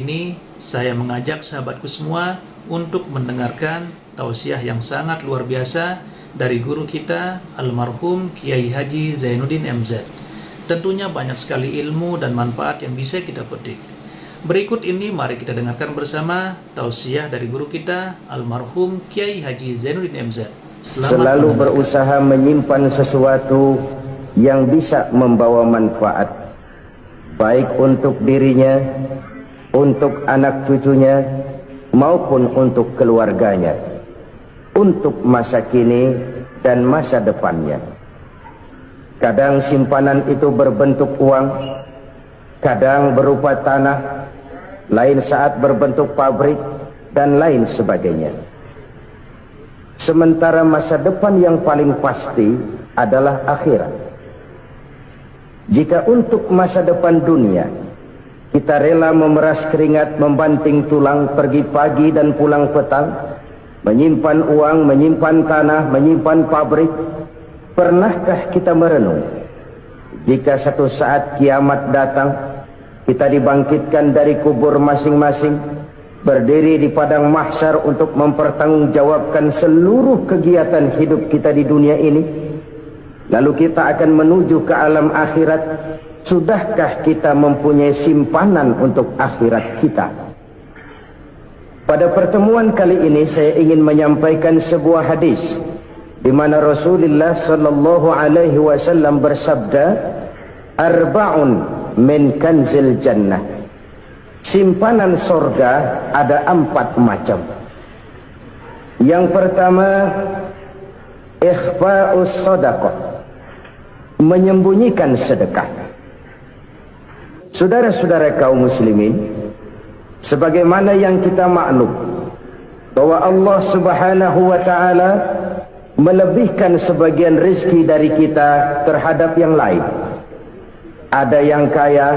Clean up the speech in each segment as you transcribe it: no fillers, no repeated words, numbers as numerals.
Ini saya mengajak sahabatku semua untuk mendengarkan tausiah yang sangat luar biasa dari guru kita almarhum Kiai Haji Zainuddin MZ. Tentunya banyak sekali ilmu dan manfaat yang bisa kita petik. Berikut ini mari kita dengarkan bersama tausiah dari guru kita almarhum Kiai Haji Zainuddin MZ. Selalu berusaha menyimpan sesuatu yang bisa membawa manfaat, baik untuk dirinya, untuk anak cucunya, maupun untuk keluarganya, untuk masa kini dan masa depannya. Kadang simpanan itu berbentuk uang, kadang berupa tanah, lain saat berbentuk pabrik, dan lain sebagainya. Sementara masa depan yang paling pasti adalah akhirat. Jika untuk masa depan dunia kita rela memeras keringat, membanting tulang, pergi pagi dan pulang petang, menyimpan uang, menyimpan tanah, menyimpan pabrik, pernahkah kita merenung jika satu saat kiamat datang, kita dibangkitkan dari kubur masing-masing, berdiri di padang mahsyar untuk mempertanggungjawabkan seluruh kegiatan hidup kita di dunia ini, lalu kita akan menuju ke alam akhirat. Sudahkah kita mempunyai simpanan untuk akhirat kita? Pada pertemuan kali ini saya ingin menyampaikan sebuah hadis di mana Rasulullah sallallahu alaihi wasallam bersabda, "Arba'un min kanzil jannah." Simpanan sorga ada 4 macam. Yang pertama, ikhfa'us sadaqah, menyembunyikan sedekah. Saudara-saudara kaum muslimin, sebagaimana yang kita maklum bahwa Allah Subhanahu wa taala melebihkan sebagian rezeki dari kita terhadap yang lain. Ada yang kaya,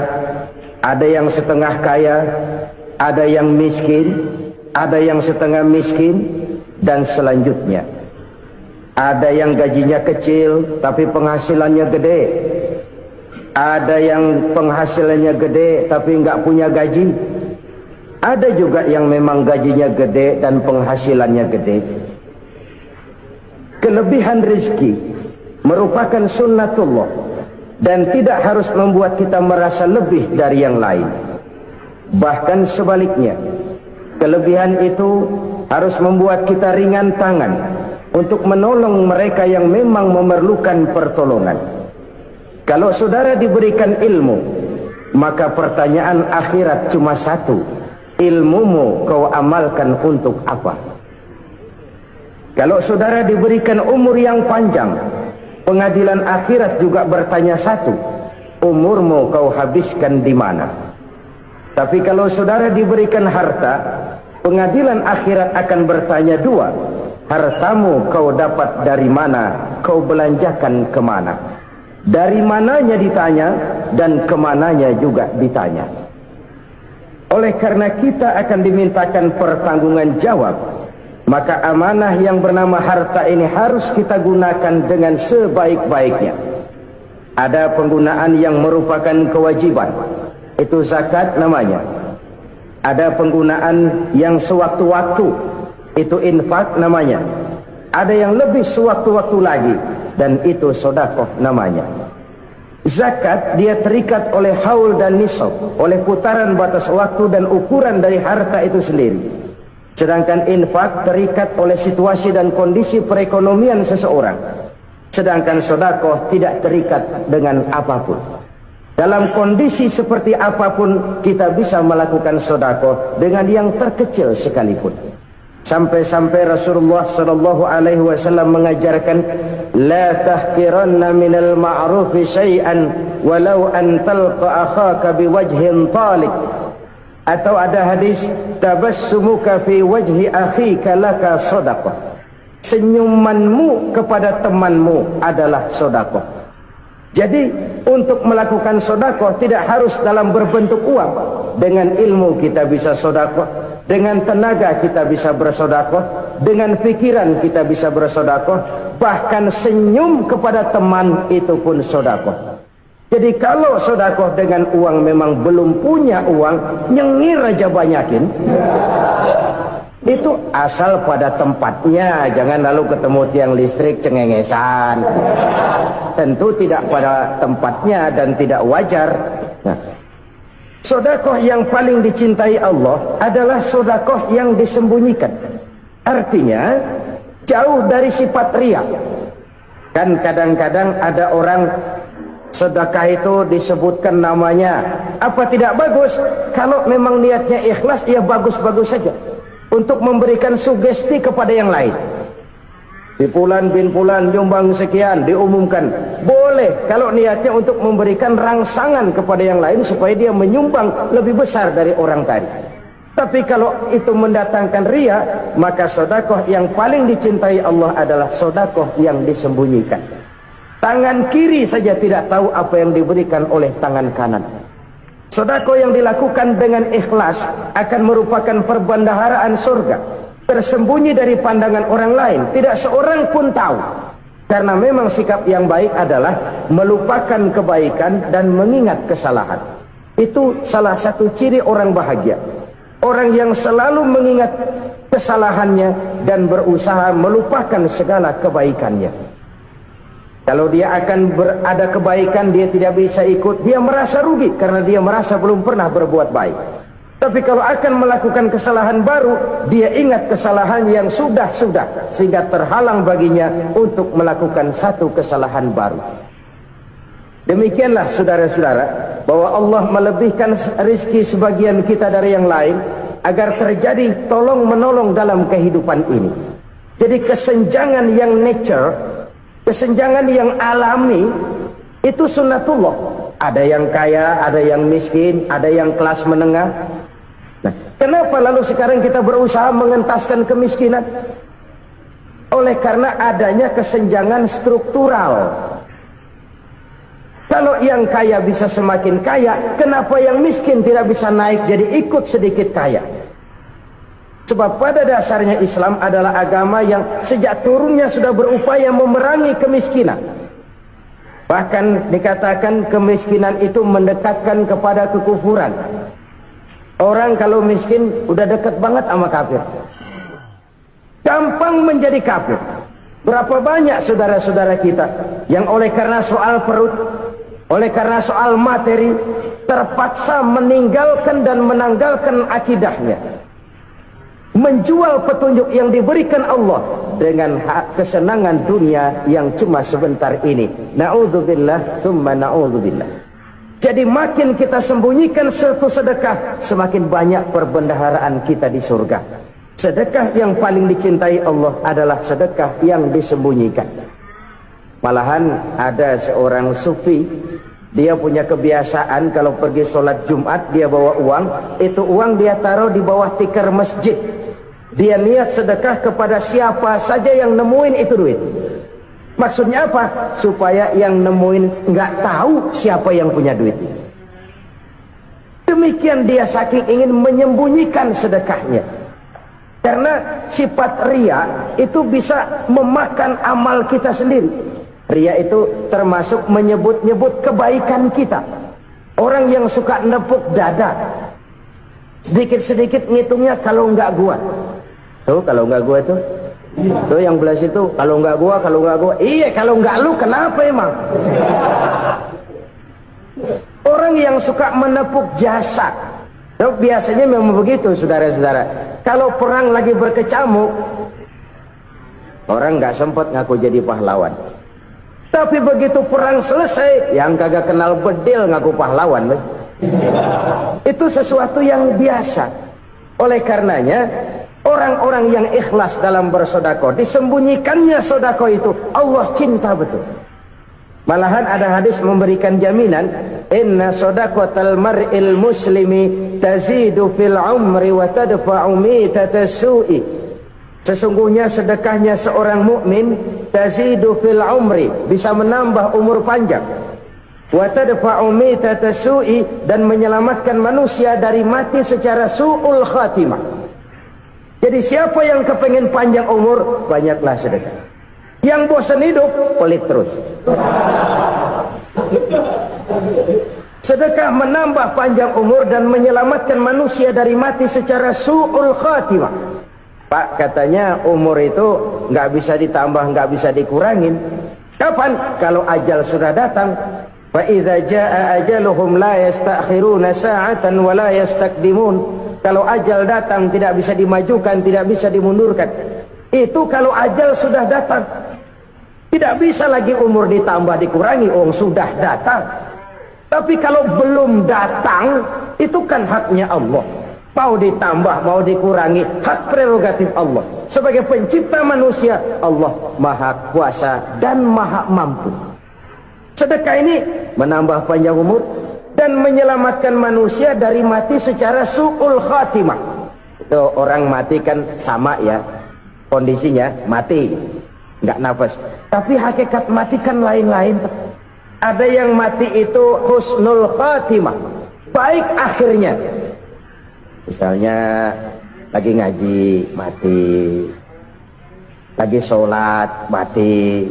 ada yang setengah kaya, ada yang miskin, ada yang setengah miskin, dan selanjutnya. Ada yang gajinya kecil tapi penghasilannya gede. Ada yang penghasilannya gede tapi nggak punya gaji. Ada juga yang memang gajinya gede dan penghasilannya gede. Kelebihan rezeki merupakan sunnatullah dan tidak harus membuat kita merasa lebih dari yang lain. Bahkan sebaliknya, kelebihan itu harus membuat kita ringan tangan untuk menolong mereka yang memang memerlukan pertolongan. Kalau saudara diberikan ilmu, maka pertanyaan akhirat cuma satu: ilmumu kau amalkan untuk apa? Kalau saudara diberikan umur yang panjang, pengadilan akhirat juga bertanya satu: umurmu kau habiskan di mana? Tapi kalau saudara diberikan harta, pengadilan akhirat akan bertanya dua: hartamu kau dapat dari mana? Kau belanjakan kemana? Dari mananya ditanya dan kemananya juga ditanya. Oleh karena kita akan dimintakan pertanggungan jawab, maka amanah yang bernama harta ini harus kita gunakan dengan sebaik-baiknya. Ada penggunaan yang merupakan kewajiban, itu zakat namanya. Ada penggunaan yang sewaktu-waktu, itu infak namanya. Ada yang lebih sewaktu-waktu lagi, dan itu sedekah namanya. Zakat dia terikat oleh haul dan nisab, oleh putaran batas waktu dan ukuran dari harta itu sendiri. Sedangkan infak terikat oleh situasi dan kondisi perekonomian seseorang. Sedangkan sedekah tidak terikat dengan apapun. Dalam kondisi seperti apapun kita bisa melakukan sedekah dengan yang terkecil sekalipun. Sampai-sampai Rasulullah sallallahu alaihi wasallam mengajarkan, la tahqiranna minal ma'rufi syai'an walau an talqa akhaka biwajhin talik. Atau ada hadis, tabassumuka fi wajhi akhika laka shadaqah. Senyumanmu kepada temanmu adalah sedekah. Jadi untuk melakukan sedekah tidak harus dalam berbentuk uang. Dengan ilmu kita bisa sedekah, dengan tenaga kita bisa bersedekah, dengan pikiran kita bisa bersedekah, bahkan senyum kepada teman itu pun sedekah. Jadi kalau sodakoh dengan uang memang belum punya uang, nyengir aja banyakin. Itu asal pada tempatnya, jangan lalu ketemu tiang listrik cengengesan. Tentu tidak pada tempatnya dan tidak wajar. Nah, sodakoh yang paling dicintai Allah adalah sodakoh yang disembunyikan. Artinya jauh dari sifat riya. Kan kadang-kadang ada orang sedekah itu disebutkan namanya, apa tidak bagus? Kalau memang niatnya ikhlas, ya bagus-bagus saja. Untuk memberikan sugesti kepada yang lain. Si Fulan bin Fulan nyumbang sekian, diumumkan. Boleh kalau niatnya untuk memberikan rangsangan kepada yang lain supaya dia menyumbang lebih besar dari orang tadi. Tapi kalau itu mendatangkan riya, maka sodakoh yang paling dicintai Allah adalah sodakoh yang disembunyikan. Tangan kiri saja tidak tahu apa yang diberikan oleh tangan kanan. Sedekah yang dilakukan dengan ikhlas akan merupakan perbendaharaan surga, tersembunyi dari pandangan orang lain, tidak seorang pun tahu. Karena memang sikap yang baik adalah melupakan kebaikan dan mengingat kesalahan. Itu salah satu ciri orang bahagia. Orang yang selalu mengingat kesalahannya dan berusaha melupakan segala kebaikannya. Kalau dia akan ada kebaikan, dia tidak bisa ikut, dia merasa rugi karena dia merasa belum pernah berbuat baik. Tapi kalau akan melakukan kesalahan baru, dia ingat kesalahan yang sudah-sudah, sehingga terhalang baginya untuk melakukan satu kesalahan baru. Demikianlah saudara-saudara, bahwa Allah melebihkan rizki sebagian kita dari yang lain, agar terjadi tolong-menolong dalam kehidupan ini. Jadi kesenjangan yang nature, kesenjangan yang alami, itu sunnatullah. Ada yang kaya, ada yang miskin, ada yang kelas menengah. Nah, kenapa lalu sekarang kita berusaha mengentaskan kemiskinan? Oleh karena adanya kesenjangan struktural. Kalau yang kaya bisa semakin kaya, kenapa yang miskin tidak bisa naik jadi ikut sedikit kaya? Sebab pada dasarnya Islam adalah agama yang sejak turunnya sudah berupaya memerangi kemiskinan. Bahkan dikatakan kemiskinan itu mendekatkan kepada kekufuran. Orang kalau miskin udah dekat banget sama kafir. Gampang menjadi kafir. Berapa banyak saudara-saudara kita yang oleh karena soal perut, oleh karena soal materi, terpaksa meninggalkan dan menanggalkan akidahnya, menjual petunjuk yang diberikan Allah dengan kesenangan dunia yang cuma sebentar ini. Na'udzubillah thumma na'udzubillah. Jadi makin kita sembunyikan satu sedekah, semakin banyak perbendaharaan kita di surga. Sedekah yang paling dicintai Allah adalah sedekah yang disembunyikan. Malahan ada seorang sufi, dia punya kebiasaan kalau pergi sholat Jumat dia bawa uang, itu uang dia taruh di bawah tikar masjid. Dia niat sedekah kepada siapa saja yang nemuin itu duit. Maksudnya apa? Supaya yang nemuin nggak tahu siapa yang punya duit. Demikian dia saking ingin menyembunyikan sedekahnya. Karena sifat riya itu bisa memakan amal kita sendiri. Riya itu termasuk menyebut-nyebut kebaikan kita. Orang yang suka nepuk dada, sedikit-sedikit ngitungnya kalau nggak gua. Tuh kalau nggak gua tuh. Tuh yang belas itu kalau nggak gua, kalau nggak gua. Iya kalau nggak lu kenapa emang? Orang yang suka menepuk jasa, tuh biasanya memang begitu saudara-saudara. Kalau perang lagi berkecamuk, orang nggak sempat ngaku jadi pahlawan. Tapi begitu perang selesai, yang kagak kenal bedil ngaku pahlawan, mas. Itu sesuatu yang biasa. Oleh karenanya, orang-orang yang ikhlas dalam bersedekah, disembunyikannya sedekah itu, Allah cinta betul. Malahan ada hadis memberikan jaminan, inna sadaqatal mar'il muslimi tazidu fil umri wa tadfa'u mitatas su'i. Sesungguhnya sedekahnya seorang mukmin tazidu fil umri, bisa menambah umur panjang, wa tadfa'u mitatas su'i, dan menyelamatkan manusia dari mati secara su'ul khatimah. Jadi siapa yang kepengen panjang umur, banyaklah sedekah. Yang bosan hidup, pelit terus. Sedekah menambah panjang umur dan menyelamatkan manusia dari mati secara su'ul khatimah. Pak, katanya umur itu nggak bisa ditambah, nggak bisa dikurangin. Kapan? Kalau ajal sudah datang. Fa idza jaa ajaluhum la yastakhiruna sa'atan wa la yastaqdimun. Kalau ajal datang tidak bisa dimajukan, tidak bisa dimundurkan. Itu kalau ajal sudah datang. Tidak bisa lagi umur ditambah dikurangi, sudah datang. Tapi kalau belum datang, itu kan haknya Allah. Mau ditambah, mau dikurangi, hak prerogatif Allah. Sebagai pencipta manusia, Allah maha kuasa dan maha mampu. Sedekah ini menambah panjang umur dan menyelamatkan manusia dari mati secara su'ul khatimah. Itu orang mati kan sama ya, kondisinya mati, nggak nafas. Tapi hakikat mati kan lain-lain. Ada yang mati itu husnul khatimah, baik akhirnya. Misalnya lagi ngaji mati, lagi sholat mati,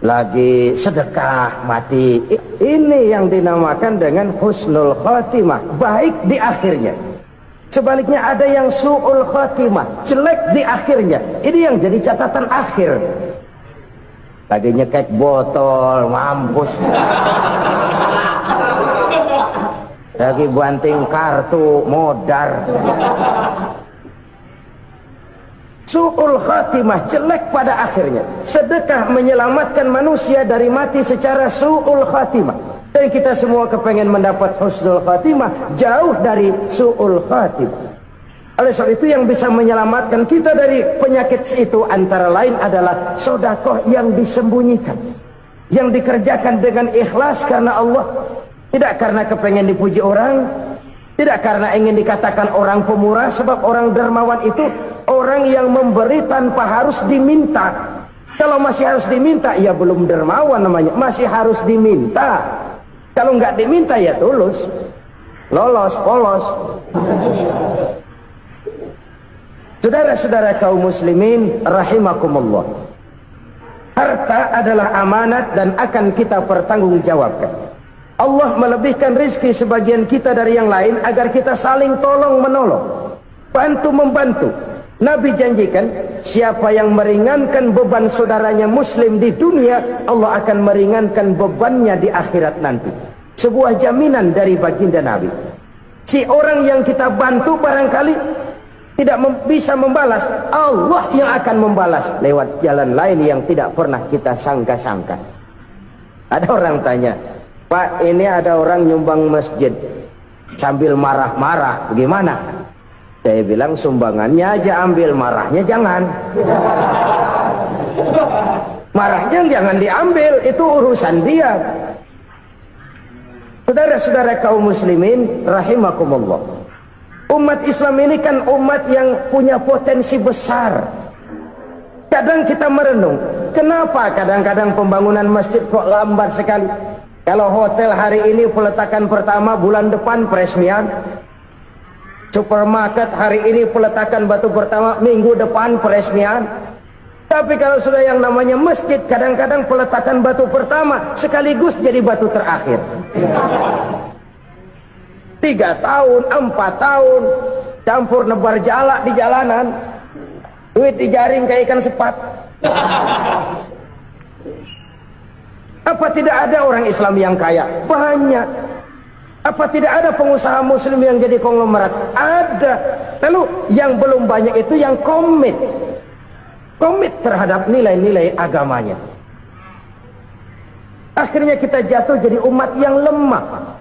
lagi sedekah mati. Ini yang dinamakan dengan husnul khatimah, baik di akhirnya. Sebaliknya ada yang su'ul khatimah, jelek di akhirnya. Ini yang jadi catatan akhir. Lagi nyekek botol, mampus. Lagi banting kartu, modar. Su'ul khatimah, jelek pada akhirnya. Sedekah menyelamatkan manusia dari mati secara su'ul khatimah. Dan kita semua kepengen mendapat husnul khatimah, jauh dari su'ul khatimah. Oleh sebab itu yang bisa menyelamatkan kita dari penyakit itu antara lain adalah sedekah yang disembunyikan, yang dikerjakan dengan ikhlas karena Allah, tidak karena kepengen dipuji orang, tidak karena ingin dikatakan orang pemurah. Sebab orang dermawan itu orang yang memberi tanpa harus diminta. Kalau masih harus diminta, ya belum dermawan namanya, masih harus diminta. Kalau nggak diminta ya tulus, lolos, polos. Saudara-saudara kaum muslimin rahimakumullah, harta adalah amanat dan akan kita pertanggungjawabkan. Allah melebihkan rizki sebagian kita dari yang lain agar kita saling tolong menolong, bantu membantu. Nabi janjikan siapa yang meringankan beban saudaranya muslim di dunia, Allah akan meringankan bebannya di akhirat nanti. Sebuah jaminan dari baginda Nabi. Si orang yang kita bantu barangkali tidak bisa membalas, Allah yang akan membalas lewat jalan lain yang tidak pernah kita sangka-sangka. Ada orang tanya, Pak, ini ada orang nyumbang masjid sambil marah-marah, bagaimana? Saya bilang sumbangannya aja ambil, marahnya jangan. Marahnya jangan diambil, itu urusan dia. Saudara-saudara kaum muslimin rahimakumullah, umat Islam ini kan umat yang punya potensi besar. Kadang kita merenung, kenapa kadang-kadang pembangunan masjid kok lambat sekali? Kalau hotel hari ini peletakan pertama, bulan depan peresmian. Supermarket hari ini peletakan batu pertama, minggu depan peresmian. Tapi kalau sudah yang namanya masjid, kadang-kadang peletakan batu pertama sekaligus jadi batu terakhir. 3 tahun, 4 tahun, campur nebar jalak di jalanan, duit dijaring kayak ikan sepat. Apa tidak ada orang Islam yang kaya? Banyak. Apa tidak ada pengusaha muslim yang jadi konglomerat? Ada. Lalu yang belum banyak itu yang komit terhadap nilai-nilai agamanya. Akhirnya kita jatuh jadi umat yang lemah.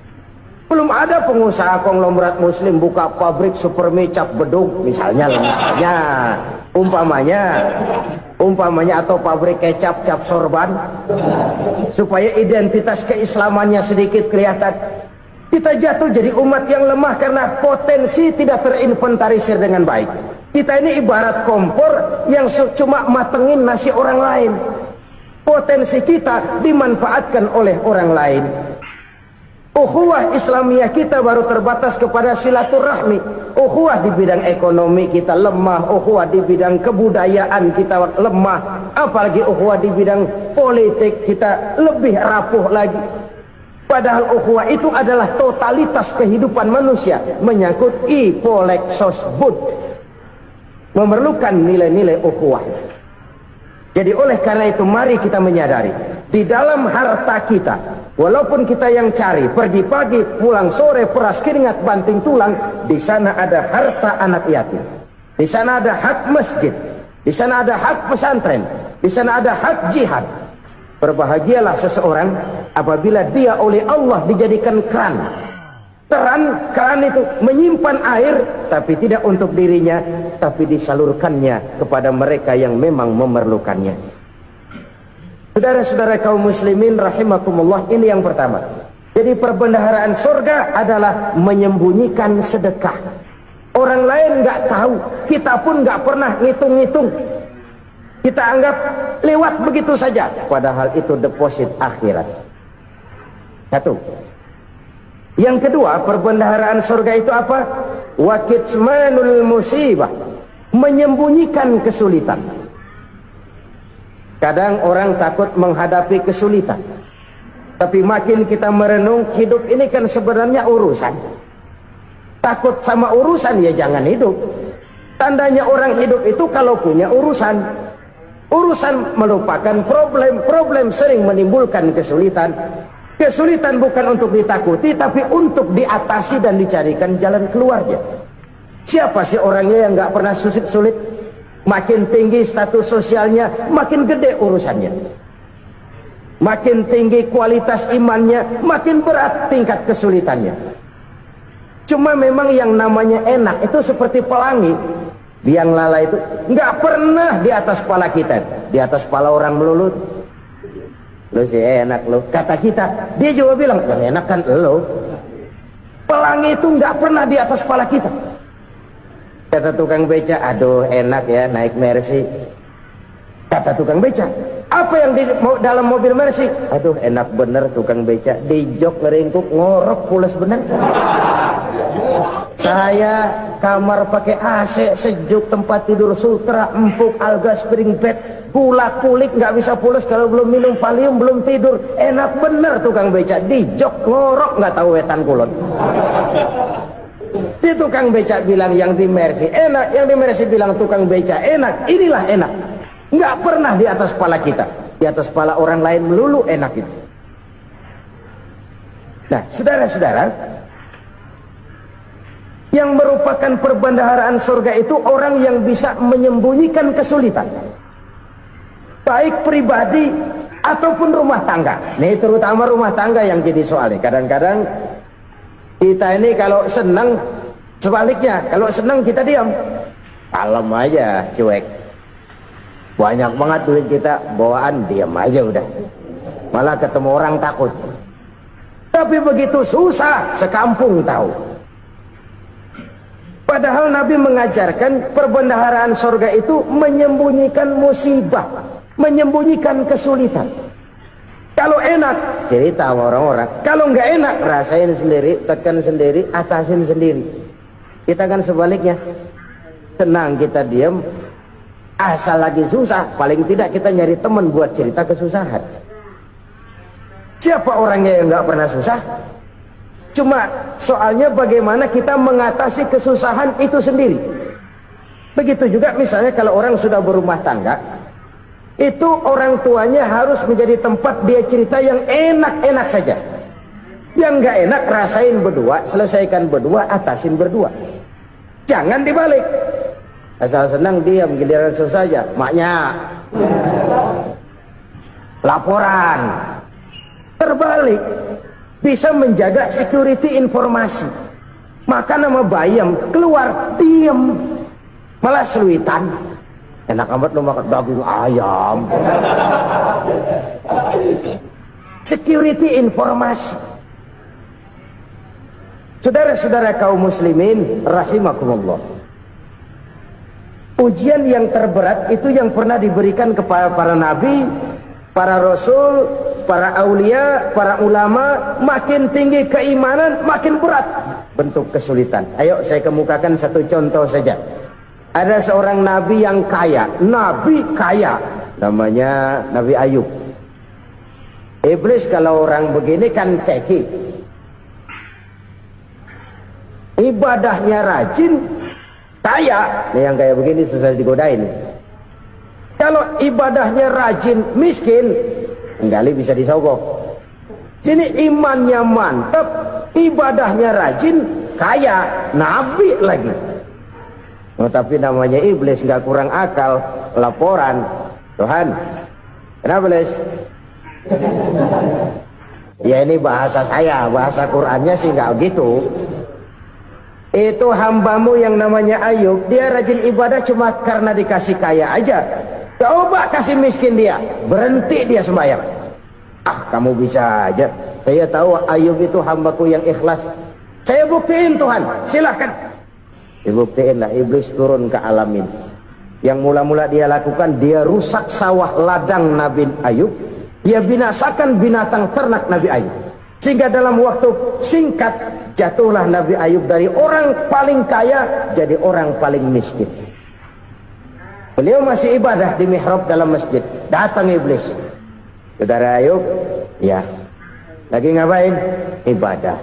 Belum ada pengusaha konglomerat muslim buka pabrik supermi cap bedug misalnya umpamanya atau pabrik kecap cap sorban supaya identitas keislamannya sedikit kelihatan. Kita jatuh jadi umat yang lemah karena potensi tidak terinventarisir dengan baik. Kita ini ibarat kompor yang cuma matengin nasi orang lain. Potensi kita dimanfaatkan oleh orang lain. Ukhuwah Islamiyah kita baru terbatas kepada silaturahmi. Ukhuwah di bidang ekonomi kita lemah, ukhuwah di bidang kebudayaan kita lemah, apalagi ukhuwah di bidang politik kita lebih rapuh lagi. Padahal ukhuwah itu adalah totalitas kehidupan manusia, menyangkut ipolexosbud, memerlukan nilai-nilai ukhuwah. Jadi oleh karena itu mari kita menyadari, di dalam harta kita, walaupun kita yang cari, pergi pagi, pulang sore, peras keringat, banting tulang, di sana ada harta anak yatim, di sana ada hak masjid, di sana ada hak pesantren, di sana ada hak jihad. Berbahagialah seseorang apabila dia oleh Allah dijadikan keran. Keran itu menyimpan air, tapi tidak untuk dirinya, tapi disalurkannya kepada mereka yang memang memerlukannya. Saudara-saudara kaum muslimin rahimakumullah, ini yang pertama. Jadi perbendaharaan surga adalah menyembunyikan sedekah. Orang lain nggak tahu, kita pun nggak pernah ngitung-ngitung. Kita anggap lewat begitu saja, padahal itu deposit akhirat. Satu. Yang kedua, perbendaharaan surga itu apa? Wa kitmanul musibah, menyembunyikan kesulitan. Kadang orang takut menghadapi kesulitan, tapi makin kita merenung, hidup ini kan sebenarnya urusan. Takut sama urusan, ya jangan hidup. Tandanya orang hidup itu kalau punya urusan. Urusan melupakan problem, problem sering menimbulkan kesulitan. Kesulitan bukan untuk ditakuti, tapi untuk diatasi dan dicarikan jalan keluarnya. Siapa sih orangnya yang nggak pernah sulit-sulit? Makin tinggi status sosialnya, makin gede urusannya. Makin tinggi kualitas imannya, makin berat tingkat kesulitannya. Cuma memang yang namanya enak itu seperti pelangi. Biang lala itu nggak pernah di atas kepala kita, di atas kepala orang melulu. Lu sih enak lu, kata kita. Dia juga bilang yang enak kan lu. Pelangi itu nggak pernah di atas kepala kita. Kata tukang beca, aduh enak ya naik Mercy. Kata tukang beca, apa yang di dalam mobil Mercy? Aduh enak bener tukang beca, di jok ngeringkuk ngorok pules bener. Saya kamar pakai AC, sejuk, tempat tidur sutra, empuk, alga, spring bed, gula kulik, nggak bisa pulas kalau belum minum Valium, belum tidur. Enak bener tukang beca, di jok ngorok nggak tahu wetan kulon. Si tukang beca bilang yang di Mercy enak, yang di Mercy bilang tukang beca enak. Inilah enak, nggak pernah di atas kepala kita, di atas kepala orang lain melulu enak itu. Nah, saudara-saudara, yang merupakan perbendaharaan surga itu orang yang bisa menyembunyikan kesulitan, baik pribadi ataupun rumah tangga. Nih terutama rumah tangga yang jadi soalnya. Kadang-kadang kita ini kalau senang, sebaliknya kalau senang kita diam, kalem aja, cuek. Banyak banget duit kita bawaan, diam aja udah. Malah ketemu orang takut. Tapi begitu susah, sekampung tahu. Padahal Nabi mengajarkan perbendaharaan surga itu menyembunyikan musibah, menyembunyikan kesulitan. Kalau enak, cerita sama orang-orang. Kalau nggak enak, rasain sendiri, tekan sendiri, atasin sendiri. Kita kan sebaliknya. Tenang kita diam, asal lagi susah, paling tidak kita nyari teman buat cerita kesusahan. Siapa orangnya yang nggak pernah susah? Cuma soalnya bagaimana kita mengatasi kesusahan itu sendiri. Begitu juga misalnya kalau orang sudah berumah tangga, itu orang tuanya harus menjadi tempat dia cerita yang enak-enak saja. Yang nggak enak rasain berdua, selesaikan berdua, atasin berdua. Jangan dibalik. Asal senang diam, giliran susah saja. Maknya laporan. Terbalik. Bisa menjaga security informasi. Maka nama bayam keluar diam, malah seluitan. Enak amat lu makan daging ayam. Security informasi. Saudara-saudara kaum muslimin rahimakumullah, ujian yang terberat itu yang pernah diberikan kepada para nabi, para rasul, para aulia, para ulama. Makin tinggi keimanan, makin berat bentuk kesulitan. Ayo saya kemukakan satu contoh saja. Ada seorang nabi yang kaya, nabi kaya, namanya Nabi Ayub. Iblis kalau orang begini kan keki, ibadahnya rajin, kaya. Nih yang kayak begini susah digodain. Kalau ibadahnya rajin, miskin, kali bisa disogok. Sini imannya mantap, ibadahnya rajin, kaya, nabi lagi. Oh, tapi namanya iblis nggak kurang akal. Laporan, Tuhan, kenapa Les? Ya ini bahasa saya, bahasa Qurannya sih nggak gitu. Itu hambamu yang namanya Ayub, dia rajin ibadah cuma karena dikasih kaya aja. Coba kasih miskin dia, berhenti dia sembahyang. Ah, kamu bisa aja. Saya tahu Ayub itu hambaku yang ikhlas. Saya buktiin Tuhan, silahkan. Dibuktiin lah, iblis turun ke alam ini. Yang mula-mula dia lakukan, dia rusak sawah ladang Nabi Ayub. Dia binasakan binatang ternak Nabi Ayub. Sehingga dalam waktu singkat, jatuhlah Nabi Ayub dari orang paling kaya jadi orang paling miskin. Beliau masih ibadah di mihrab dalam masjid. Datang iblis. Saudara Ayub, ya, lagi ngapain? Ibadah.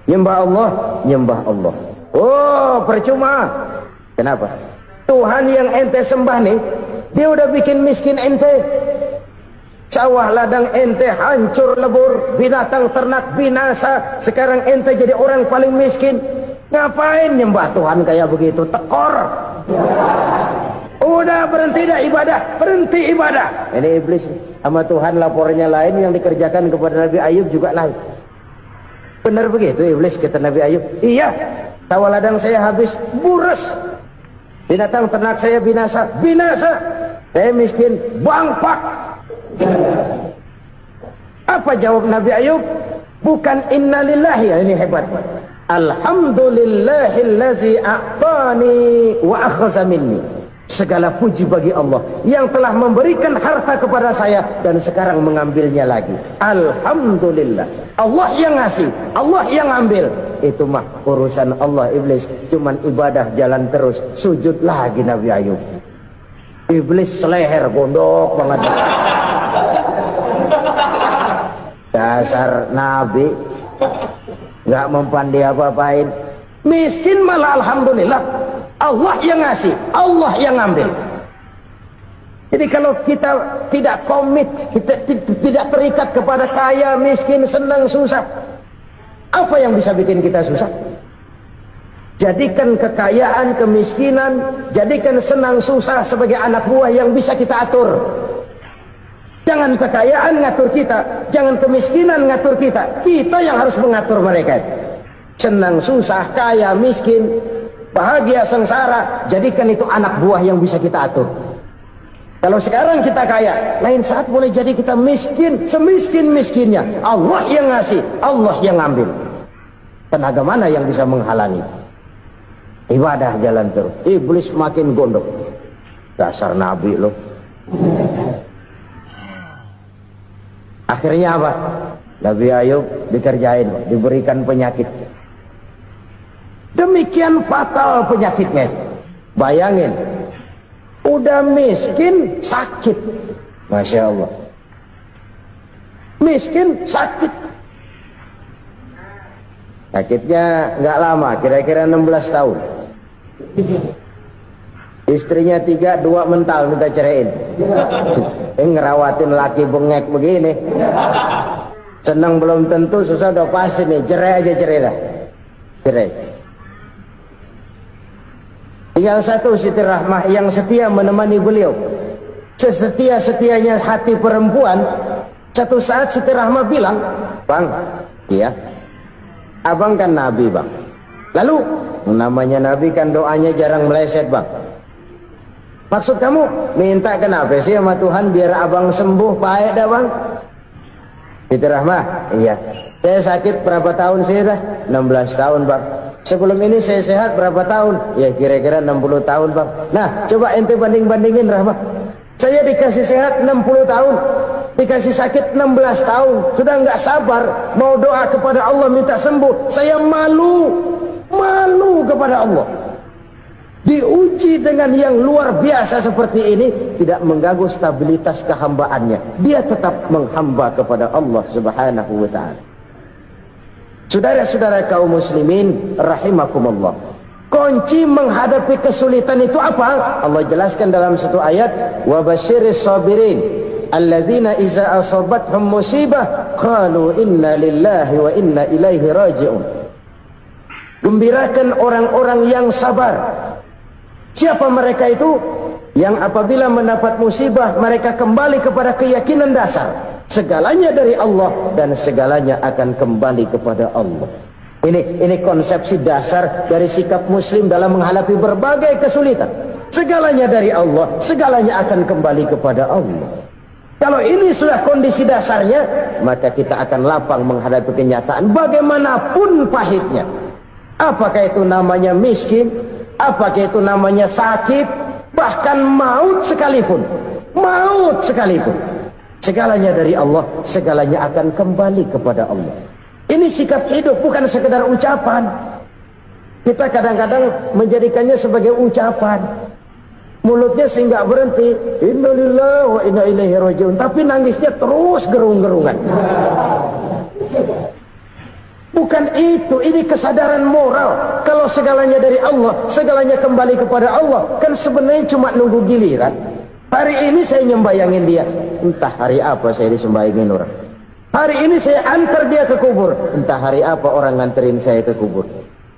Nyembah Allah, nyembah Allah. Oh, percuma. Kenapa? Tuhan yang ente sembah nih, dia udah bikin miskin ente. Sawah ladang ente hancur lebur, binatang ternak binasa. Sekarang ente jadi orang paling miskin. Ngapain nyembah Tuhan kayak begitu? Tekor. Udah berhenti dah ibadah, berhenti ibadah. Ini iblis sama Tuhan lapornya lain, yang dikerjakan kepada Nabi Ayub juga lain. Benar begitu iblis kata Nabi Ayub? Iya, sawah ladang saya habis, buras. Binatang ternak saya binasa, binasa. Saya miskin, bangpak. Apa jawab Nabi Ayub? Bukan innalillahi, ini hebat. Alhamdulillahillazi a'tani wa akhadha minni. Segala puji bagi Allah yang telah memberikan harta kepada saya dan sekarang mengambilnya lagi. Alhamdulillah. Allah yang ngasih, Allah yang ambil. Itu mah urusan Allah. Iblis cuman ibadah jalan terus, sujud lagi Nabi Ayub. Iblis seleher gondok banget. Dasar Nabi nggak mempan dia apa-apain. Miskin malah alhamdulillah. Allah yang ngasih, Allah yang ngambil. Jadi kalau kita tidak komit, kita tidak terikat kepada kaya, miskin, senang, susah, apa yang bisa bikin kita susah? Jadikan kekayaan, kemiskinan, jadikan senang susah sebagai anak buah yang bisa kita atur. Jangan kekayaan ngatur kita, jangan kemiskinan ngatur kita. Kita yang harus mengatur mereka. Senang susah, kaya, miskin, bahagia, sengsara, jadikan itu anak buah yang bisa kita atur. Kalau sekarang kita kaya, lain saat boleh jadi kita miskin, semiskin-miskinnya. Allah yang ngasih, Allah yang ngambil. Tenaga mana yang bisa menghalangi? Ibadah jalan terus. Iblis makin gondok. Dasar Nabi loh. Akhirnya apa? Nabi Ayub dikerjain, diberikan penyakit. Demikian fatal penyakitnya. Bayangin, udah miskin sakit. Masya Allah. Miskin sakit. Sakitnya nggak lama, kira-kira 16 tahun. Istrinya 3, 2 mental minta ceraiin. Ngerawatin laki bengek begini. Senang belum tentu, susah udah pasti nih. Cerai aja, cerai dah. Cerai. Tinggal satu Siti Rahmah yang setia menemani beliau. Sesetia-setianya hati perempuan. Satu saat Siti Rahmah bilang, "Bang, iya, abang kan Nabi bang. Lalu namanya Nabi kan doanya jarang meleset bang. Maksud kamu minta kenapa sih sama Tuhan biar abang sembuh baik dah bang?" Siti Rahmah, iya. Saya sakit berapa tahun sih dah? 16 tahun bang. Sebelum ini saya sehat berapa tahun? Ya kira-kira 60 tahun bang. Nah coba ente banding-bandingin Rahmah. Saya dikasih sehat 60 tahun, dikasih sakit 16 tahun. Sudah nggak sabar mau doa kepada Allah minta sembuh. Saya malu kepada Allah. diuji dengan yang luar biasa seperti ini, tidak mengganggu stabilitas kehambaannya. Dia tetap menghamba kepada Allah Subhanahu wa ta'ala. Saudara-saudara kaum muslimin rahimakumullah, kunci menghadapi kesulitan itu apa? Allah jelaskan dalam satu ayat, wa basyiris sabirin alladzina iza asabathum musibah qalu inna lillahi wa inna ilaihi raji'un. Gembirakan orang-orang yang sabar. Siapa mereka itu? Yang apabila mendapat musibah mereka kembali kepada keyakinan dasar, segalanya dari Allah dan segalanya akan kembali kepada Allah. Ini konsepsi dasar dari sikap muslim dalam menghadapi berbagai kesulitan. Segalanya dari Allah, segalanya akan kembali kepada Allah. Kalau ini sudah kondisi dasarnya, maka kita akan lapang menghadapi kenyataan bagaimanapun pahitnya. Apakah itu namanya miskin, apakah itu namanya sakit, bahkan maut sekalipun. Maut sekalipun, segalanya dari Allah, segalanya akan kembali kepada Allah. Ini sikap hidup, bukan sekedar ucapan. Kita kadang-kadang menjadikannya sebagai ucapan. Mulutnya sehingga berhenti, innalillahi wa inna ilaihi raji'un, tapi nangisnya terus gerung-gerungan. Bukan itu, ini kesadaran moral. Kalau segalanya dari Allah, segalanya kembali kepada Allah, kan sebenarnya cuma nunggu giliran. Hari ini saya nyembayangin dia, entah hari apa saya disembayangin orang. Hari ini saya antar dia ke kubur, entah hari apa orang nganterin saya ke kubur.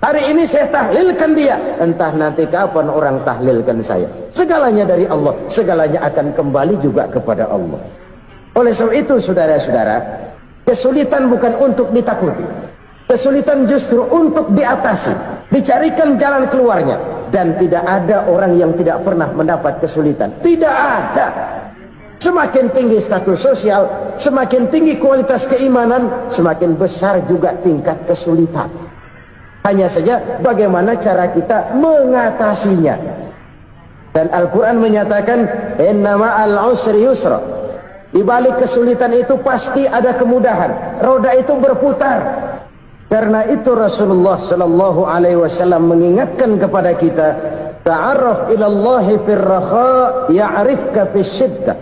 Hari ini saya tahlilkan dia, entah nanti kapan orang tahlilkan saya. Segalanya dari Allah, segalanya akan kembali juga kepada Allah. Oleh sebab itu saudara-saudara, kesulitan bukan untuk ditakuti. Kesulitan justru untuk diatasi, dicarikan jalan keluarnya. Dan tidak ada orang yang tidak pernah mendapat kesulitan. Tidak ada. Semakin tinggi status sosial, semakin tinggi kualitas keimanan, semakin besar juga tingkat kesulitan. Hanya saja bagaimana cara kita mengatasinya. Dan Al-Quran menyatakan, inna ma'al usri yusra. Di balik kesulitan itu pasti ada kemudahan. Roda itu berputar. Karena itu Rasulullah sallallahu alaihi wasallam mengingatkan kepada kita, ta'arraf ilallahi fir raha ya'rifka fis syiddah.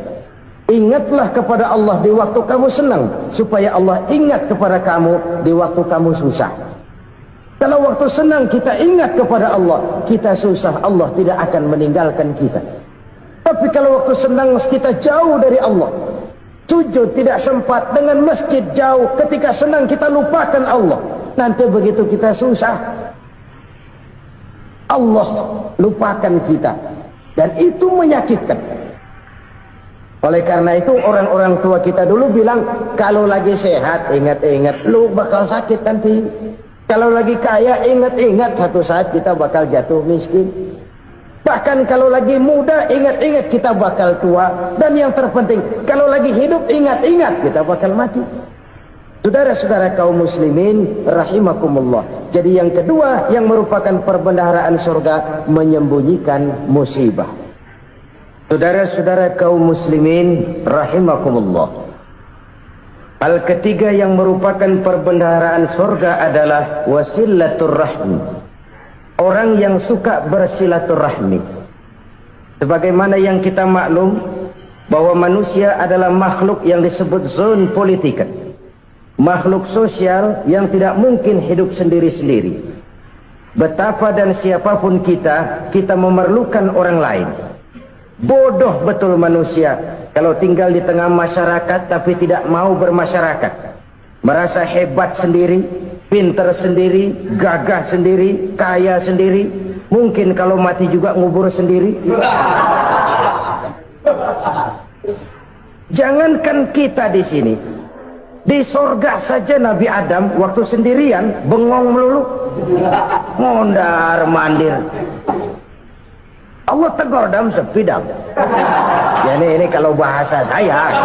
Ingatlah kepada Allah di waktu kamu senang, supaya Allah ingat kepada kamu di waktu kamu susah. Kalau waktu senang kita ingat kepada Allah, kita susah, Allah tidak akan meninggalkan kita. Tapi kalau waktu senang kita jauh dari Allah, sujud tidak sempat, dengan masjid jauh, ketika senang kita lupakan Allah. Nanti begitu kita susah, Allah lupakan kita. Dan itu menyakitkan. Oleh karena itu orang-orang tua kita dulu bilang, kalau lagi sehat ingat-ingat lu bakal sakit nanti. Kalau lagi kaya ingat-ingat satu saat kita bakal jatuh miskin. Bahkan kalau lagi muda ingat-ingat kita bakal tua. Dan yang terpenting, kalau lagi hidup ingat-ingat kita bakal mati. Saudara-saudara kaum muslimin rahimakumullah. Jadi yang kedua yang merupakan perbendaharaan surga, menyembunyikan musibah. Saudara-saudara kaum muslimin rahimakumullah. Hal ketiga yang merupakan perbendaharaan surga adalah wasilatur rahmi. Orang yang suka bersilaturahmi. Sebagaimana yang kita maklum bahwa manusia adalah makhluk yang disebut zon politika. Makhluk sosial yang tidak mungkin hidup sendiri-sendiri. Betapa dan siapapun kita memerlukan orang lain. Bodoh betul manusia kalau tinggal di tengah masyarakat tapi tidak mau bermasyarakat. Merasa hebat sendiri, pinter sendiri, gagah sendiri, kaya sendiri. Mungkin kalau mati juga ngubur sendiri. Jangankan kita di sini, di sorga saja Nabi Adam waktu sendirian bengong melulu, mondar mandir. Allah tegur dam sepi dam. Ya ini kalau bahasa saya.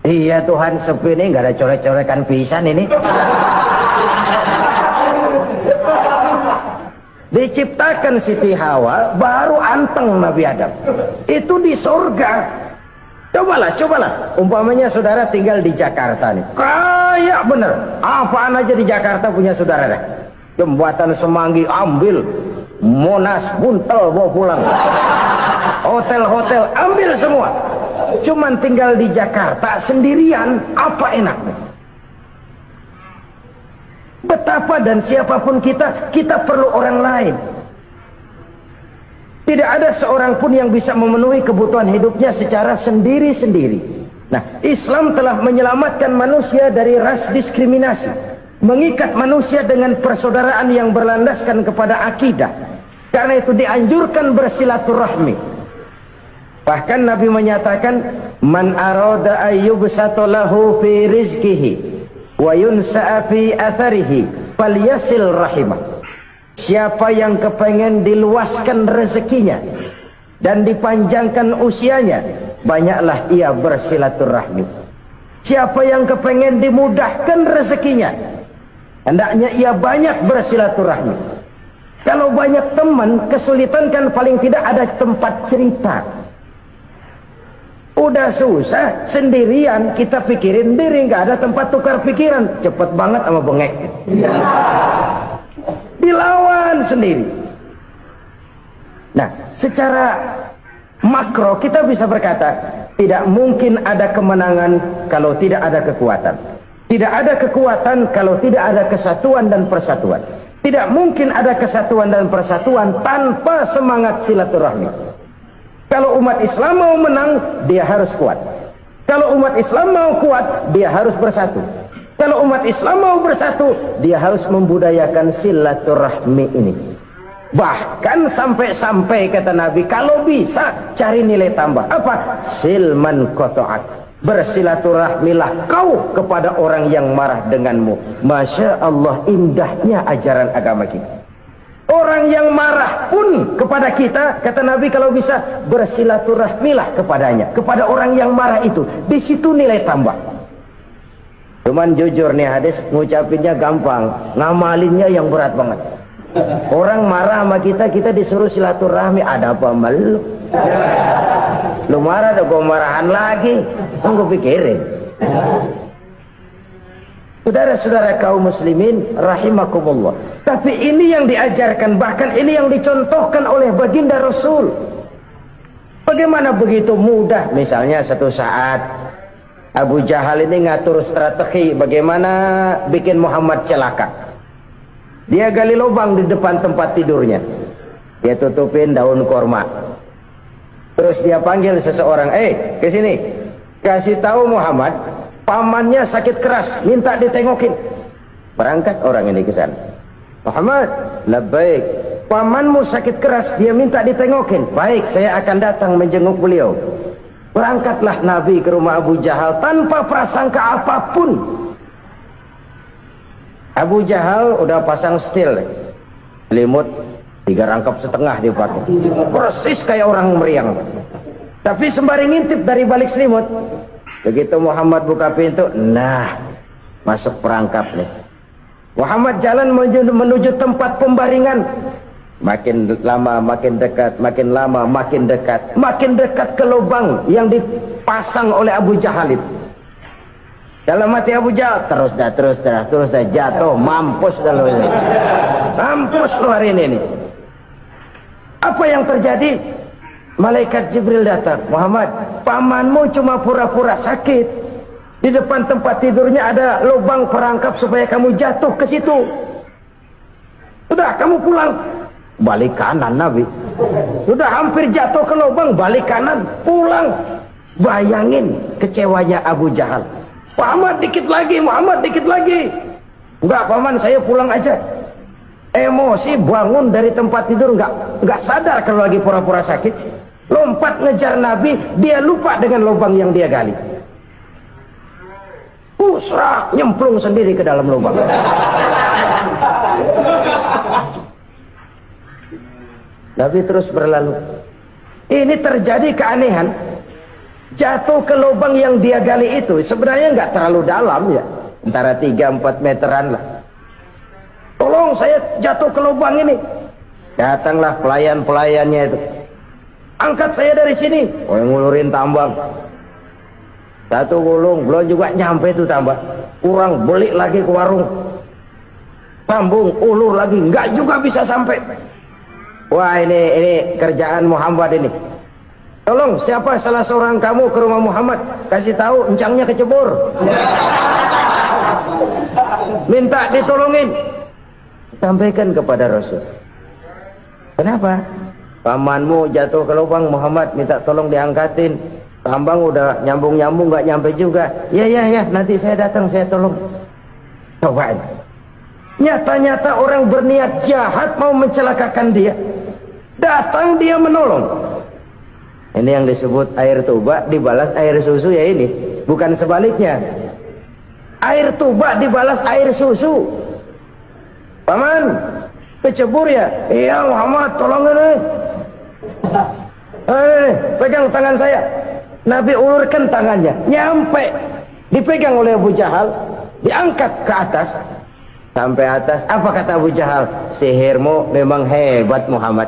Iya Tuhan, sepi nih, nggak ada coret-corekan pisan ini. Diciptakan Siti Hawa baru anteng Nabi Adam. Itu di sorga. Cobalah. Umpamanya saudara tinggal di Jakarta nih. Kayak bener. Apaan aja di Jakarta punya saudara dah. Jembatan Semanggi ambil. Monas, Buntel bawa pulang, hotel-hotel ambil semua. Cuman tinggal di Jakarta sendirian, apa enaknya? Betapa dan siapapun kita perlu orang lain. Tidak ada seorang pun yang bisa memenuhi kebutuhan hidupnya secara sendiri-sendiri. Nah, Islam telah menyelamatkan manusia dari ras diskriminasi, mengikat manusia dengan persaudaraan yang berlandaskan kepada akidah. Karena itu dianjurkan bersilaturahmi. Bahkan Nabi menyatakan, man arada ayyubsata lahu fi rizqihi wa yunsa'a fi atharihi falyasil rahimah. Siapa yang kepengen diluaskan rezekinya dan dipanjangkan usianya, banyaklah ia bersilaturahmi. Siapa yang kepengen dimudahkan rezekinya, hendaknya ia banyak bersilaturahmi. Kalau banyak teman, kesulitan kan paling tidak ada tempat cerita. Udah susah sendirian, kita pikirin diri, nggak ada tempat tukar pikiran. Cepet banget sama bengek. Dilawan sendiri. Nah, secara makro kita bisa berkata, tidak mungkin ada kemenangan kalau tidak ada kekuatan. Tidak ada kekuatan kalau tidak ada kesatuan dan persatuan. Tidak mungkin ada kesatuan dan persatuan tanpa semangat silaturahmi. Kalau umat Islam mau menang, dia harus kuat. Kalau umat Islam mau kuat, dia harus bersatu. Kalau umat Islam mau bersatu, dia harus membudayakan silaturahmi ini. Bahkan sampai-sampai kata Nabi, kalau bisa cari nilai tambah. Apa? Silman qata'ak. Bersilaturahmilah kau kepada orang yang marah denganmu. Masya Allah, indahnya ajaran agama kita. Orang yang marah pun kepada kita, kata Nabi, kalau bisa bersilaturahmilah kepadanya, kepada orang yang marah itu. Di situ nilai tambah. Cuman jujur nih hadis, ngucapinnya gampang, ngamalinnya yang berat banget. Orang marah sama kita, kita disuruh silaturahmi, ada apa malu? Lu marah, ada gua marahan lagi, tunggu pikirin. Saudara-saudara kaum muslimin rahimakumullah. Tapi ini yang diajarkan, bahkan ini yang dicontohkan oleh baginda Rasul. Bagaimana begitu mudah, misalnya satu saat Abu Jahal ini ngatur strategi bagaimana bikin Muhammad celaka. Dia gali lubang di depan tempat tidurnya, dia tutupin daun korma. Terus dia panggil seseorang, ke sini, kasih tahu Muhammad, pamannya sakit keras, minta ditengokin. Berangkat orang ini ke sana. Muhammad, labbaik, pamanmu sakit keras, dia minta ditengokin. Baik, saya akan datang menjenguk beliau. Berangkatlah Nabi ke rumah Abu Jahal tanpa prasangka apapun. Abu Jahal udah pasang setil, selimut 3 rangkap setengah dipakai, persis kayak orang meriang. Tapi sembari ngintip dari balik selimut, begitu Muhammad buka pintu, nah masuk perangkap nih. Muhammad jalan menuju tempat pembaringan. Makin lama makin dekat, makin lama makin dekat, makin dekat ke lubang yang dipasang oleh Abu Jahal itu. Dalam hati Abu Jahal, terus dah jatuh, mampus dah lo ini, mampus lo hari ini nih. Apa yang terjadi? Malaikat Jibril datang. Muhammad, pamanmu cuma pura-pura sakit. Di depan tempat tidurnya ada lubang perangkap supaya kamu jatuh ke situ. Udah, kamu pulang. Balik kanan Nabi. Sudah hampir jatuh ke lubang, balik kanan, pulang. Bayangin kecewanya Abu Jahal. Muhammad dikit lagi, Muhammad dikit lagi. Enggak paman, saya pulang aja. Emosi bangun dari tempat tidur, enggak sadar kalau lagi pura-pura sakit. Lompat ngejar Nabi, dia lupa dengan lubang yang dia gali. Pusrak, nyemplung sendiri ke dalam lubang. Nabi terus berlalu. Ini terjadi keanehan. Jatuh ke lubang yang dia gali itu sebenarnya nggak terlalu dalam ya, antara 3-4 meteran lah. Tolong, saya jatuh ke lubang ini. Datanglah pelayan-pelayannya itu. Angkat saya dari sini. Oh, yang ngulurin tambang. Satu gulung, belum juga nyampe itu tambang. Kurang, beli lagi ke warung. Sambung, ulur lagi, nggak juga bisa sampai. Wah, ini kerjaan Muhammad ini. Tolong, siapa salah seorang kamu ke rumah Muhammad, kasih tahu encangnya kecebur. Minta ditolongin. Sampaikan kepada Rasul. Kenapa? Pamanmu jatuh ke lubang, Muhammad minta tolong diangkatin. Tambang udah nyambung-nyambung nggak nyampe juga. Ya, nanti saya datang, saya tolong. Cobain. Nyata-nyata orang berniat jahat mau mencelakakan dia. Datang dia menolong. Ini yang disebut air tuba dibalas air susu ya ini. Bukan sebaliknya. Air tuba dibalas air susu. Paman, kecebur ya? Iya Muhammad, tolong ini. Pegang tangan saya. Nabi ulurkan tangannya, nyampe. Dipegang oleh Abu Jahal, diangkat ke atas. Sampai atas, apa kata Abu Jahal? Sihirmu memang hebat Muhammad.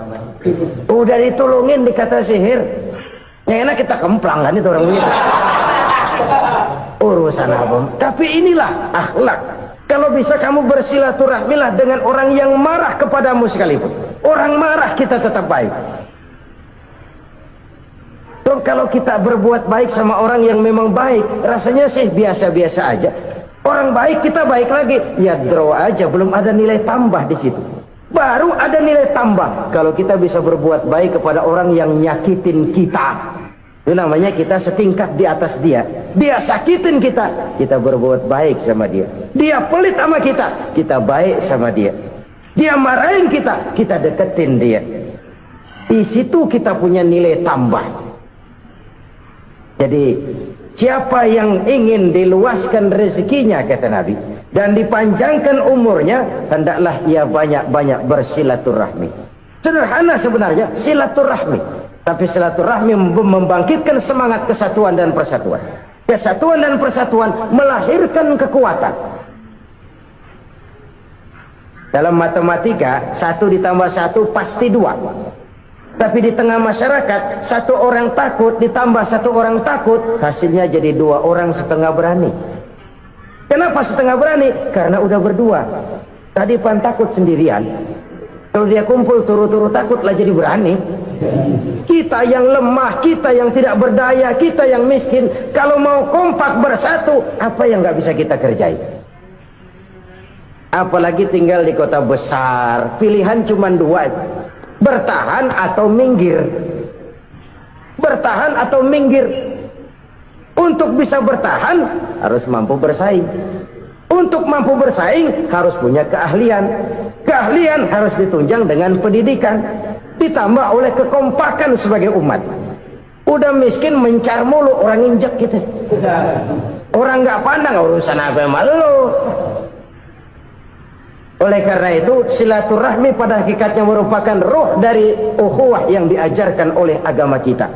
Udah ditolongin dikata sihir. Yang enak kita kemplang kan itu orang begitu. Urusan apa? Tapi inilah akhlak. Kalau bisa kamu bersilaturahmilah dengan orang yang marah kepadamu sekalipun. Orang marah kita tetap baik. So, kalau kita berbuat baik sama orang yang memang baik, rasanya sih biasa-biasa aja. Orang baik kita baik lagi, ya draw aja, belum ada nilai tambah di situ. Baru ada nilai tambah kalau kita bisa berbuat baik kepada orang yang nyakitin kita. Itu namanya kita setingkat di atas dia. Dia sakitin kita, kita berbuat baik sama dia. Dia pelit sama kita, kita baik sama dia. Dia marahin kita, kita deketin dia. Di situ kita punya nilai tambah. Jadi siapa yang ingin diluaskan rezekinya kata Nabi dan dipanjangkan umurnya, hendaklah ia banyak-banyak bersilaturahmi. Sederhana sebenarnya silaturahmi, tapi silaturahmi membangkitkan semangat kesatuan dan persatuan. Kesatuan dan persatuan melahirkan kekuatan. Dalam matematika 1 ditambah 1 pasti 2. Tapi di tengah masyarakat, 1 orang takut ditambah 1 orang takut, hasilnya jadi 2 orang setengah berani. Kenapa setengah berani? Karena udah berdua. Tadi pan takut sendirian. Kalau dia kumpul turu-turu takutlah jadi berani. Kita yang lemah, kita yang tidak berdaya, kita yang miskin, kalau mau kompak bersatu, apa yang nggak bisa kita kerjain? Apalagi tinggal di kota besar, pilihan cuma 2. Bertahan atau minggir. Bertahan atau minggir. Untuk bisa bertahan harus mampu bersaing. Untuk mampu bersaing harus punya keahlian. Keahlian harus ditunjang dengan pendidikan, ditambah oleh kekompakan sebagai umat. Udah miskin mencar mulu, orang injek gitu. Orang nggak pandang urusan apa malu. Oleh karena itu silaturahmi pada hakikatnya merupakan roh dari ukhuwah yang diajarkan oleh agama kita.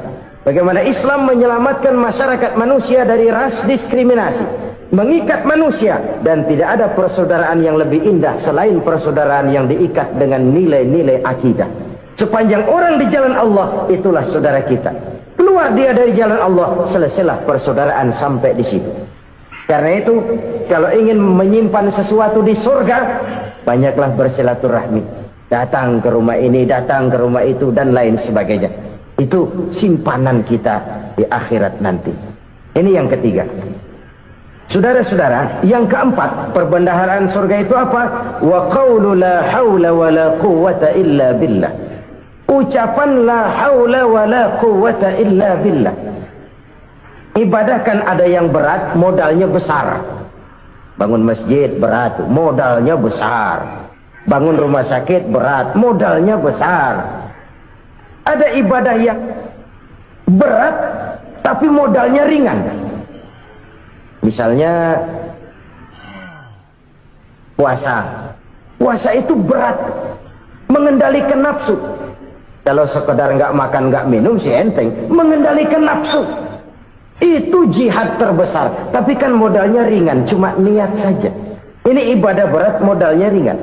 Bagaimana Islam menyelamatkan masyarakat manusia dari ras diskriminasi, mengikat manusia, dan tidak ada persaudaraan yang lebih indah selain persaudaraan yang diikat dengan nilai-nilai akidah. Sepanjang orang di jalan Allah, itulah saudara kita. Keluar dia dari jalan Allah, selesailah persaudaraan sampai di situ. Karena itu, kalau ingin menyimpan sesuatu di surga, banyaklah bersilaturahmi. Datang ke rumah ini, datang ke rumah itu, dan lain sebagainya. Itu simpanan kita di akhirat nanti. Ini yang ketiga. Saudara-saudara, yang keempat, perbendaharaan surga itu apa? Wa qawlu la hawla wa la quwwata illa billah. Ucapan la hawla wa la quwwata illa billah. Ibadah kan ada yang berat, modalnya besar. Bangun masjid berat, modalnya besar. Bangun rumah sakit berat, modalnya besar. Ada ibadah yang berat tapi modalnya ringan. Misalnya puasa. Puasa itu berat, mengendalikan nafsu. Kalau sekedar nggak makan nggak minum sih enteng, mengendalikan nafsu. Itu jihad terbesar, tapi kan modalnya ringan, cuma niat saja. Ini ibadah berat, modalnya ringan.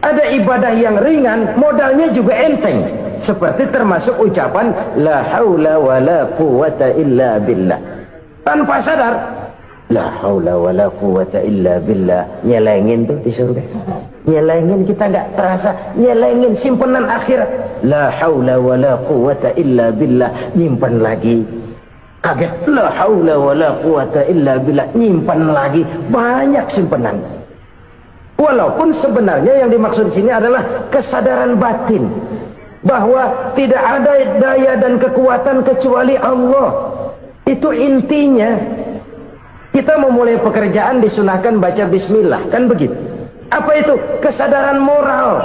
Ada ibadah yang ringan, modalnya juga enteng. Seperti termasuk ucapan la haula wa la quwwata illa billah. Tanpa sadar, la haula wa la quwwata illa billah, nyelengin tuh di surga. Nyelengin kita nggak terasa, nyelengin simpenan akhirat. La haula wala quwata illa billah, nyimpan lagi. Kaget, la haula wala quwata illa billah, nyimpan lagi. Banyak simpenan. Walaupun sebenarnya yang dimaksud di sini adalah kesadaran batin bahwa tidak ada daya dan kekuatan kecuali Allah. Itu intinya. Kita memulai pekerjaan disunahkan baca bismillah, kan begitu? Apa itu? Kesadaran moral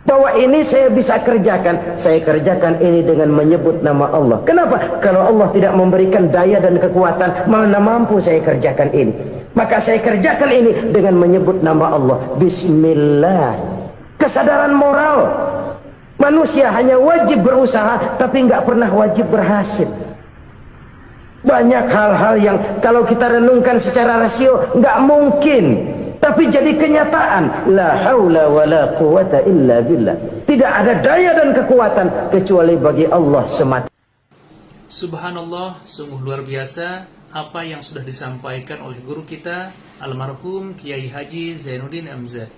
bahwa ini saya bisa kerjakan. Saya kerjakan ini dengan menyebut nama Allah. Kenapa? Kalau Allah tidak memberikan daya dan kekuatan, mana mampu saya kerjakan ini. Maka saya kerjakan ini dengan menyebut nama Allah. Bismillah. Kesadaran moral. Manusia hanya wajib berusaha, tapi nggak pernah wajib berhasil. Banyak hal-hal yang kalau kita renungkan secara rasio nggak mungkin, tapi jadi kenyataan. La haula wala quwata illa billah. Tidak ada daya dan kekuatan kecuali bagi Allah semata. Subhanallah, sungguh luar biasa apa yang sudah disampaikan oleh guru kita almarhum Kiai Haji Zainuddin MZ.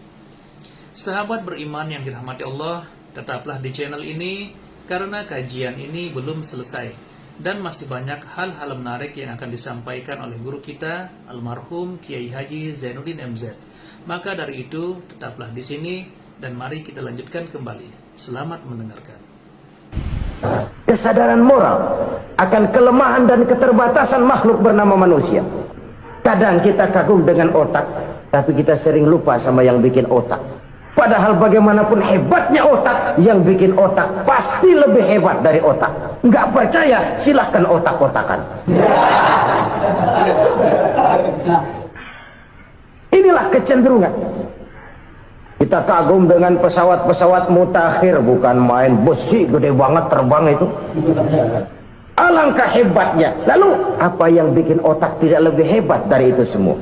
Sahabat beriman yang dirahmati Allah, tetaplah di channel ini karena kajian ini belum selesai dan masih banyak hal-hal menarik yang akan disampaikan oleh guru kita almarhum Kiai Haji Zainuddin MZ. Maka dari itu tetaplah di sini dan mari kita lanjutkan kembali. Selamat mendengarkan. Kesadaran moral akan kelemahan dan keterbatasan makhluk bernama manusia. Kadang kita kagum dengan otak, tapi kita sering lupa sama yang bikin otak. Padahal bagaimanapun hebatnya otak, yang bikin otak pasti lebih hebat dari otak. Nggak percaya? Silahkan otak-otakan. Inilah kecenderungan. Kita kagum dengan pesawat-pesawat mutakhir, bukan main, besi gede banget terbang itu. Alangkah hebatnya. Lalu apa yang bikin otak tidak lebih hebat dari itu semua?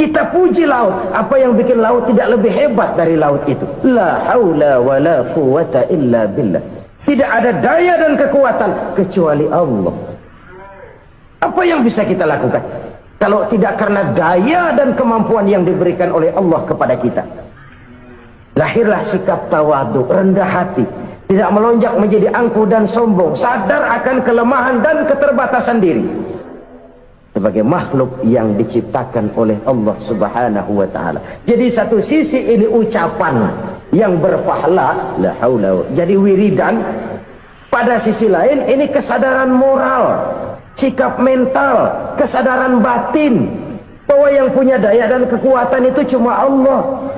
Kita puji laut, apa yang bikin laut tidak lebih hebat dari laut itu? La haula wala quwata illa billah. Tidak ada daya dan kekuatan kecuali Allah. Apa yang bisa kita lakukan kalau tidak karena daya dan kemampuan yang diberikan oleh Allah kepada kita? Lahirlah sikap tawadhu, rendah hati, tidak melonjak menjadi angkuh dan sombong, sadar akan kelemahan dan keterbatasan diri sebagai makhluk yang diciptakan oleh Allah Subhanahu wa taala. Jadi satu sisi ini ucapan yang berpahala, la haula, jadi wiridan. Pada sisi lain ini kesadaran moral, sikap mental, kesadaran batin bahwa yang punya daya dan kekuatan itu cuma Allah.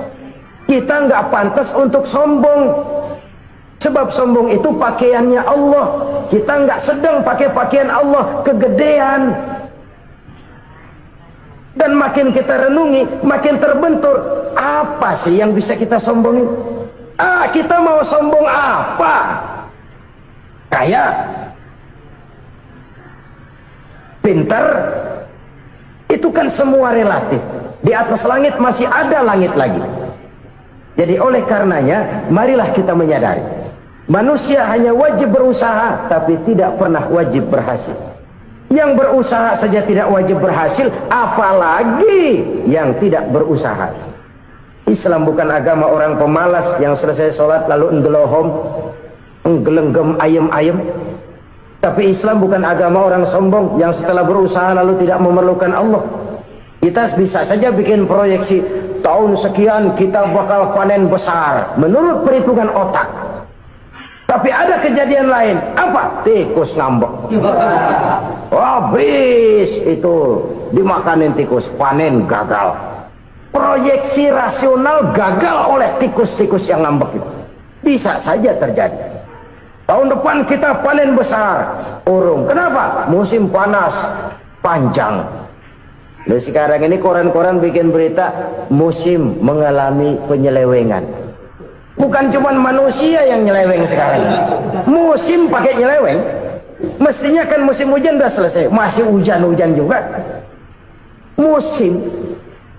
Kita nggak pantas untuk sombong, sebab sombong itu pakaiannya Allah. Kita nggak sedang pakai pakaian Allah, kegedean. Dan makin kita renungi, makin terbentur. Apa sih yang bisa kita sombongin? Kita mau sombong apa? Kaya? Pintar? Itu kan semua relatif. Di atas langit masih ada langit lagi. Jadi oleh karenanya, marilah kita menyadari. Manusia hanya wajib berusaha, tapi tidak pernah wajib berhasil. Yang berusaha saja tidak wajib berhasil, apalagi yang tidak berusaha. Islam bukan agama orang pemalas yang selesai sholat lalu endelohom, nggelenggem ayem-ayem. Tapi Islam bukan agama orang sombong yang setelah berusaha lalu tidak memerlukan Allah. Kita bisa saja bikin proyeksi, tahun sekian kita bakal panen besar menurut perhitungan otak. Tapi ada kejadian lain. Apa? Tikus ngambek. Habis itu dimakanin tikus, panen gagal. Proyeksi rasional gagal oleh tikus-tikus yang ngambek itu. Bisa saja terjadi. Tahun depan kita panen besar, urung. Kenapa? Musim panas panjang. Nah, sekarang ini koran-koran bikin berita musim mengalami penyelewengan. Bukan cuma manusia yang nyeleweng sekarang. Musim pakai nyeleweng. Mestinya kan musim hujan udah selesai, masih hujan-hujan juga. Musim.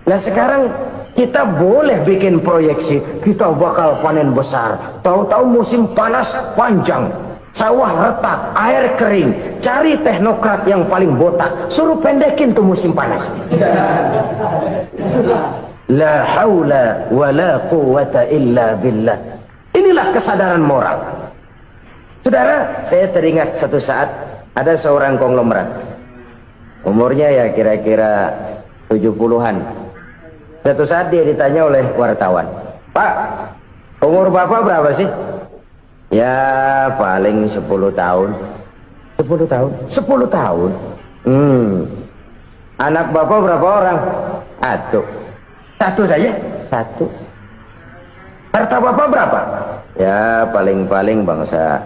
Nah sekarang kita boleh bikin proyeksi, kita bakal panen besar. Tahu-tahu musim panas panjang, sawah retak, air kering. Cari teknokrat yang paling botak, suruh pendekin tuh musim panas. La haula wa la quwwata illa billah. Inilah kesadaran moral. Saudara, saya teringat satu saat ada seorang konglomerat. Umurnya ya kira-kira 70-an. Satu saat dia ditanya oleh wartawan, "Pak, umur Bapak berapa sih?" "Ya paling 10 tahun." 10 tahun? 10 tahun? Anak Bapak berapa orang? Satu. Satu saja? Satu. Harta Bapak berapa? Ya paling-paling bangsa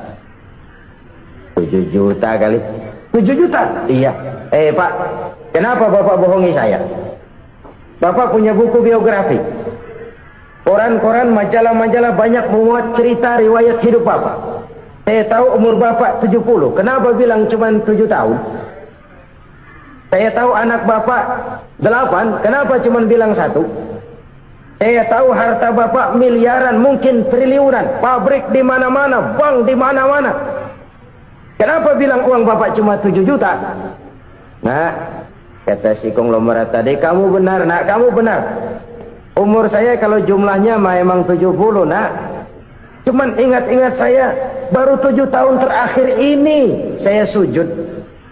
7 juta kali. 7 juta? Iya. Pak, kenapa Bapak bohongi saya? Bapak punya buku biografi. Koran-koran, majalah-majalah banyak memuat cerita riwayat hidup Bapak. Saya tahu umur Bapak 70. Kenapa bilang cuma 7 tahun? Saya tahu anak Bapak 8. Kenapa cuma bilang 1? Saya tahu harta Bapak miliaran, mungkin triliunan. Pabrik di mana-mana, bank di mana-mana. Kenapa bilang uang Bapak cuma 7 juta? Nah, kata si konglomerat tadi, "Kamu benar, Nak, kamu benar. Umur saya kalau jumlahnya memang 70, Nak. Cuman ingat-ingat saya, baru 7 tahun terakhir ini saya sujud.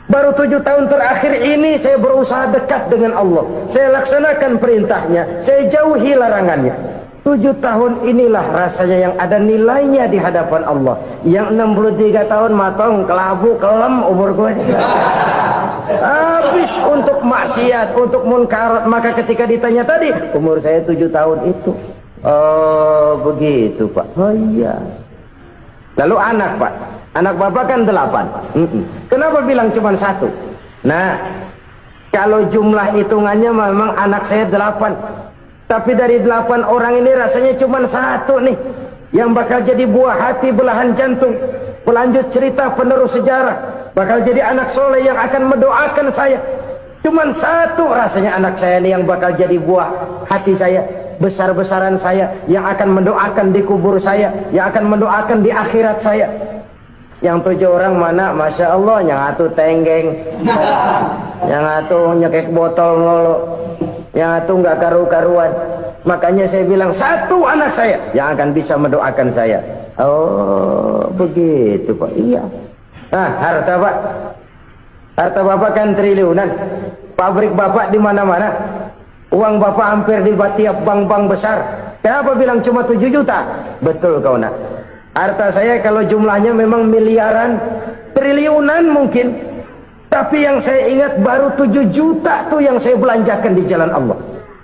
Baru 7 tahun terakhir ini saya berusaha dekat dengan Allah. Saya laksanakan perintahnya, saya jauhi larangannya. 7 tahun inilah rasanya yang ada nilainya di hadapan Allah. Yang 63 tahun matong, kelabu, kelem umur gue. Habis untuk maksiat, untuk munkarat. Maka ketika ditanya tadi, umur saya 7 tahun itu. Oh begitu Pak. Oh iya. Lalu anak Pak, anak Bapak kan 8. Kenapa bilang cuma 1? Nah, kalau jumlah hitungannya memang anak saya 8. Tapi dari 8 orang ini rasanya cuma 1 nih yang bakal jadi buah hati, belahan jantung, pelanjut cerita, penerus sejarah, bakal jadi anak soleh yang akan mendoakan saya. Cuman 1 rasanya anak saya ini yang bakal jadi buah hati saya, besar-besaran saya, yang akan mendoakan di kubur saya, yang akan mendoakan di akhirat saya. Yang 7 orang mana? Masya Allah, yang 1 tenggeng, yang 1 nyekek botol mulu, yang 1 nggak karu-karuan. Makanya saya bilang 1 anak saya yang akan bisa mendoakan saya. Oh begitu Pak. Iya. Nah, harta Pak, harta Bapak kan triliunan. Pabrik Bapak di mana-mana. Uang Bapak hampir di tiap bank-bank besar. Kenapa bilang cuma 7 juta? Betul kau Nak. Harta saya kalau jumlahnya memang miliaran, triliunan mungkin. Tapi yang saya ingat baru 7 juta tuh yang saya belanjakan di jalan Allah.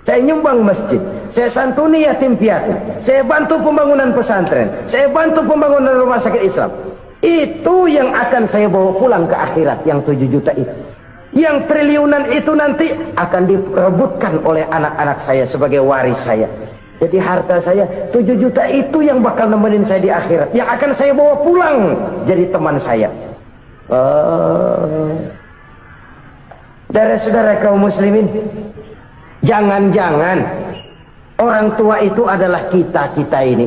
Saya nyumbang masjid, saya santuni yatim piatu, saya bantu pembangunan pesantren, saya bantu pembangunan rumah sakit Islam. Itu yang akan saya bawa pulang ke akhirat, yang 7 juta itu. Yang triliunan itu nanti akan diperebutkan oleh anak-anak saya sebagai waris saya. Jadi harta saya 7 juta itu yang bakal nemenin saya di akhirat, yang akan saya bawa pulang jadi teman saya. Saudara-saudara kaum muslimin, jangan-jangan orang tua itu adalah kita-kita ini.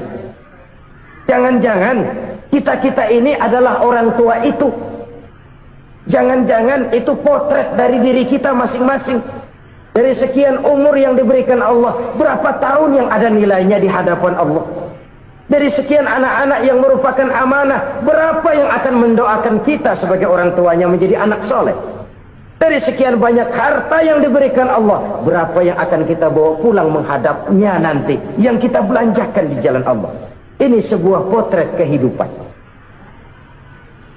Jangan-jangan kita-kita ini adalah orang tua itu. Jangan-jangan itu potret dari diri kita masing-masing. Dari sekian umur yang diberikan Allah, berapa tahun yang ada nilainya di hadapan Allah? Dari sekian anak-anak yang merupakan amanah, berapa yang akan mendoakan kita sebagai orang tuanya menjadi anak soleh? Dari sekian banyak harta yang diberikan Allah, berapa yang akan kita bawa pulang menghadapnya nanti, yang kita belanjakan di jalan Allah? Ini sebuah potret kehidupan.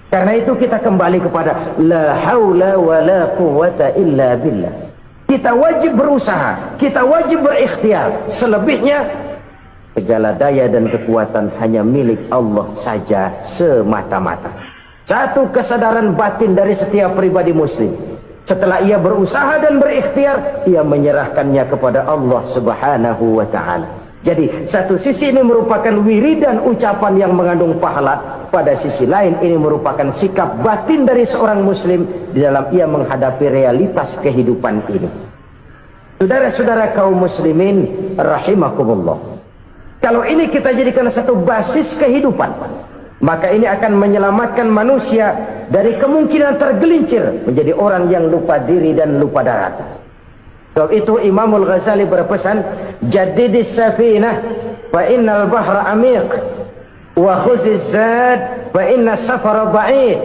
Karena itu kita kembali kepada la haula wa la quwwata illa billah. Kita wajib berusaha, kita wajib berikhtiar. Selebihnya segala daya dan kekuatan hanya milik Allah saja semata-mata. Satu kesadaran batin dari setiap pribadi muslim. Setelah ia berusaha dan berikhtiar, ia menyerahkannya kepada Allah Subhanahu wa ta'ala. Jadi satu sisi ini merupakan wiridan ucapan yang mengandung pahala, pada sisi lain ini merupakan sikap batin dari seorang muslim di dalam ia menghadapi realitas kehidupan ini. Saudara-saudara kaum muslimin rahimakumullah, kalau ini kita jadikan satu basis kehidupan, maka ini akan menyelamatkan manusia dari kemungkinan tergelincir menjadi orang yang lupa diri dan lupa darat. Sebab itu Imamul Ghazali berpesan, jaddidis safinah fa innal bahra amiq wa khuziz zad fa innas safara ba'id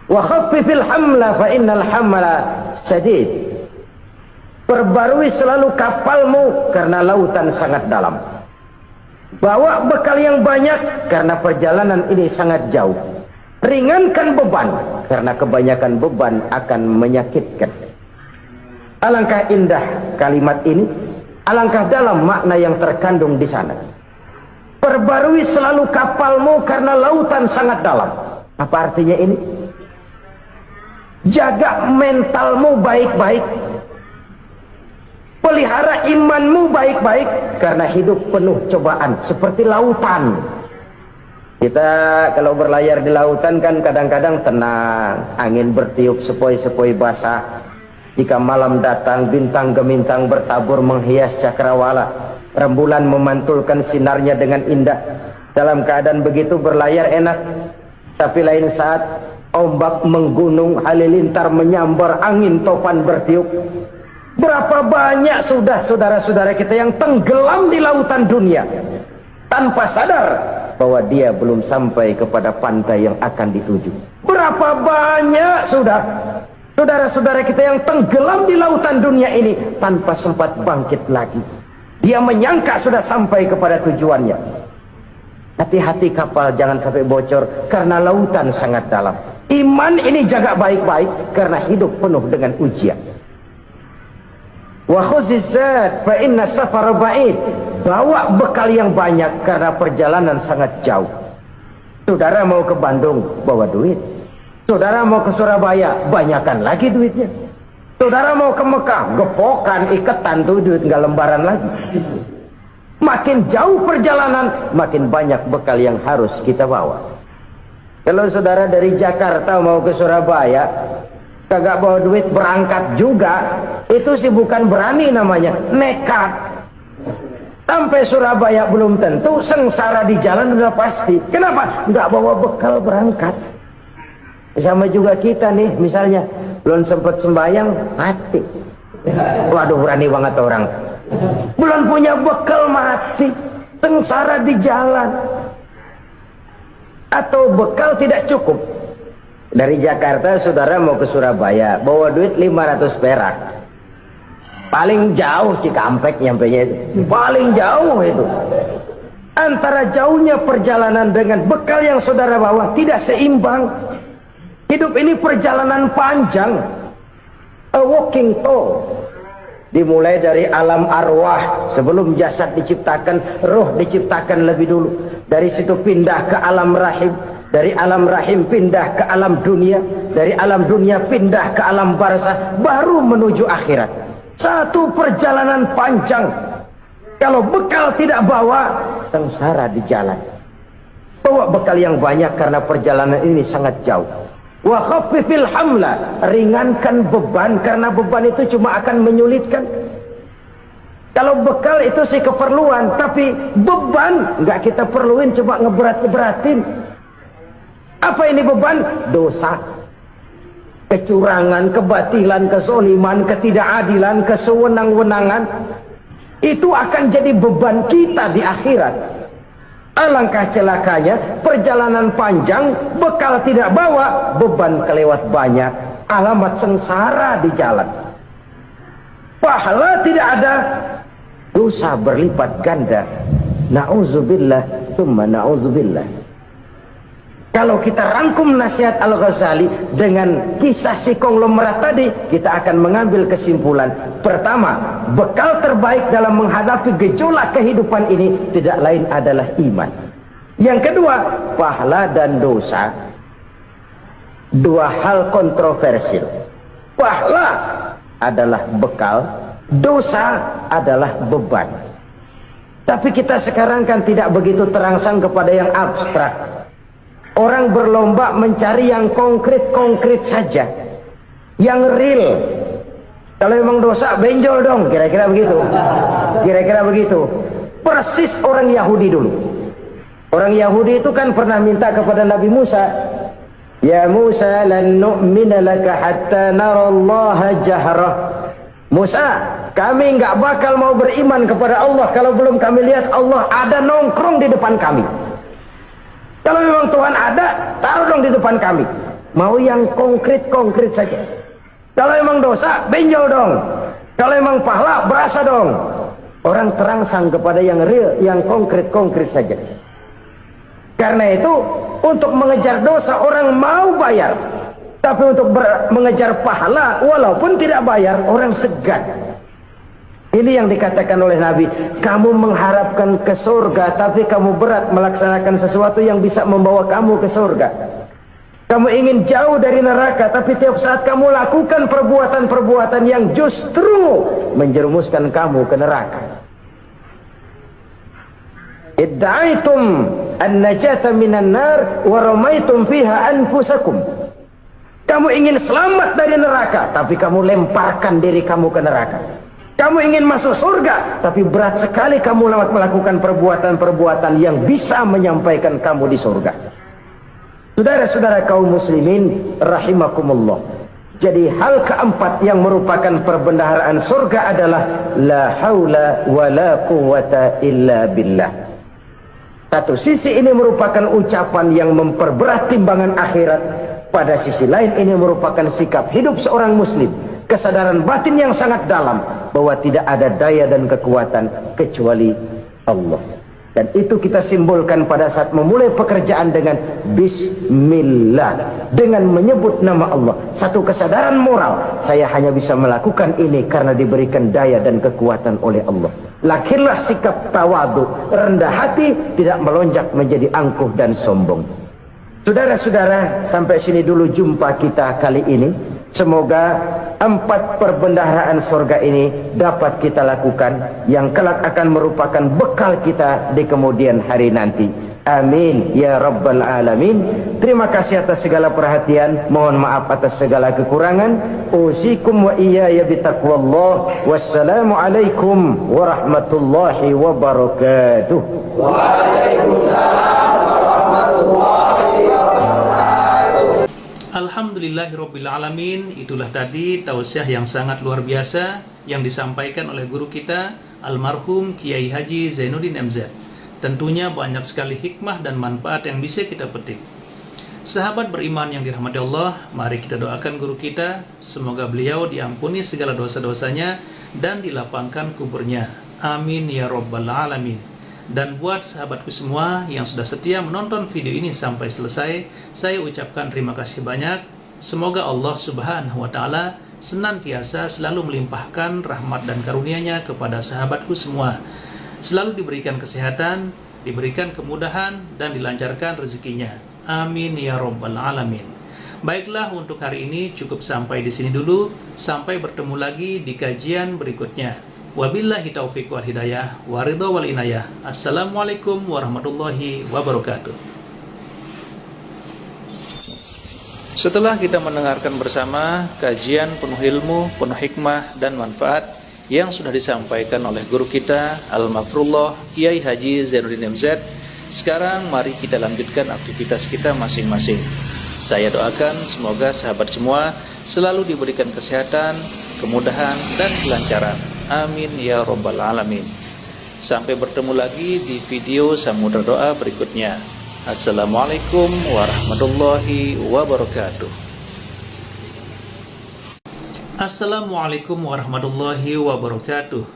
wa khaffifil hamla fa innal hamla sadid. Perbarui selalu kapalmu karena lautan sangat dalam. Bawa bekal yang banyak karena perjalanan ini sangat jauh. Ringankan beban karena kebanyakan beban akan menyakitkan. Alangkah indah kalimat ini, alangkah dalam makna yang terkandung di sana. Perbarui selalu kapalmu karena lautan sangat dalam. Apa artinya ini? Jaga mentalmu baik-baik. Pelihara imanmu baik-baik karena hidup penuh cobaan seperti lautan. Kita kalau berlayar di lautan kan kadang-kadang tenang, angin bertiup sepoi-sepoi basah. Jika malam datang, bintang gemintang bertabur menghias cakrawala. Rembulan memantulkan sinarnya dengan indah. Dalam keadaan begitu berlayar enak. Tapi lain saat ombak menggunung, halilintar menyambar, angin topan bertiup. Berapa banyak sudah saudara-saudara kita yang tenggelam di lautan dunia tanpa sadar bahwa dia belum sampai kepada pantai yang akan dituju. Berapa banyak sudah saudara-saudara kita yang tenggelam di lautan dunia ini tanpa sempat bangkit lagi. Dia menyangka sudah sampai kepada tujuannya. Hati-hati kapal jangan sampai bocor karena lautan sangat dalam. Iman ini jaga baik-baik karena hidup penuh dengan ujian. Wa khuzizat fa inna safara ba'id. Bawa bekal yang banyak karena perjalanan sangat jauh. Saudara mau ke Bandung, bawa duit. Saudara mau ke Surabaya, banyakan lagi duitnya. Saudara mau ke Mekah, gepokan, iketan tuh duit nggak lembaran lagi. Makin jauh perjalanan, makin banyak bekal yang harus kita bawa. Kalau saudara dari Jakarta mau ke Surabaya, kagak bawa duit berangkat juga, itu sih bukan berani namanya, nekat. Sampai Surabaya belum tentu, sengsara di jalan udah pasti. Kenapa? Nggak bawa bekal berangkat. Sama juga kita nih, misalnya belum sempat sembahyang, mati. Waduh, berani banget orang. Belum punya bekal, mati. Sengsara di jalan. Atau bekal tidak cukup. Dari Jakarta saudara mau ke Surabaya, bawa duit 500 perak. Paling jauh Cikampek nyampenya itu. Paling jauh itu. Antara jauhnya perjalanan dengan bekal yang saudara bawa tidak seimbang. Hidup ini perjalanan panjang. A walking tour. Dimulai dari alam arwah. Sebelum jasad diciptakan, roh diciptakan lebih dulu. Dari situ pindah ke alam rahim. Dari alam rahim pindah ke alam dunia. Dari alam dunia pindah ke alam barzah. Baru menuju akhirat. Satu perjalanan panjang. Kalau bekal tidak bawa, sengsara di jalan. Bawa bekal yang banyak karena perjalanan ini sangat jauh. Wa khaffifil hamla, ringankan beban karena beban itu cuma akan menyulitkan. Kalau bekal itu sih keperluan, tapi beban nggak kita perluin, cuma ngeberat-beratin. Apa ini beban? Dosa, kecurangan, kebatilan, kesoliman, ketidakadilan, kesewenang-wenangan. Itu akan jadi beban kita di akhirat. Alangkah celakanya, perjalanan panjang, bekal tidak bawa, beban kelewat banyak, alamat sengsara di jalan. Pahala tidak ada, dosa berlipat ganda. Na'udzubillah, summa na'udzubillah. Kalau kita rangkum nasihat Al-Ghazali dengan kisah si konglomerat tadi, kita akan mengambil kesimpulan. Pertama, bekal terbaik dalam menghadapi gejolak kehidupan ini tidak lain adalah iman. Yang kedua, pahala dan dosa. Dua hal kontroversial. Pahala adalah bekal, dosa adalah beban. Tapi kita sekarang kan tidak begitu terangsang kepada yang abstrak. Orang berlomba mencari yang konkret-konkret saja, yang real. Kalau memang dosa, benjol dong, kira-kira begitu. Kira-kira begitu. Persis orang Yahudi dulu. Orang Yahudi itu kan pernah minta kepada Nabi Musa, Ya Musa, lan nu'mina laka hatta narallaha jahrah. Musa, Kami nggak bakal mau beriman kepada Allah kalau belum kami lihat Allah ada nongkrong di depan kami. Kalau memang Tuhan ada, taruh dong di depan kami. Mau yang konkret-konkret saja. Kalau memang dosa, benjol dong. Kalau memang pahala, berasa dong. Orang terangsang kepada yang real, yang konkret-konkret saja. Karena itu, untuk mengejar dosa orang mau bayar. Tapi untuk mengejar pahala, walaupun tidak bayar, orang segan. Ini yang dikatakan oleh Nabi, kamu mengharapkan ke surga, tapi kamu berat melaksanakan sesuatu yang bisa membawa kamu ke surga. Kamu ingin jauh dari neraka, tapi tiap saat kamu lakukan perbuatan-perbuatan yang justru menjerumuskan kamu ke neraka. Idda'aitum an-najata minan nar wa ramaitum fiha anfusakum. Kamu ingin selamat dari neraka, tapi kamu lemparkan diri kamu ke neraka. Kamu ingin masuk surga, tapi berat sekali kamu melakukan perbuatan-perbuatan yang bisa menyampaikan kamu di surga. Saudara-saudara kaum muslimin rahimakumullah. Jadi hal keempat yang merupakan perbendaharaan surga adalah la haula wa la quwwata illa billah. Satu sisi ini merupakan ucapan yang memperberat timbangan akhirat. Pada sisi lain ini merupakan sikap hidup seorang muslim. Kesadaran batin yang sangat dalam bahwa tidak ada daya dan kekuatan kecuali Allah. Dan itu kita simbolkan pada saat memulai pekerjaan dengan Bismillah, dengan menyebut nama Allah. Satu kesadaran moral, saya hanya bisa melakukan ini karena diberikan daya dan kekuatan oleh Allah. Lahirlah sikap tawadu, rendah hati, tidak melonjak menjadi angkuh dan sombong. Saudara-saudara, sampai sini dulu jumpa kita kali ini. Semoga 4 perbendaharaan surga ini dapat kita lakukan, yang kelak akan merupakan bekal kita di kemudian hari nanti. Amin ya rabbal alamin. Terima kasih atas segala perhatian, mohon maaf atas segala kekurangan. Usikum wa iyaya bitaqwallah. Wassalamu alaikum warahmatullahi wabarakatuh. Waalaikumsalam warahmatullahi wabarakatuh. Alhamdulillahirrabbilalamin. Itulah tadi tausiah yang sangat luar biasa yang disampaikan oleh guru kita almarhum Kiai Haji Zainuddin MZ. Tentunya banyak sekali hikmah dan manfaat yang bisa kita petik. Sahabat beriman yang dirahmati Allah, mari kita doakan guru kita, semoga beliau diampuni segala dosa-dosanya dan dilapangkan kuburnya. Amin ya rabbal alamin. Dan buat sahabatku semua yang sudah setia menonton video ini sampai selesai, saya ucapkan terima kasih banyak. Semoga Allah Subhanahu wa Ta'ala senantiasa selalu melimpahkan rahmat dan karunia-Nya kepada sahabatku semua. Selalu diberikan kesehatan, diberikan kemudahan, dan dilancarkan rezekinya. Amin ya rabbal alamin. Baiklah, untuk hari ini cukup sampai di sini dulu. Sampai bertemu lagi di kajian berikutnya. Wabillahi taufiq wal hidayah, waridha wal inayah. Assalamualaikum warahmatullahi wabarakatuh. Setelah kita mendengarkan bersama kajian penuh ilmu, penuh hikmah dan manfaat yang sudah disampaikan oleh guru kita Al-Mafrullah Kiai Haji Zainuddin MZ, sekarang mari kita lanjutkan aktivitas kita masing-masing. Saya doakan semoga sahabat semua selalu diberikan kesehatan, kemudahan dan kelancaran. Amin ya rabbal alamin. Sampai bertemu lagi di video Samudra Doa berikutnya. Assalamualaikum warahmatullahi wabarakatuh. Assalamualaikum warahmatullahi wabarakatuh.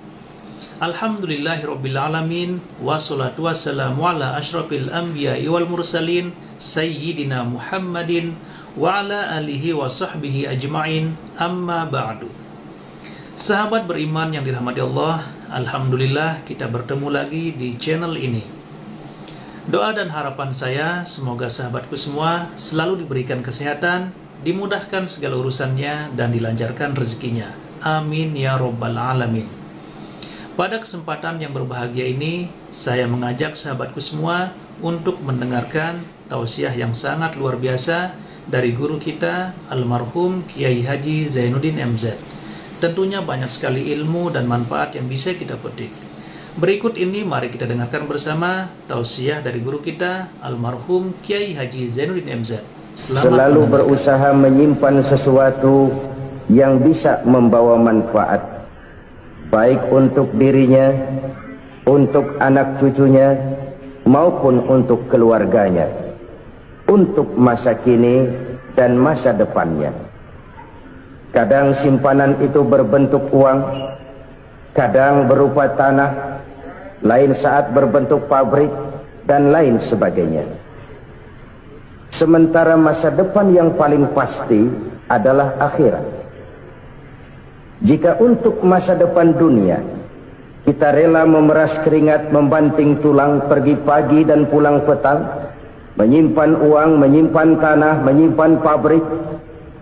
Alhamdulillahirrabbilalamin. Wassalatu wassalamu ala ashrafil anbiya'i wal mursalin Sayyidina Muhammadin wa ala alihi wa sahbihi ajma'in. Amma ba'du. Sahabat beriman yang dirahmati Allah, alhamdulillah kita bertemu lagi di channel ini. Doa dan harapan saya semoga sahabatku semua selalu diberikan kesehatan, dimudahkan segala urusannya, dan dilancarkan rezekinya. Amin ya rabbal alamin. Pada kesempatan yang berbahagia ini, saya mengajak sahabatku semua untuk mendengarkan tausiah yang sangat luar biasa dari guru kita almarhum Kiai Haji Zainuddin MZ. Tentunya banyak sekali ilmu dan manfaat yang bisa kita petik. Berikut ini mari kita dengarkan bersama tausiah dari guru kita almarhum Kiai Haji Zainuddin MZ. Selalu berusaha menyimpan sesuatu yang bisa membawa manfaat. baik untuk dirinya, untuk anak cucunya, maupun untuk keluarganya, untuk masa kini dan masa depannya. Kadang simpanan itu berbentuk uang, kadang berupa tanah, lain saat berbentuk pabrik, dan lain sebagainya. Sementara masa depan yang paling pasti adalah akhirat. Jika untuk masa depan dunia kita rela memeras keringat, membanting tulang, pergi pagi dan pulang petang, menyimpan uang, menyimpan tanah, menyimpan pabrik,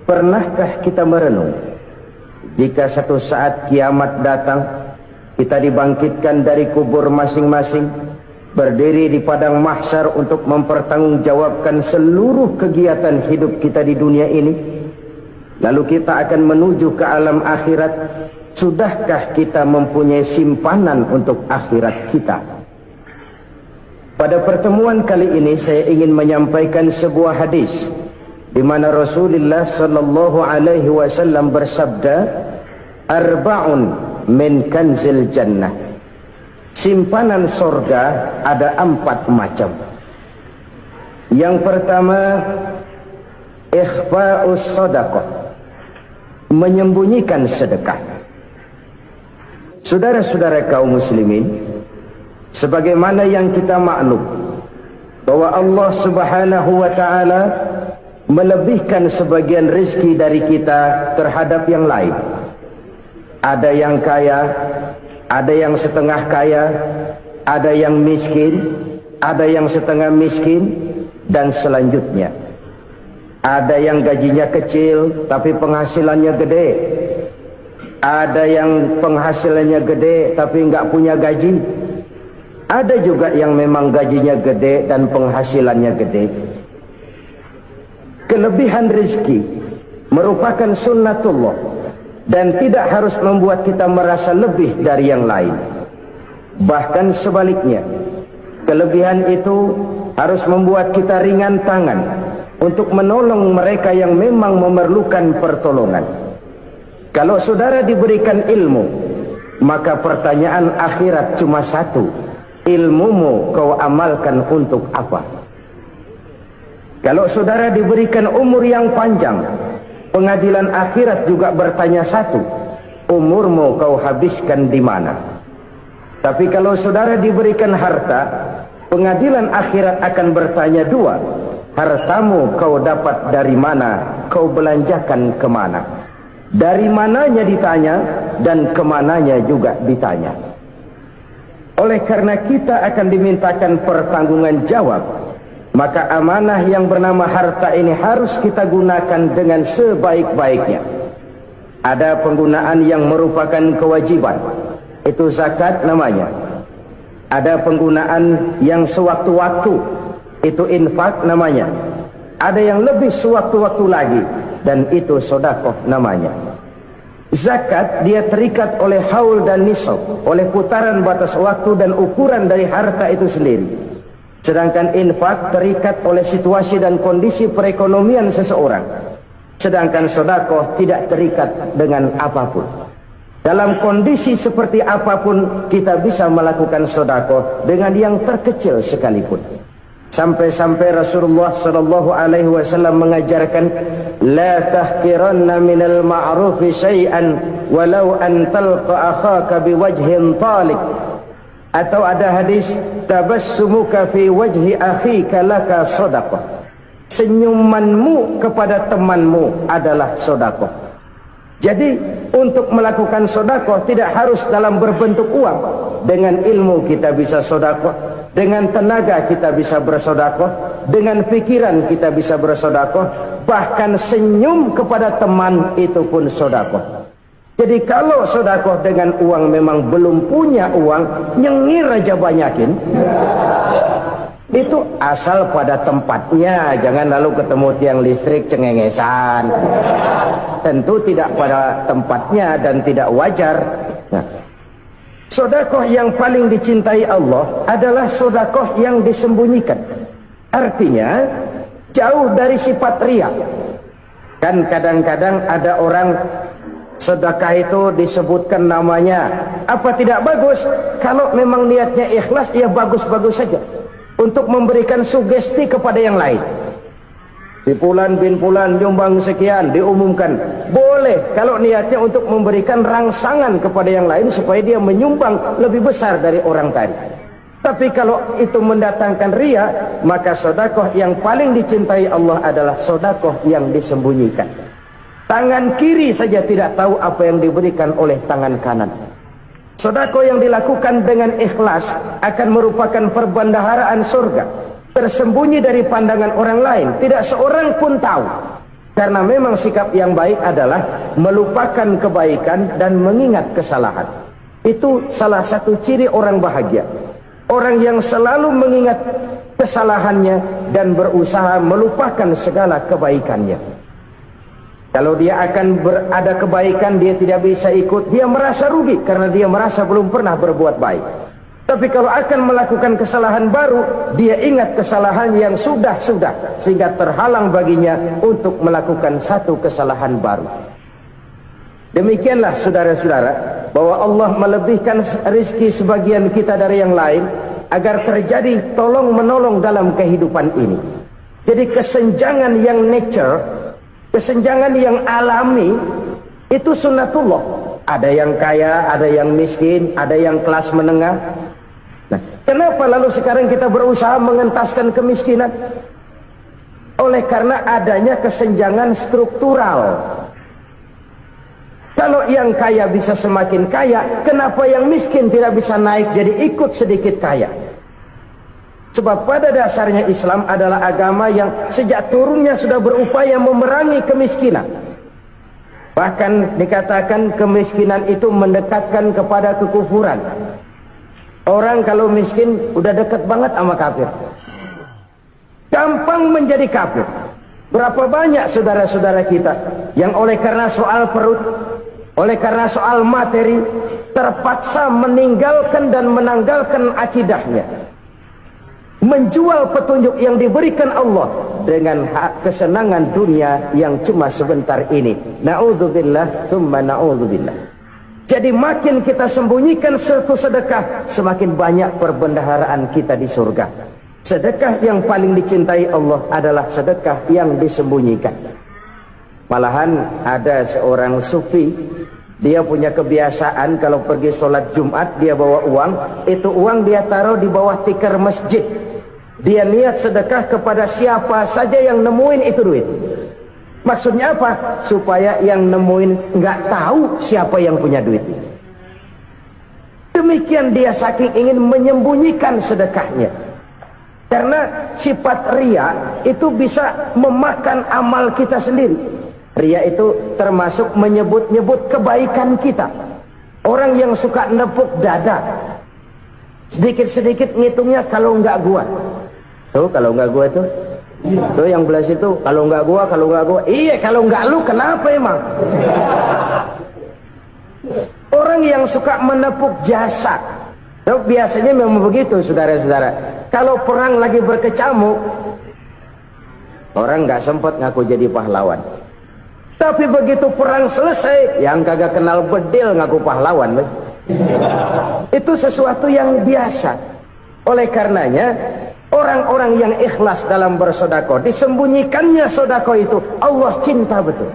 pernahkah kita merenung jika satu saat kiamat datang, kita dibangkitkan dari kubur masing-masing, berdiri di padang mahsyar untuk mempertanggungjawabkan seluruh kegiatan hidup kita di dunia ini, lalu kita akan menuju ke alam akhirat. Sudahkah kita mempunyai simpanan untuk akhirat kita? Pada pertemuan kali ini saya ingin menyampaikan sebuah hadis di mana Rasulullah sallallahu alaihi wasallam bersabda, "Arba'un min kanzil jannah." Simpanan sorga ada 4 macam. Yang pertama, ikhfa'us sadaqah, menyembunyikan sedekah. Saudara-saudara kaum muslimin, sebagaimana yang kita maklum bahwa Allah Subhanahu wa taala melebihkan sebagian rezeki dari kita terhadap yang lain. Ada yang kaya, ada yang setengah kaya, ada yang miskin, ada yang setengah miskin, dan selanjutnya. Ada yang gajinya kecil tapi penghasilannya gede. Ada yang penghasilannya gede tapi nggak punya gaji. Ada juga yang memang gajinya gede dan penghasilannya gede. Kelebihan rezeki merupakan sunnatullah dan tidak harus membuat kita merasa lebih dari yang lain. Bahkan sebaliknya, kelebihan itu harus membuat kita ringan tangan untuk menolong mereka yang memang memerlukan pertolongan. Kalau saudara diberikan ilmu, maka pertanyaan akhirat cuma satu: ilmumu kau amalkan untuk apa? Kalau saudara diberikan umur yang panjang, pengadilan akhirat juga bertanya satu: umurmu kau habiskan di mana? Tapi kalau saudara diberikan harta, pengadilan akhirat akan bertanya dua: hartamu kau dapat dari mana? Kau belanjakan kemana? Dari mananya ditanya dan kemananya juga ditanya. Oleh karena kita akan dimintakan pertanggungan jawab, maka amanah yang bernama harta ini harus kita gunakan dengan sebaik-baiknya. Ada penggunaan yang merupakan kewajiban, itu zakat namanya. Ada penggunaan yang sewaktu-waktu, itu infak namanya. Ada yang lebih sewaktu-waktu lagi, dan itu sedekah namanya. Zakat dia terikat oleh haul dan nisab, oleh putaran batas waktu dan ukuran dari harta itu sendiri. Sedangkan infak terikat oleh situasi dan kondisi perekonomian seseorang. Sedangkan sedekah tidak terikat dengan apapun. Dalam kondisi seperti apapun kita bisa melakukan sedekah dengan yang terkecil sekalipun. Sampai-sampai Rasulullah sallallahu alaihi wasallam mengajarkan, la tahqiranna minal ma'rufi syai'an walau an talqa akhaka biwajhin talik. Atau ada hadis, tabassumuka fi wajhi akhika laka shadaqah. Senyumanmu kepada temanmu adalah sedekah. Jadi untuk melakukan sedekah tidak harus dalam berbentuk uang. Dengan ilmu kita bisa sedekah, dengan tenaga kita bisa bersedekah, dengan pikiran kita bisa bersedekah, bahkan senyum kepada teman itu pun sedekah. Jadi kalau sedekah dengan uang memang belum punya uang, nyengir aja banyakin. Itu asal pada tempatnya, jangan lalu ketemu tiang listrik cengengesan. Tentu tidak pada tempatnya dan tidak wajar. Nah, sedekah yang paling dicintai Allah adalah sedekah yang disembunyikan. Artinya jauh dari sifat riya. Kan kadang-kadang ada orang sedekah itu disebutkan namanya. Apa tidak bagus? Kalau memang niatnya ikhlas, ya bagus-bagus saja. Untuk memberikan sugesti kepada yang lain. Si Fulan bin Fulan nyumbang sekian, diumumkan. Boleh kalau niatnya untuk memberikan rangsangan kepada yang lain supaya dia menyumbang lebih besar dari orang tadi. Tapi kalau itu mendatangkan riya, maka sedekah yang paling dicintai Allah adalah sedekah yang disembunyikan. Tangan kiri saja tidak tahu apa yang diberikan oleh tangan kanan. Sedekah yang dilakukan dengan ikhlas akan merupakan perbendaharaan surga, tersembunyi dari pandangan orang lain, tidak seorang pun tahu. Karena memang sikap yang baik adalah melupakan kebaikan dan mengingat kesalahan. Itu salah satu ciri orang bahagia. Orang yang selalu mengingat kesalahannya dan berusaha melupakan segala kebaikannya. Kalau dia akan ada kebaikan, dia tidak bisa ikut, dia merasa rugi karena dia merasa belum pernah berbuat baik. Tapi kalau akan melakukan kesalahan baru, dia ingat kesalahan yang sudah-sudah, sehingga terhalang baginya untuk melakukan satu kesalahan baru. Demikianlah saudara-saudara, bahwa Allah melebihkan rizki sebagian kita dari yang lain, agar terjadi tolong-menolong dalam kehidupan ini. Jadi kesenjangan yang nature, kesenjangan yang alami, itu sunnatullah. Ada yang kaya, ada yang miskin, ada yang kelas menengah. Nah, kenapa lalu sekarang kita berusaha mengentaskan kemiskinan? Oleh karena adanya kesenjangan struktural. Kalau yang kaya bisa semakin kaya, kenapa yang miskin tidak bisa naik jadi ikut sedikit kaya? Sebab pada dasarnya Islam adalah agama yang sejak turunnya sudah berupaya memerangi kemiskinan. Bahkan dikatakan kemiskinan itu mendekatkan kepada kekufuran. Orang kalau miskin udah dekat banget sama kafir, gampang menjadi kafir. Berapa banyak saudara-saudara kita yang oleh karena soal perut, oleh karena soal materi, terpaksa meninggalkan dan menanggalkan akidahnya, menjual petunjuk yang diberikan Allah dengan kesenangan dunia yang cuma sebentar ini. Na'udzubillah thumma na'udzubillah. Jadi makin kita sembunyikan satu sedekah, semakin banyak perbendaharaan kita di surga. Sedekah yang paling dicintai Allah adalah sedekah yang disembunyikan. Malahan ada seorang sufi, dia punya kebiasaan kalau pergi sholat Jumat dia bawa uang, itu uang dia taruh di bawah tikar masjid. Dia niat sedekah kepada siapa saja yang nemuin itu duit. Maksudnya apa? Supaya yang nemuin nggak tahu siapa yang punya duit. Demikian dia saking ingin menyembunyikan sedekahnya. Karena sifat riya itu bisa memakan amal kita sendiri. Riya itu termasuk menyebut-nyebut kebaikan kita. Orang yang suka nepuk dada, sedikit-sedikit ngitungnya kalau nggak gua. Tuh kalau nggak gua tuh. Tuh yang belah situ, kalau nggak gua, kalau nggak gua. Iya, kalau nggak lu kenapa emang? Orang yang suka menepuk jasa, tuh biasanya memang begitu saudara-saudara. Kalau perang lagi berkecamuk, orang nggak sempat ngaku jadi pahlawan. Tapi begitu perang selesai, yang kagak kenal bedil ngaku pahlawan, mas. Itu sesuatu yang biasa. Oleh karenanya, orang-orang yang ikhlas dalam bersedekah, disembunyikannya sedekah itu, Allah cinta betul.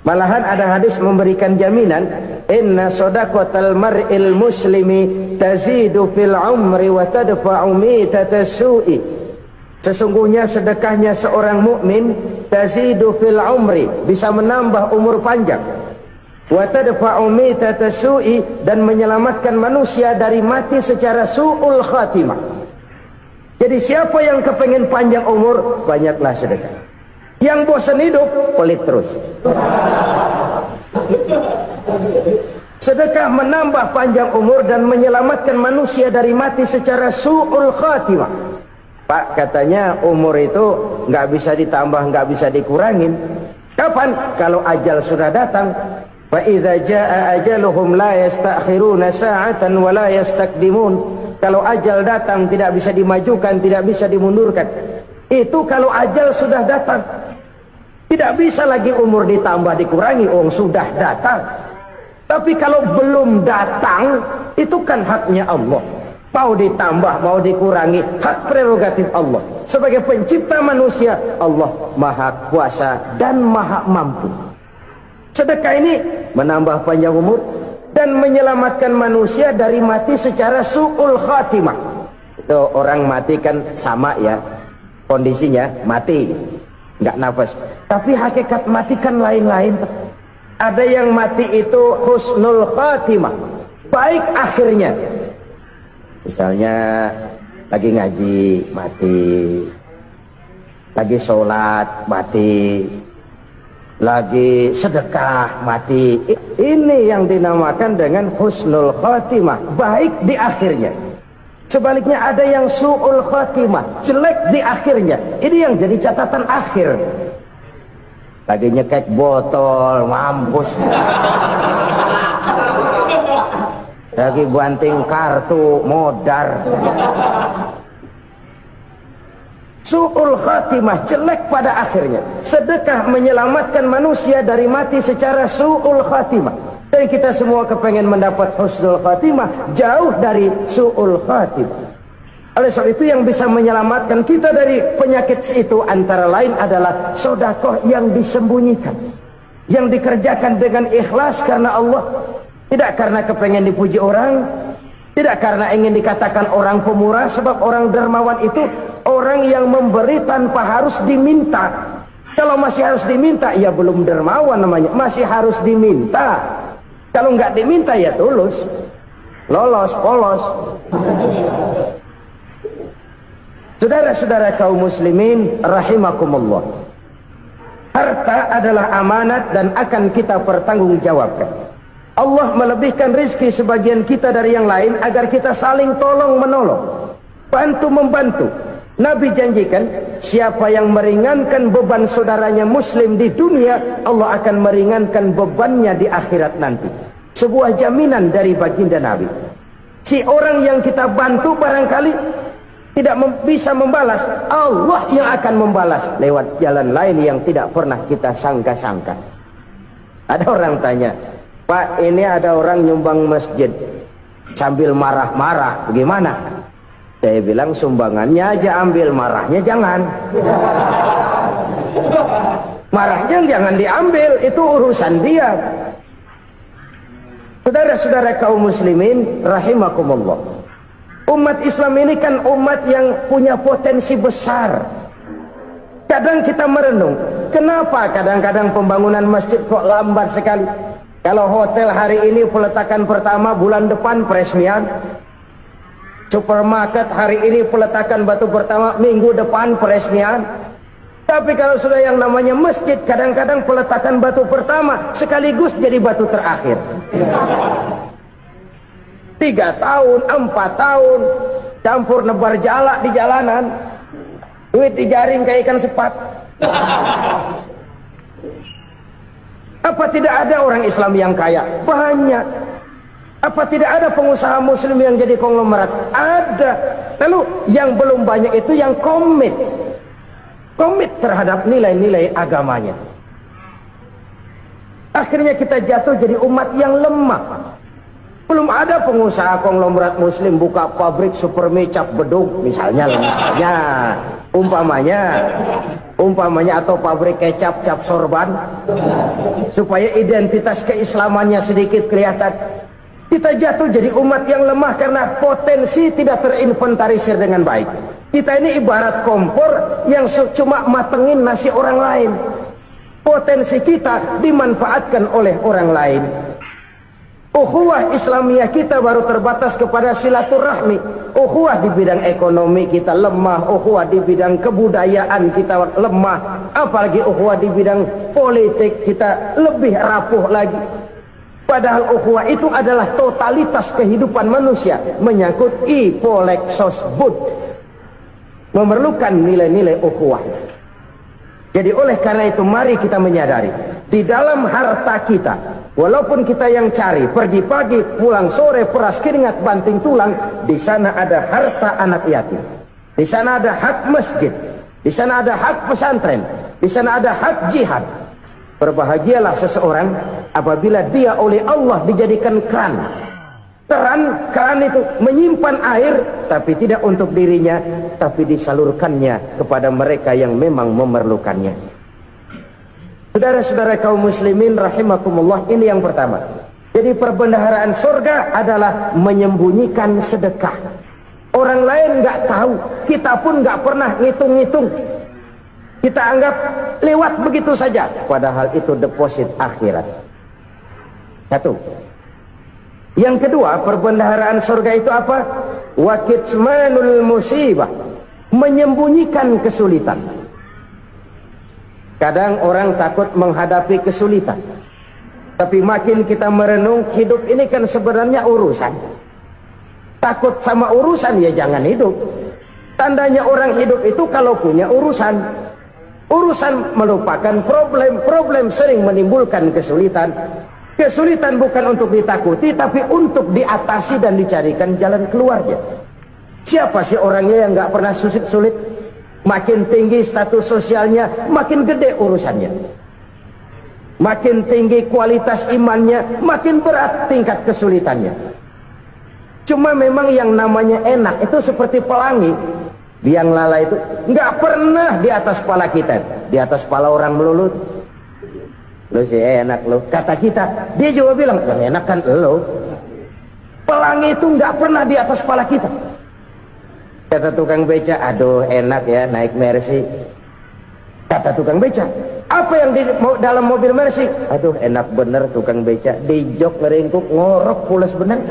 Malahan ada hadis memberikan jaminan, inna sedaqatal mar'il muslimi tazidu fil umri wa tadfa'u mitatas su'i. Sesungguhnya sedekahnya seorang mukmin tazidu fil umri, bisa menambah umur panjang, wa tadfa'u mitatas su'i, dan menyelamatkan manusia dari mati secara su'ul khatimah. Jadi siapa yang kepengen panjang umur, banyaklah sedekah. Yang bosan hidup, pelit terus. Sedekah menambah panjang umur dan menyelamatkan manusia dari mati secara su'ul khatimah. Pak, katanya umur itu nggak bisa ditambah, nggak bisa dikurangin. Kapan? Kalau ajal sudah datang. Fa idza jaa ajaluhum la yastakhiruna sa'atan wa la yastakdimun. Kalau ajal datang tidak bisa dimajukan, tidak bisa dimundurkan. Itu kalau ajal sudah datang. Tidak bisa lagi umur ditambah dikurangi, sudah datang. Tapi kalau belum datang, itu kan haknya Allah. Mau ditambah, mau dikurangi, hak prerogatif Allah. Sebagai pencipta manusia, Allah maha kuasa dan maha mampu. Sedekah ini menambah panjang umur dan menyelamatkan manusia dari mati secara su'ul khatimah. Itu orang mati kan sama ya, kondisinya mati, nggak nafas. Tapi hakikat mati kan lain-lain. Ada yang mati itu husnul khatimah, baik akhirnya. Misalnya lagi ngaji mati, lagi sholat mati, lagi sedekah mati. Ini yang dinamakan dengan husnul khatimah, baik di akhirnya. Sebaliknya ada yang su'ul khatimah, jelek di akhirnya. Ini yang jadi catatan akhir. Lagi nyekek botol, mampus. Lagi banting kartu, modar. Su'ul khatimah, jelek pada akhirnya. Sedekah menyelamatkan manusia dari mati secara su'ul khatimah. Dan kita semua kepengen mendapat husnul khatimah, jauh dari su'ul khatimah. Oleh sebab itu yang bisa menyelamatkan kita dari penyakit itu antara lain adalah sedekah yang disembunyikan, yang dikerjakan dengan ikhlas karena Allah. Tidak karena kepengen dipuji orang, tidak karena ingin dikatakan orang pemurah. Sebab orang dermawan itu orang yang memberi tanpa harus diminta. Kalau masih harus diminta, ya belum dermawan namanya, masih harus diminta. Kalau nggak diminta ya tulus, lolos, polos. Saudara-saudara kaum muslimin rahimakumullah, harta adalah amanat dan akan kita pertanggungjawabkan. Allah melebihkan rizki sebagian kita dari yang lain agar kita saling tolong menolong, bantu membantu. Nabi janjikan, siapa yang meringankan beban saudaranya muslim di dunia, Allah akan meringankan bebannya di akhirat nanti. Sebuah jaminan dari baginda Nabi. Si orang yang kita bantu barangkali tidak bisa membalas, Allah yang akan membalas lewat jalan lain yang tidak pernah kita sangka-sangka. Ada orang tanya, Pak, ini ada orang nyumbang masjid sambil marah-marah, bagaimana? Saya bilang sumbangannya aja ambil, marahnya jangan. Marahnya jangan diambil, itu urusan dia. Saudara-saudara kaum muslimin rahimakumullah, umat Islam ini kan umat yang punya potensi besar. Kadang kita merenung, kenapa kadang-kadang pembangunan masjid kok lambat sekali? Kalau hotel hari ini peletakan pertama, bulan depan peresmian. Supermarket hari ini peletakan batu pertama, minggu depan peresmian. Tapi kalau sudah yang namanya masjid, kadang-kadang peletakan batu pertama sekaligus jadi batu terakhir. 3 tahun, 4 tahun, campur nebar jalak di jalanan, duit dijaring kayak ikan sepat. Apa tidak ada orang Islam yang kaya? Banyak. Apa tidak ada pengusaha muslim yang jadi konglomerat? Ada. Lalu yang belum banyak itu yang komit terhadap nilai-nilai agamanya. Akhirnya kita jatuh jadi umat yang lemah. Belum ada pengusaha konglomerat muslim buka pabrik supermi cap bedug misalnya umpamanya atau pabrik kecap cap sorban supaya identitas keislamannya sedikit kelihatan. Kita jatuh jadi umat yang lemah karena potensi tidak terinventarisir dengan baik. Kita ini ibarat kompor yang cuma matengin nasi orang lain. Potensi kita dimanfaatkan oleh orang lain. Ukhuwah Islamiyah kita baru terbatas kepada silaturahmi. Ukhuwah di bidang ekonomi kita lemah, ukhuwah di bidang kebudayaan kita lemah, apalagi ukhuwah di bidang politik kita lebih rapuh lagi. Padahal ukhuwah itu adalah totalitas kehidupan manusia, menyangkut ipolexosbud, memerlukan nilai-nilai ukhuwah. Jadi oleh karena itu mari kita menyadari, di dalam harta kita, walaupun kita yang cari, pergi pagi, pulang sore, peras keringat, banting tulang, di sana ada harta anak yatim, di sana ada hak masjid, di sana ada hak pesantren, Di sana ada hak jihad. Berbahagialah seseorang apabila dia oleh Allah dijadikan keran. Keran itu menyimpan air, tapi tidak untuk dirinya, tapi disalurkannya kepada mereka yang memang memerlukannya. Saudara-saudara kaum muslimin rahimakumullah, ini yang pertama. Jadi perbendaharaan surga adalah menyembunyikan sedekah. Orang lain nggak tahu, kita pun nggak pernah ngitung-ngitung. Kita anggap lewat begitu saja, padahal itu deposit akhirat. Satu. Yang kedua, perbendaharaan surga itu apa? Wa kitmanul musibah, menyembunyikan kesulitan. Kadang orang takut menghadapi kesulitan, tapi makin kita merenung, hidup ini kan sebenarnya urusan. Takut sama urusan, ya jangan hidup. Tandanya orang hidup itu kalau punya urusan. Urusan melupakan problem. Problem sering menimbulkan kesulitan. Kesulitan bukan untuk ditakuti, tapi untuk diatasi dan dicarikan jalan keluarnya. Siapa sih orangnya yang nggak pernah sulit-sulit? Makin tinggi status sosialnya, makin gede urusannya. Makin tinggi kualitas imannya, makin berat tingkat kesulitannya. Cuma memang yang namanya enak itu seperti pelangi. Biang lala itu nggak pernah di atas kepala kita, di atas kepala orang melulu. Lu sih enak lu, kata kita. Dia juga bilang yang enak kan lu. Pelangi itu nggak pernah di atas kepala kita. Kata tukang beca, aduh enak ya naik Mercy. Kata tukang beca, apa yang di dalam mobil Mercy? Aduh enak bener tukang beca, di jok ngeringkuk ngorok pulas bener.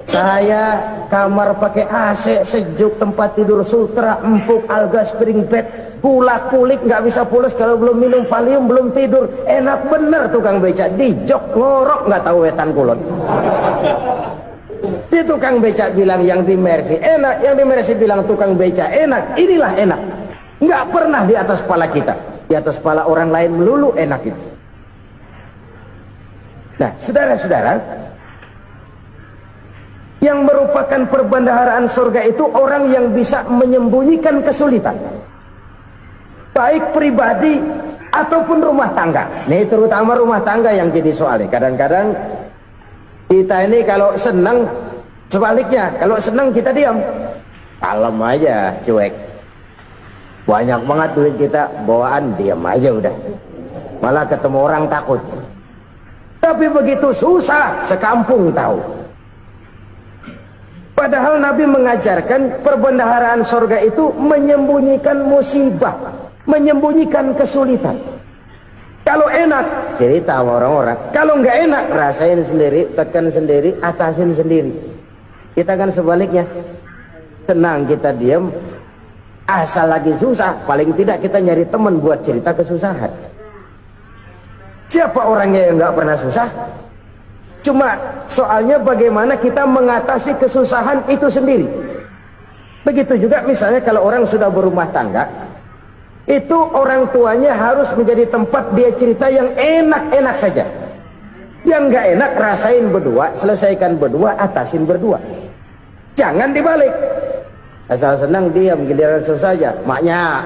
Saya kamar pakai AC sejuk, tempat tidur sutra empuk, alga spring bed, kulak kulik nggak bisa pulas kalau belum minum Valium, belum tidur. Enak bener tukang beca, di jok ngorok nggak tahu wetan kulon. Si tukang beca bilang yang di Mercy enak, yang di Mercy bilang tukang beca enak. Inilah enak, nggak pernah di atas kepala kita, di atas kepala orang lain melulu enak itu. Nah, saudara-saudara, yang merupakan perbendaharaan surga itu orang yang bisa menyembunyikan kesulitan, baik pribadi ataupun rumah tangga. Nih terutama rumah tangga yang jadi soalnya. Kadang-kadang kita ini kalau senang, sebaliknya kalau senang kita diam, kalem aja, cuek. Banyak banget duit kita bawaan, diam aja udah. Malah ketemu orang takut. Tapi begitu susah, sekampung tahu. Padahal Nabi mengajarkan perbendaharaan surga itu menyembunyikan musibah, menyembunyikan kesulitan. Kalau enak, cerita sama orang-orang. Kalau nggak enak, rasain sendiri, tekan sendiri, atasin sendiri. Kita kan sebaliknya. Tenang kita diam, asal lagi susah, paling tidak kita nyari teman buat cerita kesusahan. Siapa orangnya yang nggak pernah susah? Cuma soalnya bagaimana kita mengatasi kesusahan itu sendiri. Begitu juga misalnya kalau orang sudah berumah tangga, itu orang tuanya harus menjadi tempat dia cerita yang enak-enak saja. Yang nggak enak rasain berdua, selesaikan berdua, atasin berdua. Jangan dibalik. Asal senang diam, giliran susah saja. Maknya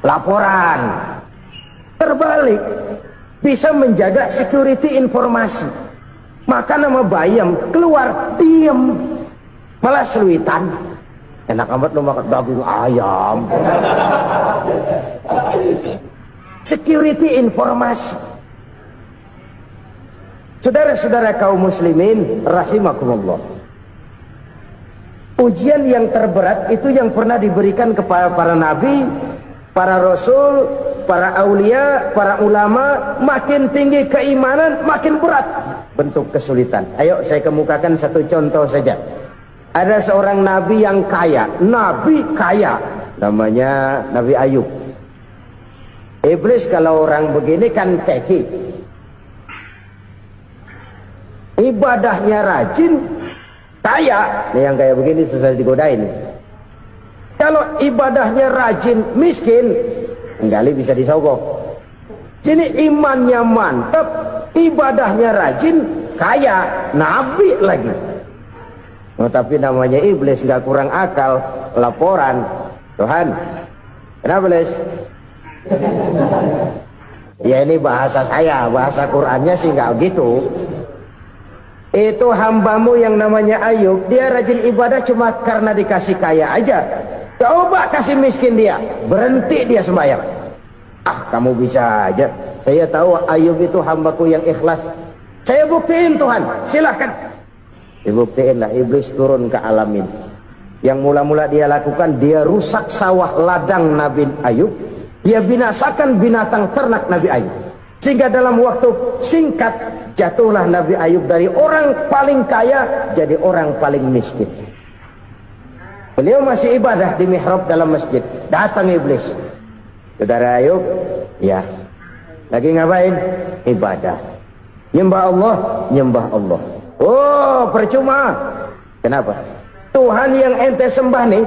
laporan. Terbalik, bisa menjaga security informasi. Maka nama bayam keluar diam, malah seluitan. Enak amat lu makan daging ayam. Security informasi. Saudara-saudara kaum muslimin rahimakumullah, ujian yang terberat itu yang pernah diberikan kepada para nabi, para rasul, para aulia, para ulama. Makin tinggi keimanan, makin berat bentuk kesulitan. Ayo saya kemukakan satu contoh saja. Ada seorang nabi yang kaya, nabi kaya, namanya Nabi Ayub. Iblis kalau orang begini kan keki, ibadahnya rajin, kaya. Nih yang kayak begini susah digodain. Kalau ibadahnya rajin, miskin, enggali bisa disogok. Sini imannya mantap, ibadahnya rajin, kaya, nabi lagi. Oh, tapi namanya iblis, nggak kurang akal. Laporan, Tuhan, kenapa Les? Ya ini bahasa saya, bahasa Qur'annya sih nggak gitu. Itu hambamu yang namanya Ayub, dia rajin ibadah cuma karena dikasih kaya aja. Coba kasih miskin dia, berhenti dia sembahyang. Ah, kamu bisa aja. Saya tahu Ayub itu hambaku yang ikhlas. Saya buktiin Tuhan, silahkan. Dibuktiin lah, iblis turun ke alam ini. Yang mula-mula dia lakukan, dia rusak sawah ladang Nabi Ayub. Dia binasakan binatang ternak Nabi Ayub. Sehingga dalam waktu singkat, jatuhlah Nabi Ayub dari orang paling kaya jadi orang paling miskin. Beliau masih ibadah di mihrab dalam masjid. Datang iblis. Saudara Ayub, ya, lagi ngapain? Ibadah. Nyembah Allah, nyembah Allah. Oh, percuma. Kenapa? Tuhan yang ente sembah nih,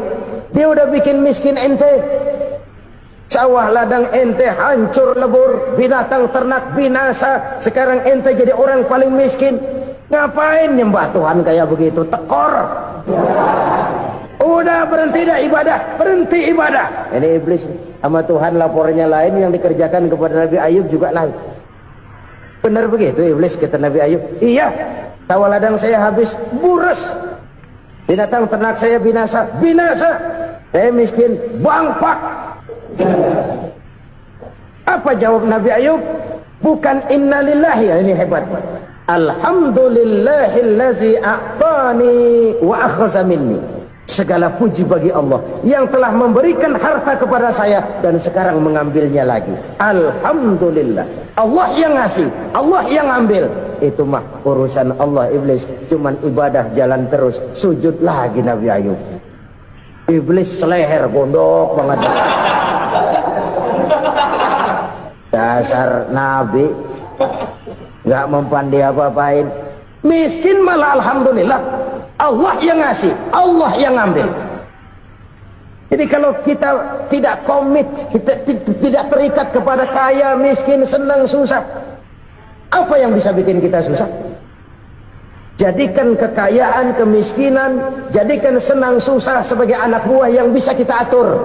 dia udah bikin miskin ente. Sawah ladang ente hancur lebur, binatang ternak binasa. Sekarang ente jadi orang paling miskin. Ngapain nyembah Tuhan kayak begitu? Tekor. Udah berhenti dah ibadah, berhenti ibadah. Ini iblis sama Tuhan lapornya lain, yang dikerjakan kepada Nabi Ayub juga lain. Benar begitu iblis, kata Nabi Ayub. Iya, sawah ladang saya habis buras, binatang ternak saya binasa, binasa. Saya miskin, bangpak. Apa jawab Nabi Ayub? Bukan innalillahi, ini hebat. Alhamdulillahillazi a'tani wa akhza minni. Segala puji bagi Allah yang telah memberikan harta kepada saya dan sekarang mengambilnya lagi. Alhamdulillah. Allah yang ngasih, Allah yang ambil. Itu mah urusan Allah. Iblis cuman ibadah jalan terus, sujud lagi Nabi Ayub. Iblis seleher gondok banget. Dasar Nabi nggak mempan dia apa-apain. Miskin malah alhamdulillah. Allah yang ngasih, Allah yang ngambil. Jadi kalau kita tidak komit, kita tidak terikat kepada kaya, miskin, senang, susah, apa yang bisa bikin kita susah? Jadikan kekayaan, kemiskinan, jadikan senang, susah sebagai anak buah yang bisa kita atur.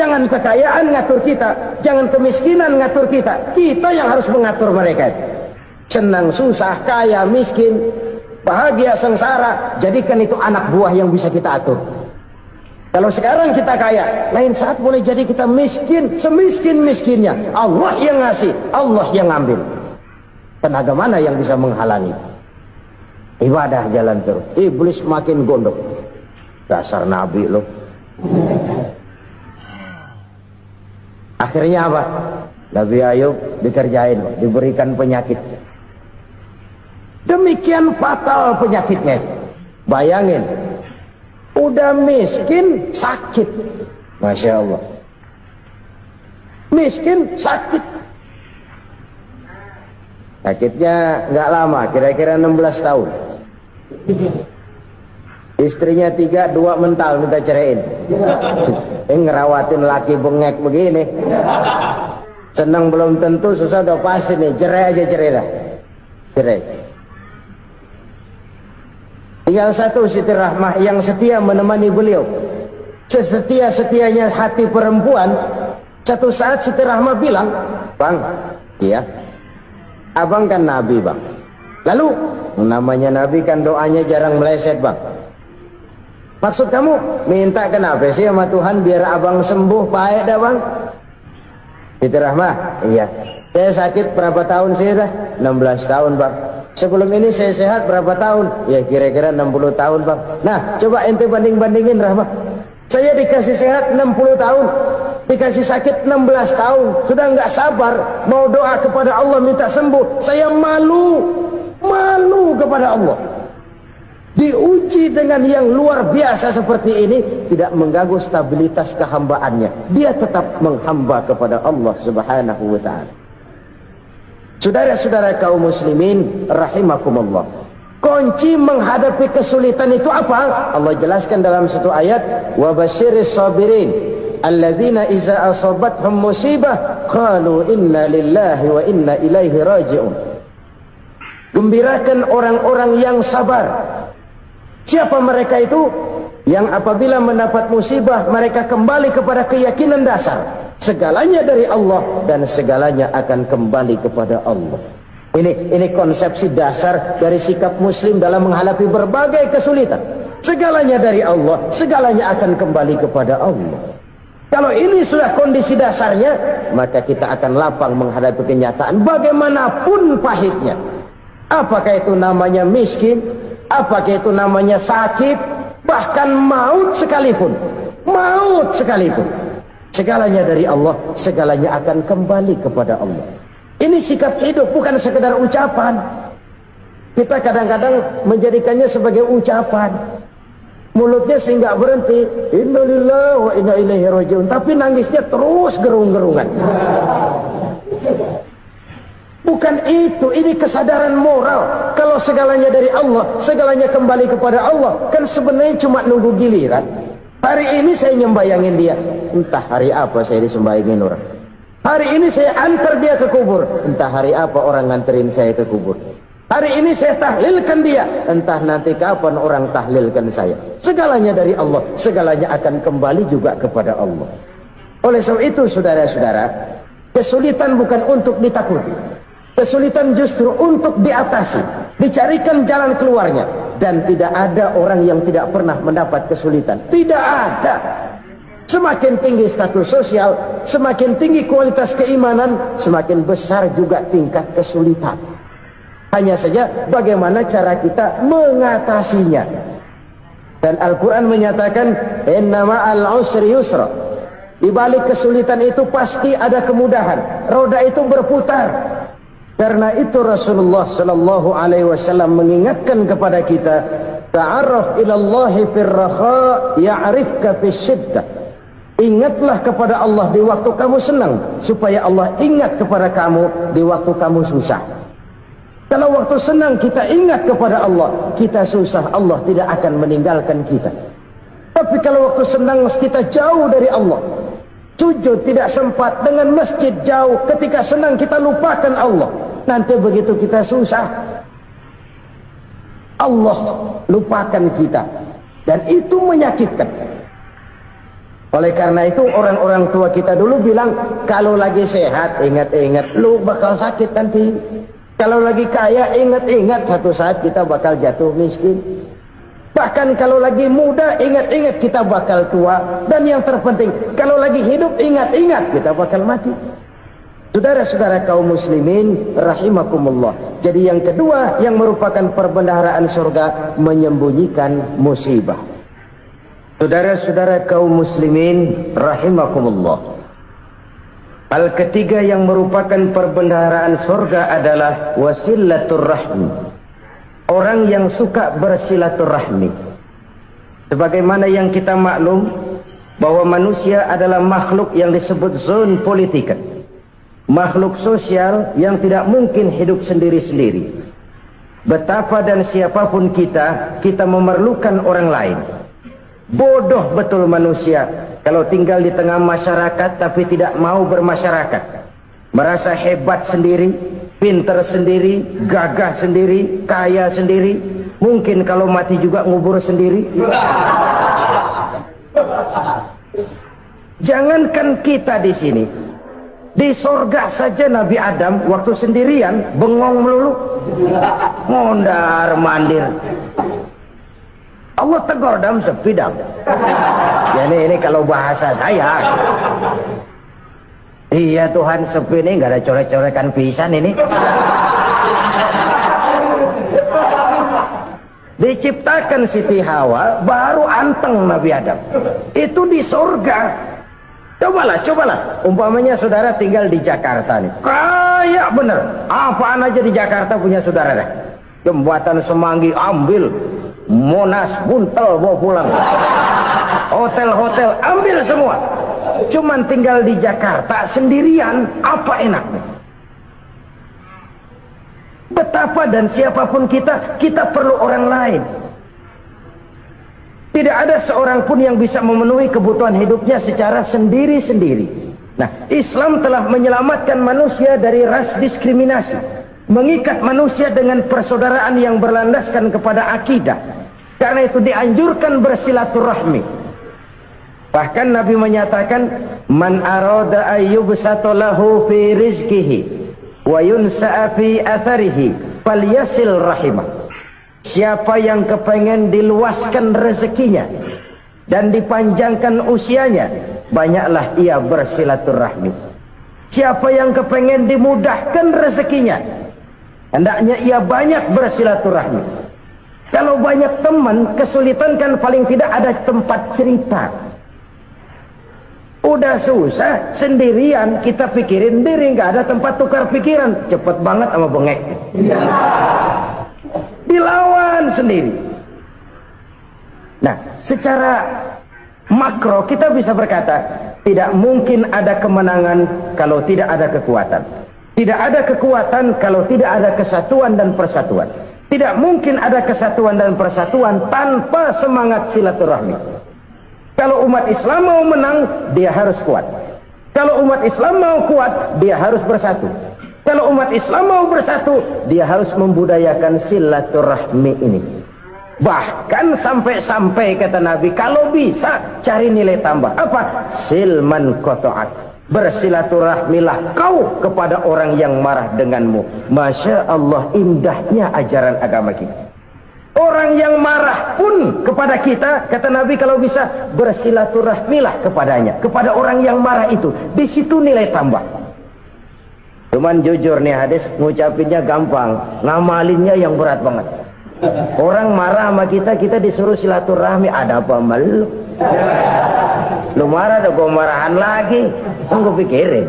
Jangan kekayaan ngatur kita, jangan kemiskinan ngatur kita. Kita yang harus mengatur mereka. Senang, susah, kaya, miskin, bahagia, sengsara, jadikan itu anak buah yang bisa kita atur. Kalau sekarang kita kaya, lain saat boleh jadi kita miskin, semiskin-miskinnya. Allah yang ngasih, Allah yang ngambil. Tenaga mana yang bisa menghalangi? Ibadah jalan terus. Iblis makin gondok. Dasar Nabi loh. Akhirnya apa? Nabi Ayub dikerjain, diberikan penyakit. Demikian fatal penyakitnya. Bayangin, udah miskin sakit. Masya Allah. Miskin sakit. Sakitnya nggak lama, kira-kira 16 tahun. Istrinya 3, 2 mental minta ceraiin. Ngerawatin laki bengek begini. Senang belum tentu, susah udah pasti nih. Cerai aja, cerai dah. Cerai. Tinggal satu Siti Rahmah yang setia menemani beliau. Sesetia-setianya hati perempuan. Satu saat Siti Rahmah bilang, "Bang, iya, abang kan Nabi bang. Lalu, namanya Nabi kan doanya jarang meleset bang. Maksud kamu minta kenapa sih sama Tuhan biar abang sembuh baik dah bang?" Siti Rahmah, iya. Saya sakit berapa tahun sih dah? 16 tahun bang. Sebelum ini saya sehat berapa tahun? Ya kira-kira 60 tahun bang. Nah coba ente banding-bandingin Rahmah. Saya dikasih sehat 60 tahun, dikasih sakit 16 tahun. Sudah nggak sabar mau doa kepada Allah minta sembuh. Saya malu kepada Allah. Diuji dengan yang luar biasa seperti ini, tidak mengganggu stabilitas kehambaannya. Dia tetap menghamba kepada Allah Subhanahu wa ta'ala. Saudara-saudara kaum muslimin rahimakumullah. Kunci menghadapi kesulitan itu apa? Allah jelaskan dalam satu ayat, wa basyiris sabirin alladzina iza asabathum musibah qalu inna lillahi wa inna ilaihi raji'un. Gembirakan orang-orang yang sabar. Siapa mereka itu? yang apabila mendapat musibah mereka kembali kepada keyakinan dasar segalanya dari Allah dan segalanya akan kembali kepada Allah. Ini konsepsi dasar dari sikap muslim dalam menghadapi berbagai kesulitan. Segalanya dari Allah, segalanya akan kembali kepada Allah. Kalau ini sudah kondisi dasarnya, maka kita akan lapang menghadapi kenyataan bagaimanapun pahitnya. Apakah itu namanya miskin, apakah itu namanya sakit, bahkan maut sekalipun. Maut sekalipun. Segalanya dari Allah, segalanya akan kembali kepada Allah. Ini sikap hidup, bukan sekedar ucapan. Kita kadang-kadang menjadikannya sebagai ucapan. Mulutnya sehingga berhenti, innalillahi wa inna ilaihi rajiun, tapi nangisnya terus gerung-gerungan. Bukan itu, ini kesadaran moral. Kalau segalanya dari Allah, segalanya kembali kepada Allah, kan sebenarnya cuma nunggu giliran. Hari ini saya nyembayangin dia, entah hari apa saya disembayangin orang. Hari ini saya antar dia ke kubur, entah hari apa orang nganterin saya ke kubur. Hari ini saya tahlilkan dia, entah nanti kapan orang tahlilkan saya. Segalanya dari Allah, segalanya akan kembali juga kepada Allah. Oleh sebab itu saudara-saudara, kesulitan bukan untuk ditakuti. Kesulitan justru untuk diatasi, dicarikan jalan keluarnya. Dan tidak ada orang yang tidak pernah mendapat kesulitan. Tidak ada. Semakin tinggi status sosial, semakin tinggi kualitas keimanan, semakin besar juga tingkat kesulitan. Hanya saja bagaimana cara kita mengatasinya. Dan Al-Quran menyatakan inna ma'al usri yusra. Di balik kesulitan itu pasti ada kemudahan. Roda itu berputar. Karena itu Rasulullah sallallahu alaihi wasallam mengingatkan kepada kita, ta'arraf ila Allahi fir raha ya'rifka fis syiddah. Ingatlah kepada Allah di waktu kamu senang, supaya Allah ingat kepada kamu di waktu kamu susah. Kalau waktu senang kita ingat kepada Allah, kita susah, Allah tidak akan meninggalkan kita. Tapi kalau waktu senang kita jauh dari Allah, sujud tidak sempat, dengan masjid jauh, ketika senang kita lupakan Allah. Nanti begitu kita susah, Allah lupakan kita. Dan itu menyakitkan. Oleh karena itu orang-orang tua kita dulu bilang, kalau lagi sehat ingat-ingat lu bakal sakit nanti. Kalau lagi kaya ingat-ingat satu saat kita bakal jatuh miskin. Bahkan kalau lagi muda ingat-ingat kita bakal tua. Dan yang terpenting, kalau lagi hidup ingat-ingat kita bakal mati. Saudara-saudara kaum muslimin rahimakumullah. Jadi yang kedua yang merupakan perbendaharaan surga, menyembunyikan musibah. Saudara-saudara kaum muslimin rahimakumullah. Hal ketiga yang merupakan perbendaharaan surga adalah wasilatur rahmi. Orang yang suka bersilaturahmi. Sebagaimana yang kita maklum bahwa manusia adalah makhluk yang disebut zon politika. Makhluk sosial yang tidak mungkin hidup sendiri-sendiri. Betapa dan siapapun kita memerlukan orang lain. Bodoh betul manusia kalau tinggal di tengah masyarakat tapi tidak mau bermasyarakat. Merasa hebat sendiri, pinter sendiri, gagah sendiri, kaya sendiri. Mungkin kalau mati juga ngubur sendiri. Jangankan kita di sini, di sorga saja Nabi Adam waktu sendirian bengong melulu, mondar mandir. Allah tegur dalam sepi dam. Ya ini kalau bahasa saya. Iya Tuhan, sepi ini nggak ada colek-colekan pisan ini. Diciptakan Siti Hawa baru anteng Nabi Adam. Itu di surga. Cobalah. Umpamanya saudara tinggal di Jakarta nih. Kayak bener. Apaan aja di Jakarta punya saudara dah. Jembatan Semanggi ambil. Monas buntel bawa pulang. Hotel-hotel ambil semua. Cuman tinggal di Jakarta sendirian, apa enaknya? Betapa dan siapapun kita perlu orang lain. Tidak ada seorang pun yang bisa memenuhi kebutuhan hidupnya secara sendiri-sendiri. Nah, Islam telah menyelamatkan manusia dari ras diskriminasi, mengikat manusia dengan persaudaraan yang berlandaskan kepada akidah. Karena itu dianjurkan bersilaturahmi. Bahkan Nabi menyatakan, man arada ayyubsata lahu fi rizqihi wa yunsa'a fi atharihi falyasil rahimah. Siapa yang kepengen diluaskan rezekinya dan dipanjangkan usianya, banyaklah ia bersilaturahmi. Siapa yang kepengen dimudahkan rezekinya, hendaknya ia banyak bersilaturahmi. Kalau banyak teman, kesulitan kan paling tidak ada tempat cerita. Udah susah sendirian, kita pikirin diri, nggak ada tempat tukar pikiran. Cepet banget sama bengek. Dilawan sendiri. Nah, secara makro kita bisa berkata, tidak mungkin ada kemenangan kalau tidak ada kekuatan. Tidak ada kekuatan kalau tidak ada kesatuan dan persatuan. Tidak mungkin ada kesatuan dan persatuan tanpa semangat silaturahmi. Kalau umat Islam mau menang, dia harus kuat. Kalau umat Islam mau kuat, dia harus bersatu. Kalau umat Islam mau bersatu, dia harus membudayakan silaturahmi ini. Bahkan sampai-sampai kata Nabi, kalau bisa cari nilai tambah. Apa? Silman qata'at. Bersilaturahmilah kau kepada orang yang marah denganmu. Masya Allah, indahnya ajaran agama kita. Orang yang marah pun kepada kita, kata Nabi, kalau bisa bersilaturahmilah kepadanya, kepada orang yang marah itu. Di situ nilai tambah. Cuman jujur nih hadis, ngucapinnya gampang, ngamalinnya yang berat banget. Orang marah sama kita, kita disuruh silaturahmi. Ada apa malu? Lu marah, ada gua marahan lagi. Tunggu pikirin.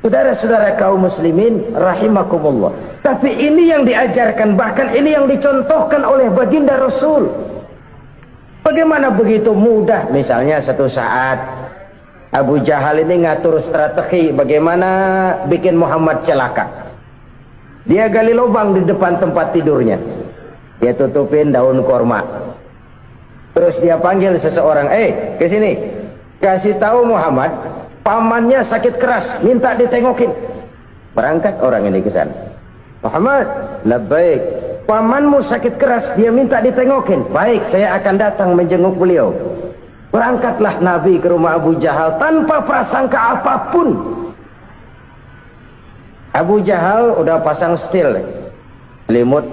Saudara-saudara kaum muslimin rahimakumullah. Tapi ini yang diajarkan, bahkan ini yang dicontohkan oleh baginda Rasul. Bagaimana begitu mudah? Misalnya satu saat Abu Jahal ini ngatur strategi bagaimana bikin Muhammad celaka. Dia gali lubang di depan tempat tidurnya. Dia tutupin daun korma. Terus dia panggil seseorang, ke sini. Kasih tahu Muhammad, pamannya sakit keras, minta ditengokin. Berangkat orang ini ke sana. Muhammad, labbaik. Pamanmu sakit keras, dia minta ditengokin. Baik, saya akan datang menjenguk beliau. Berangkatlah Nabi ke rumah Abu Jahal tanpa prasangka apapun. Abu Jahal udah pasang stil, selimut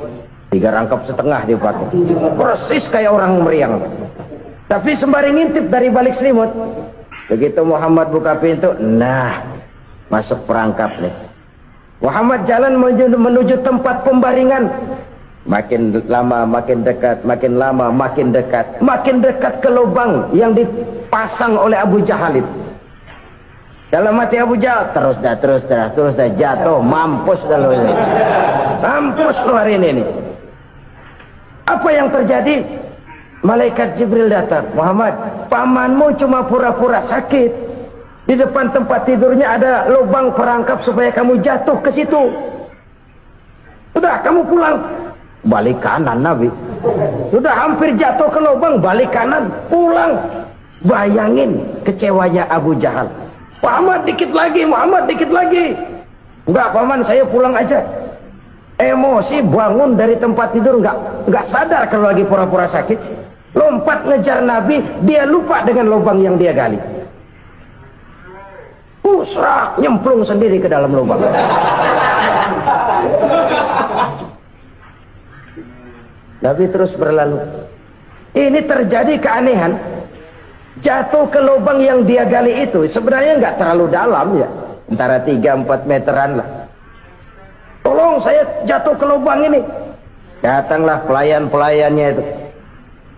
3 rangkap setengah dipakai, persis kayak orang meriang. Tapi sembari ngintip dari balik selimut, begitu Muhammad buka pintu, nah masuk perangkap nih. Muhammad jalan menuju tempat pembaringan. Makin lama makin dekat, makin lama makin dekat, makin dekat ke lubang yang dipasang oleh Abu Jahal itu. Dalam hati Abu Jahal, terus dah jatuh, mampus dah lo ini. Mampus lo hari ini nih. Apa yang terjadi? Malaikat Jibril datang. Muhammad, pamanmu cuma pura-pura sakit. Di depan tempat tidurnya ada lubang perangkap supaya kamu jatuh ke situ. Udah, kamu pulang. Balik kanan Nabi. Sudah hampir jatuh ke lubang, balik kanan, pulang. Bayangin kecewanya Abu Jahal. Muhammad dikit lagi, Muhammad dikit lagi. Enggak paman, saya pulang aja. Emosi bangun dari tempat tidur, enggak sadar kalau lagi pura-pura sakit. Lompat ngejar Nabi, dia lupa dengan lubang yang dia gali. Serak, nyemplung sendiri ke dalam lubang. Nabi terus berlalu. Ini terjadi keanehan. Jatuh ke lubang yang dia gali itu sebenarnya nggak terlalu dalam ya, antara 3-4 meteran lah. Tolong saya jatuh ke lubang ini. Datanglah pelayan-pelayannya itu.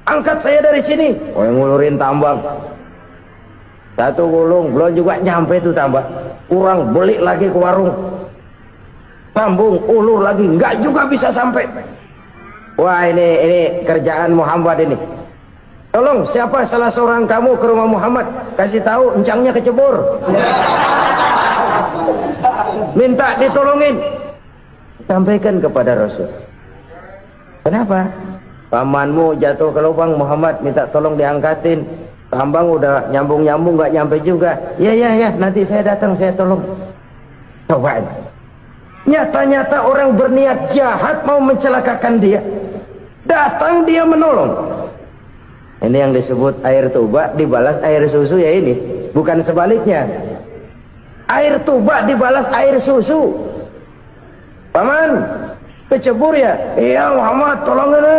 Angkat saya dari sini. Oh, yang ngulurin tambang. Satu gulung, belum juga nyampe itu tambang. Kurang, beli lagi ke warung. Sambung, ulur lagi, nggak juga bisa sampai. Wah, ini kerjaan Muhammad ini. Tolong, siapa salah seorang kamu ke rumah Muhammad, kasih tahu encangnya kecebur. Minta ditolongin. Sampaikan kepada Rasul. Kenapa? Pamanmu jatuh ke lubang, Muhammad minta tolong diangkatin. Tambang udah nyambung-nyambung nggak nyampe juga. Ya, nanti saya datang, saya tolong. Coba. Nyata-nyata orang berniat jahat mau mencelakakan dia. Datang dia menolong. Ini yang disebut air tuba dibalas air susu ya ini. Bukan sebaliknya. Air tuba dibalas air susu. Paman, kecebur ya? Iya Muhammad, tolong ini.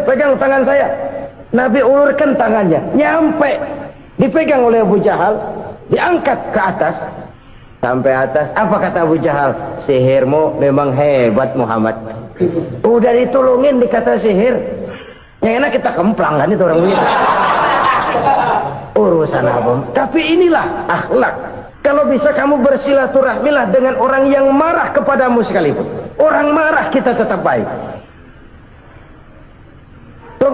Pegang tangan saya. Nabi ulurkan tangannya, nyampe. Dipegang oleh Abu Jahal, diangkat ke atas. Sampai atas, apa kata Abu Jahal? Sihirmu memang hebat Muhammad. Udah ditolongin dikata sihir. Yang enak kita kemplang kan itu orang begitu. Urusan apa? Tapi inilah akhlak. Kalau bisa kamu bersilaturahmilah dengan orang yang marah kepadamu sekalipun. Orang marah kita tetap baik.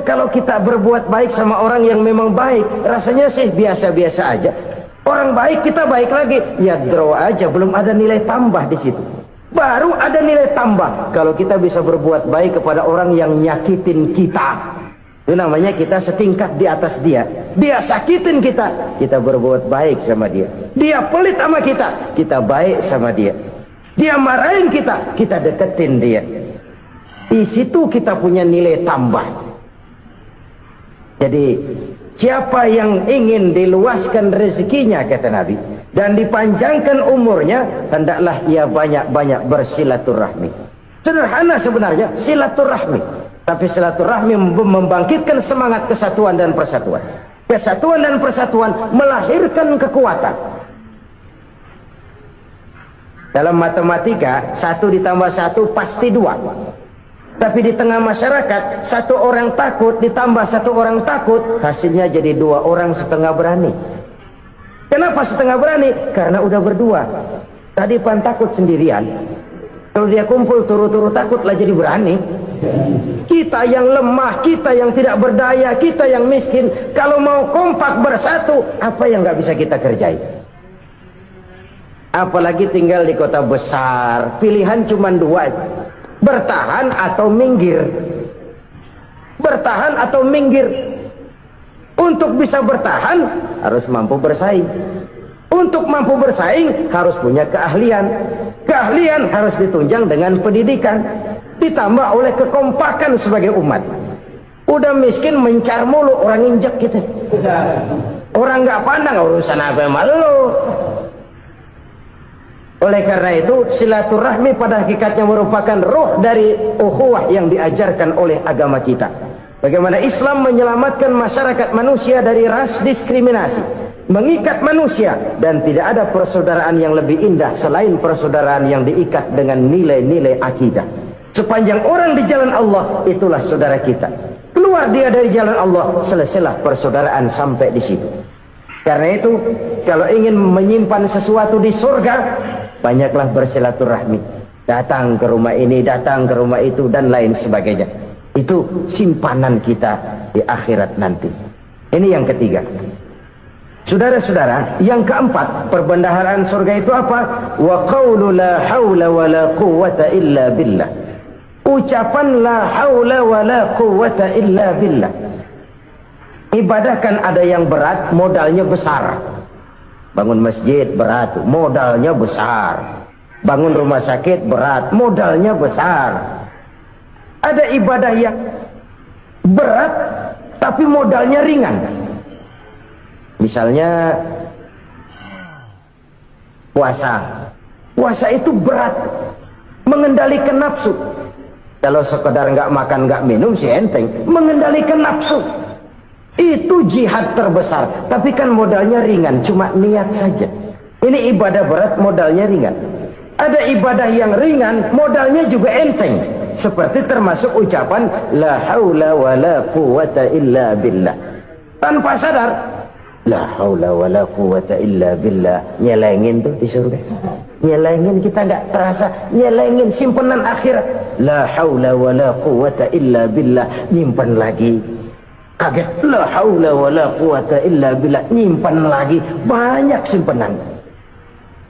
Kalau kita berbuat baik sama orang yang memang baik, rasanya sih biasa-biasa aja. Orang baik kita baik lagi, ya draw aja, belum ada nilai tambah di situ. Baru ada nilai tambah kalau kita bisa berbuat baik kepada orang yang nyakitin kita. Itu namanya kita setingkat di atas dia. Dia sakitin kita, kita berbuat baik sama dia. Dia pelit sama kita, kita baik sama dia. Dia marahin kita, kita deketin dia. Di situ kita punya nilai tambah. Jadi siapa yang ingin diluaskan rezekinya kata Nabi dan dipanjangkan umurnya, hendaklah ia banyak-banyak bersilaturahmi. Sederhana sebenarnya silaturahmi, tapi silaturahmi membangkitkan semangat kesatuan dan persatuan. Kesatuan dan persatuan melahirkan kekuatan. Dalam matematika 1 ditambah 1 pasti 2. Tapi di tengah masyarakat 1 orang takut ditambah 1 orang takut, hasilnya jadi 2 orang setengah berani. Kenapa setengah berani? Karena udah berdua. Tadi pan takut sendirian, kalau dia kumpul turu-turu takutlah jadi berani. Kita yang lemah, kita yang tidak berdaya, kita yang miskin, kalau mau kompak bersatu, apa yang nggak bisa kita kerjain? Apalagi tinggal di kota besar, pilihan cuma 2. Bertahan atau minggir. Bertahan atau minggir. Untuk bisa bertahan harus mampu bersaing. Untuk mampu bersaing harus punya keahlian. Keahlian harus ditunjang dengan pendidikan, ditambah oleh kekompakan sebagai umat. Udah miskin mencar mulu, orang injek kita. Orang nggak pandang urusan apa malu. Oleh karena itu silaturahmi pada hakikatnya merupakan roh dari ukhuwah yang diajarkan oleh agama kita. Bagaimana Islam menyelamatkan masyarakat manusia dari ras diskriminasi, mengikat manusia, dan tidak ada persaudaraan yang lebih indah selain persaudaraan yang diikat dengan nilai-nilai akidah. Sepanjang orang di jalan Allah, itulah saudara kita. Keluar dia dari jalan Allah, selesailah persaudaraan sampai di situ. Karena itu, kalau ingin menyimpan sesuatu di surga, banyaklah bersilaturahmi. Datang ke rumah ini, datang ke rumah itu, dan lain sebagainya. Itu simpanan kita di akhirat nanti. Ini yang ketiga. Saudara-saudara, yang keempat, perbendaharaan surga itu apa? Wa qawlu la hawla wa la quwwata illa billah. Ucapan la hawla wa la quwwata illa billah. Ibadah kan ada yang berat, modalnya besar. Bangun masjid berat, modalnya besar. Bangun rumah sakit berat, modalnya besar. Ada ibadah yang berat tapi modalnya ringan. Misalnya puasa. Puasa itu berat, mengendalikan nafsu. Kalau sekedar nggak makan nggak minum sih enteng. Mengendalikan nafsu itu jihad terbesar, tapi kan modalnya ringan, cuma niat saja. Ini ibadah berat, modalnya ringan. Ada ibadah yang ringan, modalnya juga enteng, seperti termasuk ucapan la haula wa la quwwata illa billah. Tanpa sadar, la haula wa la quwwata illa billah, nyelengin tuh di surga. Nyelengin, kita nggak terasa, nyelengin simpenan akhirat. La haula wa la quwwata illa billah, nyimpan lagi. Kaget, la haula wa la quwwata illa billah, nyimpan lagi, banyak simpanan.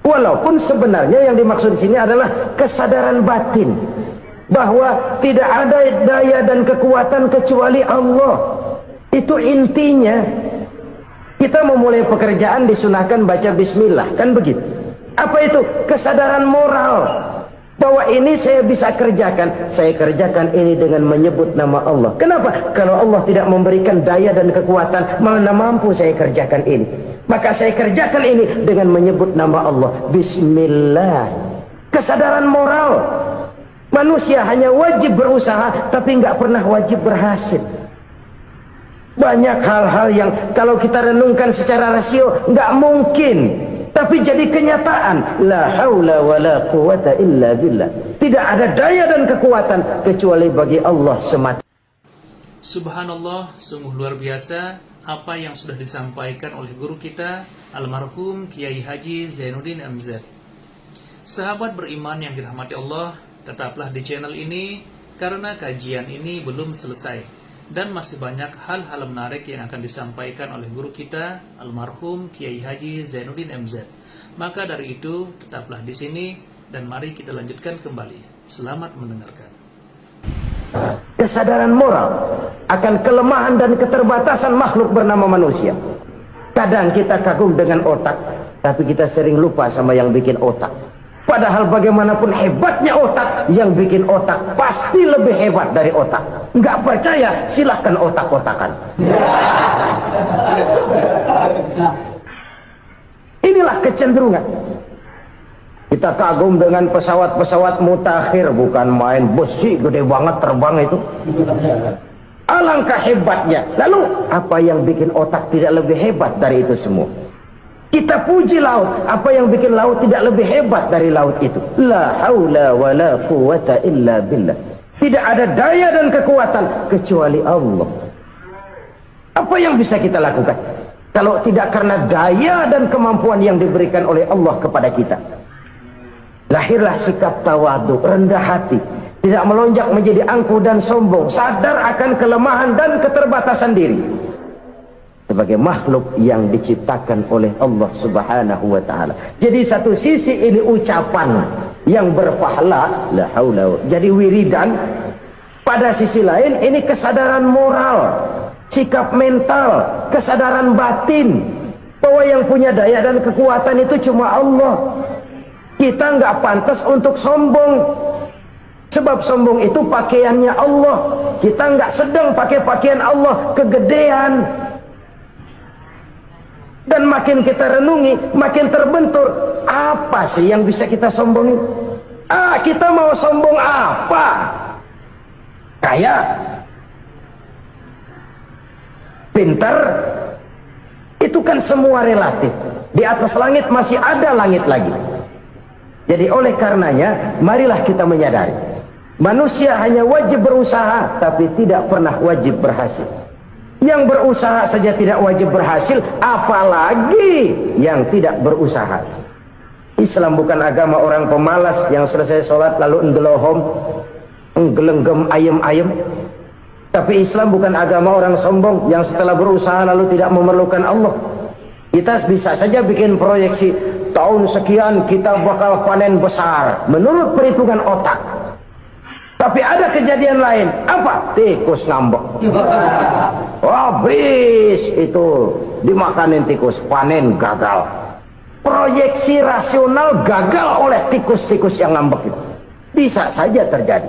Walaupun sebenarnya yang dimaksud di sini adalah kesadaran batin bahwa tidak ada daya dan kekuatan kecuali Allah. Itu intinya. Kita memulai pekerjaan disunahkan baca bismillah, kan begitu. Apa itu? Kesadaran moral. bahwa ini saya bisa kerjakan, saya kerjakan ini dengan menyebut nama Allah. Kenapa? Kalau Allah tidak memberikan daya dan kekuatan, mana mampu saya kerjakan ini. Maka saya kerjakan ini dengan menyebut nama Allah. Bismillah. Kesadaran moral. Manusia hanya wajib berusaha, tapi nggak pernah wajib berhasil. Banyak hal-hal yang kalau kita renungkan secara rasio nggak mungkin, tapi jadi kenyataan. La haula wala quwata illa billah. Tidak ada daya dan kekuatan kecuali bagi Allah semata. Subhanallah, sungguh luar biasa apa yang sudah disampaikan oleh guru kita almarhum Kiai Haji Zainuddin MZ. Sahabat beriman yang dirahmati Allah, tetaplah di channel ini karena kajian ini belum selesai dan masih banyak hal-hal menarik yang akan disampaikan oleh guru kita almarhum Kiai Haji Zainuddin MZ. Maka dari itu tetaplah di sini dan mari kita lanjutkan kembali. Selamat mendengarkan. Kesadaran moral akan kelemahan dan keterbatasan makhluk bernama manusia. Kadang kita kagum dengan otak, tapi kita sering lupa sama yang bikin otak. Padahal bagaimanapun hebatnya otak, yang bikin otak pasti lebih hebat dari otak. Nggak percaya, silahkan otak-otakan. Inilah kecenderungan. Kita kagum dengan pesawat-pesawat mutakhir, bukan main, besi gede banget terbang itu. Alangkah hebatnya. Lalu apa yang bikin otak tidak lebih hebat dari itu semua? Kita puji laut, apa yang bikin laut tidak lebih hebat dari laut itu? La haula wala quwata illa billah. Tidak ada daya dan kekuatan kecuali Allah. Apa yang bisa kita lakukan kalau tidak karena daya dan kemampuan yang diberikan oleh Allah kepada kita? Lahirlah sikap tawadu, rendah hati, tidak melonjak menjadi angkuh dan sombong, sadar akan kelemahan dan keterbatasan diri sebagai makhluk yang diciptakan oleh Allah Subhanahu wa taala. Jadi satu sisi ini ucapan yang berpahala, la haula, jadi wiridan. Pada sisi lain ini kesadaran moral, sikap mental, kesadaran batin bahwa yang punya daya dan kekuatan itu cuma Allah. Kita nggak pantas untuk sombong, sebab sombong itu pakaiannya Allah. Kita nggak sedang pakai pakaian Allah, kegedean. Dan makin kita renungi, makin terbentur. Apa sih yang bisa kita sombongin? Kita mau sombong apa? Kaya? Pintar? Itu kan semua relatif. Di atas langit masih ada langit lagi. Jadi oleh karenanya, marilah kita menyadari. Manusia hanya wajib berusaha, tapi tidak pernah wajib berhasil. Yang berusaha saja tidak wajib berhasil, apalagi yang tidak berusaha. Islam bukan agama orang pemalas yang selesai sholat lalu endelohom, nggelenggem ayem-ayem. Tapi Islam bukan agama orang sombong yang setelah berusaha lalu tidak memerlukan Allah. Kita bisa saja bikin proyeksi, tahun sekian kita bakal panen besar menurut perhitungan otak. Tapi ada kejadian lain. Apa? Tikus ngambek. Habis itu dimakanin tikus, panen gagal. Proyeksi rasional gagal oleh tikus-tikus yang ngambek itu. Bisa saja terjadi.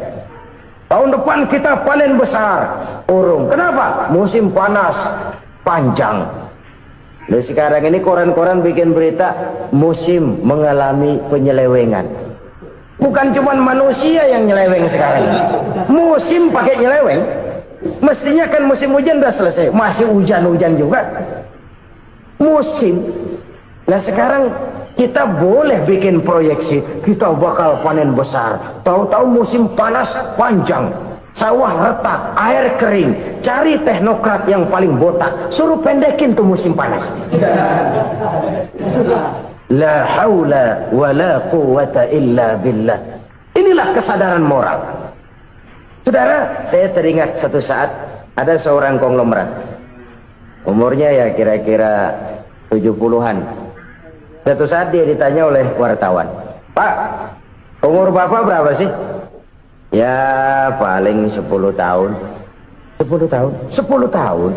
Tahun depan kita panen besar, urung. Kenapa? Musim panas panjang. Lalu sekarang ini koran-koran bikin berita musim mengalami penyelewengan. Bukan cuma manusia yang nyeleweng sekarang. Musim pakai nyeleweng. Mestinya kan musim hujan udah selesai, masih hujan-hujan juga. Musim. Nah sekarang kita boleh bikin proyeksi, kita bakal panen besar. Tahu-tahu musim panas panjang, sawah retak, air kering. Cari teknokrat yang paling botak, suruh pendekin tuh musim panas. La haula wala quwata illa billah. Inilah kesadaran moral. Saudara, saya teringat satu saat ada seorang konglomerat. Umurnya ya kira-kira 70-an. Satu saat dia ditanya oleh wartawan, "Pak, umur Bapak berapa sih?" "Ya paling 10 tahun." 10 tahun? 10 tahun?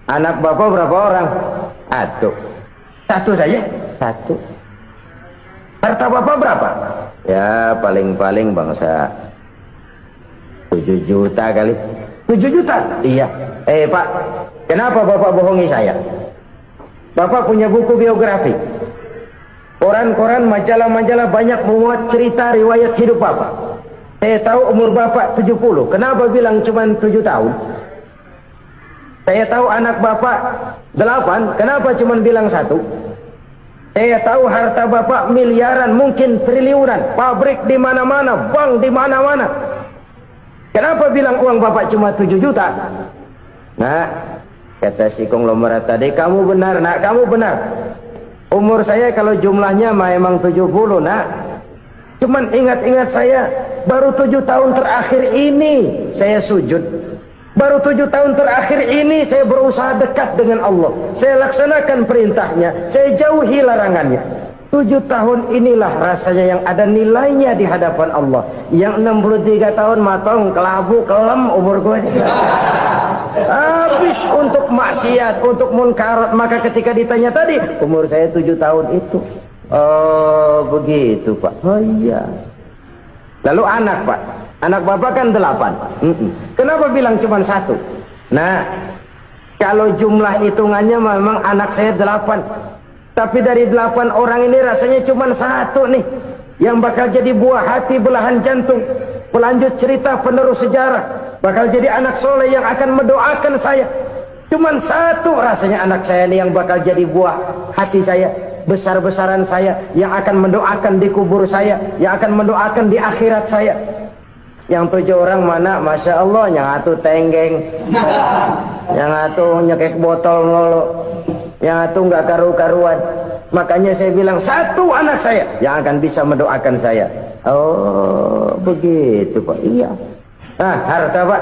Anak Bapak berapa orang? Satu. Satu saja? Satu. Harta bapak berapa? Ya paling-paling bangsa 7 juta kali. 7 juta? Iya. Pak, kenapa bapak bohongi saya? Bapak punya buku biografi, koran-koran, majalah-majalah banyak memuat cerita riwayat hidup bapak. Saya tahu umur bapak 70. Kenapa bilang cuma 7 tahun? Saya tahu anak bapak 8. Kenapa cuma bilang 1? Saya tahu harta bapak miliaran, mungkin triliunan, pabrik di mana-mana, bank di mana-mana. Kenapa bilang uang bapak cuma 7 juta? Nah, kata si konglomerat tadi, kamu benar nak, kamu benar. Umur saya kalau jumlahnya memang 70 nak. Cuman ingat-ingat saya, baru 7 tahun terakhir ini saya sujud. Baru 7 tahun terakhir ini saya berusaha dekat dengan Allah. Saya laksanakan perintahnya, saya jauhi larangannya. 7 tahun inilah rasanya yang ada nilainya di hadapan Allah. Yang 63 tahun matong, kelabu, kelem umur gue. Habis untuk maksiat, untuk munkarat. Maka ketika ditanya tadi, umur saya 7 tahun itu. Oh begitu Pak. Oh iya. Lalu anak Pak, anak bapak kan 8. Kenapa bilang cuma 1? Nah, kalau jumlah hitungannya memang anak saya 8. Tapi dari 8 orang ini rasanya cuma 1 nih yang bakal jadi buah hati, belahan jantung, pelanjut cerita, penerus sejarah, bakal jadi anak soleh yang akan mendoakan saya. Cuma 1 rasanya anak saya ini yang bakal jadi buah hati saya, besar-besaran saya, yang akan mendoakan di kubur saya, yang akan mendoakan di akhirat saya. Yang 7 orang mana, masya Allah, yang 1 tenggeng, yang 1 nyekek botol mulu, yang 1 nggak karu-karuan. Makanya saya bilang 1 anak saya yang akan bisa mendoakan saya. Oh begitu Pak. Iya. Nah, harta Pak,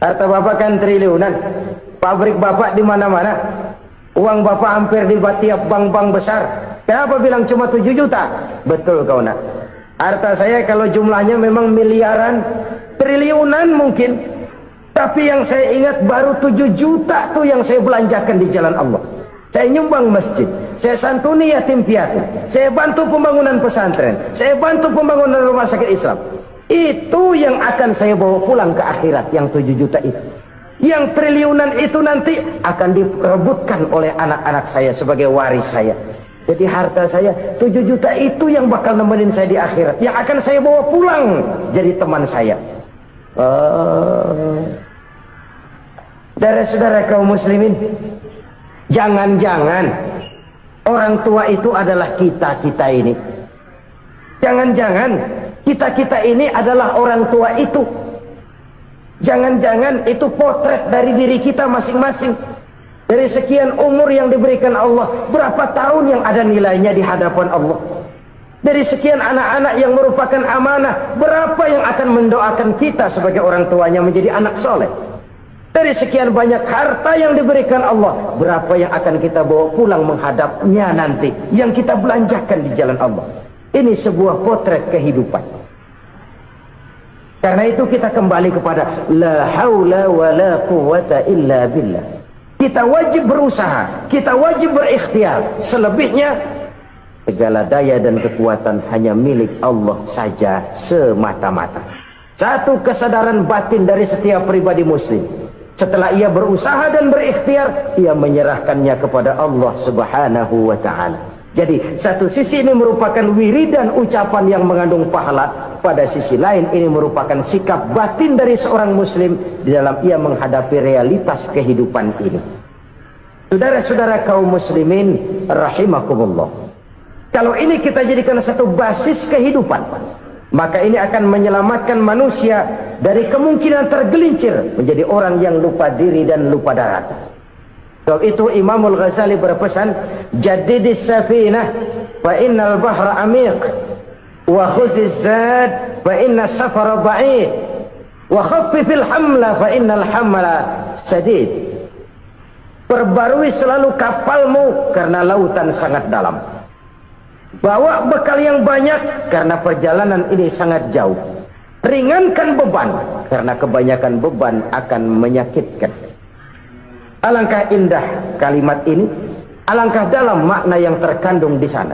harta bapak kan triliunan, pabrik bapak di mana-mana, uang bapak hampir di tiap bank-bank besar. Kenapa bilang cuma 7 juta? Betul kau nak. Harta saya kalau jumlahnya memang miliaran, triliunan mungkin. Tapi yang saya ingat baru 7 juta tuh yang saya belanjakan di jalan Allah. Saya nyumbang masjid, saya santuni yatim piatu, saya bantu pembangunan pesantren, saya bantu pembangunan rumah sakit Islam. Itu yang akan saya bawa pulang ke akhirat, yang 7 juta itu. Yang triliunan itu nanti akan diperebutkan oleh anak-anak saya sebagai waris saya. Jadi harta saya 7 juta itu yang bakal nemenin saya di akhirat, yang akan saya bawa pulang jadi teman saya. Saudara-saudara kaum muslimin, jangan-jangan orang tua itu adalah kita-kita ini. Jangan-jangan kita-kita ini adalah orang tua itu. Jangan-jangan itu potret dari diri kita masing-masing. Dari sekian umur yang diberikan Allah, berapa tahun yang ada nilainya di hadapan Allah? Dari sekian anak-anak yang merupakan amanah, berapa yang akan mendoakan kita sebagai orang tuanya menjadi anak soleh? Dari sekian banyak harta yang diberikan Allah, berapa yang akan kita bawa pulang menghadapnya nanti, yang kita belanjakan di jalan Allah? Ini sebuah potret kehidupan. Karena itu kita kembali kepada la haula wa la quwwata illa billah. Kita wajib berusaha, kita wajib berikhtiar. Selebihnya segala daya dan kekuatan hanya milik Allah saja semata-mata. Satu kesadaran batin dari setiap pribadi muslim. Setelah ia berusaha dan berikhtiar, ia menyerahkannya kepada Allah Subhanahu wa ta'ala. Jadi satu sisi ini merupakan wiridan ucapan yang mengandung pahala, pada sisi lain ini merupakan sikap batin dari seorang muslim di dalam ia menghadapi realitas kehidupan ini. Saudara-saudara kaum muslimin rahimakumullah, kalau ini kita jadikan satu basis kehidupan, maka ini akan menyelamatkan manusia dari kemungkinan tergelincir menjadi orang yang lupa diri dan lupa darat. Sebab itu Imamul Ghazali berpesan, jaddidis safinah fa innal bahra amiq, wa khuziz zad fa inna safara ba'id, wa khaffifil hamla fa innal hamla sadid. Perbarui selalu kapalmu karena lautan sangat dalam. Bawa bekal yang banyak karena perjalanan ini sangat jauh. Ringankan beban karena kebanyakan beban akan menyakitkan. Alangkah indah kalimat ini, alangkah dalam makna yang terkandung di sana.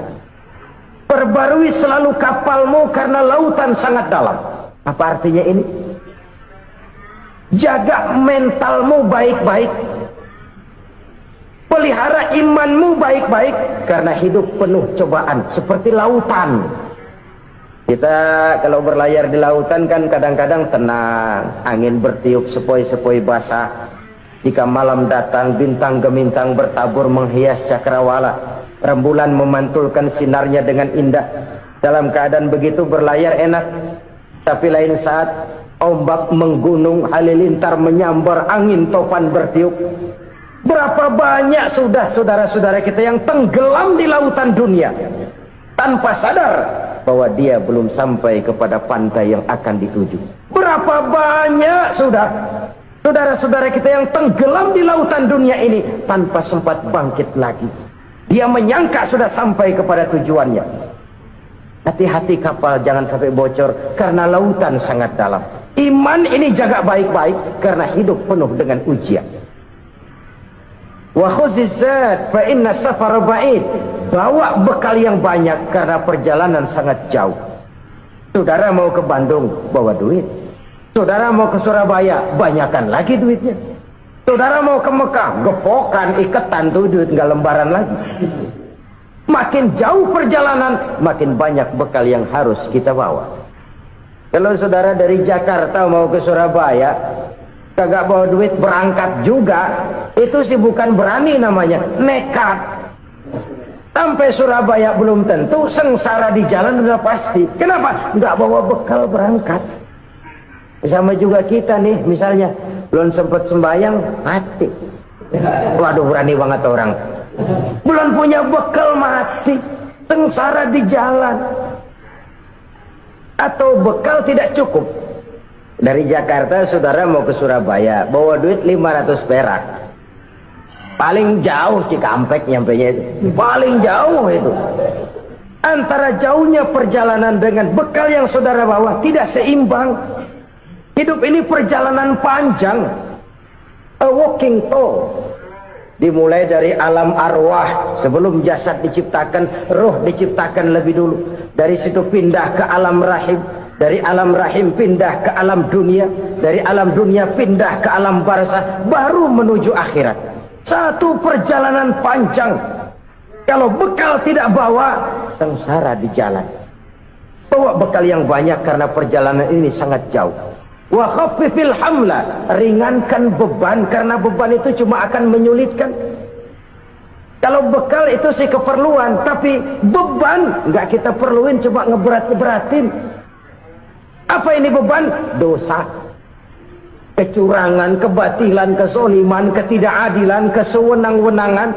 Perbarui selalu kapalmu karena lautan sangat dalam. Apa artinya ini? Jaga mentalmu baik-baik. Pelihara imanmu baik-baik, karena hidup penuh cobaan seperti lautan. Kita kalau berlayar di lautan kan kadang-kadang tenang, angin bertiup sepoi-sepoi basah. Jika malam datang, bintang gemintang bertabur menghias cakrawala. Rembulan memantulkan sinarnya dengan indah. Dalam keadaan begitu berlayar enak. Tapi lain saat ombak menggunung, halilintar menyambar, angin topan bertiup. Berapa banyak sudah saudara-saudara kita yang tenggelam di lautan dunia tanpa sadar bahwa dia belum sampai kepada pantai yang akan dituju. Berapa banyak sudah saudara-saudara kita yang tenggelam di lautan dunia ini tanpa sempat bangkit lagi. Dia menyangka sudah sampai kepada tujuannya. Hati-hati kapal jangan sampai bocor karena lautan sangat dalam. Iman ini jaga baik-baik karena hidup penuh dengan ujian. Wa khuzizat fa inna safara ba'id. Bawa bekal yang banyak karena perjalanan sangat jauh. Saudara mau ke Bandung, bawa duit. Saudara mau ke Surabaya, banyakan lagi duitnya. Saudara mau ke Mekah, gepokan, iketan tuh duit nggak lembaran lagi. Makin jauh perjalanan, makin banyak bekal yang harus kita bawa. Kalau saudara dari Jakarta mau ke Surabaya, kagak bawa duit berangkat juga, itu sih bukan berani namanya, nekat. Sampai Surabaya belum tentu, sengsara di jalan udah pasti. Kenapa? Nggak bawa bekal berangkat. Sama juga kita nih, misalnya belum sempat sembahyang, mati. Waduh, berani banget orang. Belum punya bekal, mati. Sengsara di jalan. Atau bekal tidak cukup. Dari Jakarta saudara mau ke Surabaya, bawa duit 500 perak. Paling jauh Cikampek nyampenya itu. Paling jauh itu. Antara jauhnya perjalanan dengan bekal yang saudara bawa tidak seimbang. Hidup ini perjalanan panjang. A walking tour. Dimulai dari alam arwah. Sebelum jasad diciptakan, roh diciptakan lebih dulu. Dari situ pindah ke alam rahim. Dari alam rahim pindah ke alam dunia. Dari alam dunia pindah ke alam barzah. Baru menuju akhirat. Satu perjalanan panjang. Kalau bekal tidak bawa, sengsara di jalan. Bawa bekal yang banyak karena perjalanan ini sangat jauh. Wa khaffifil hamla, ringankan beban karena beban itu cuma akan menyulitkan. Kalau bekal itu sih keperluan, tapi beban nggak kita perluin, cuma ngeberat-beratin. Apa ini beban? Dosa, kecurangan, kebatilan, kesoliman, ketidakadilan, kesewenang-wenangan.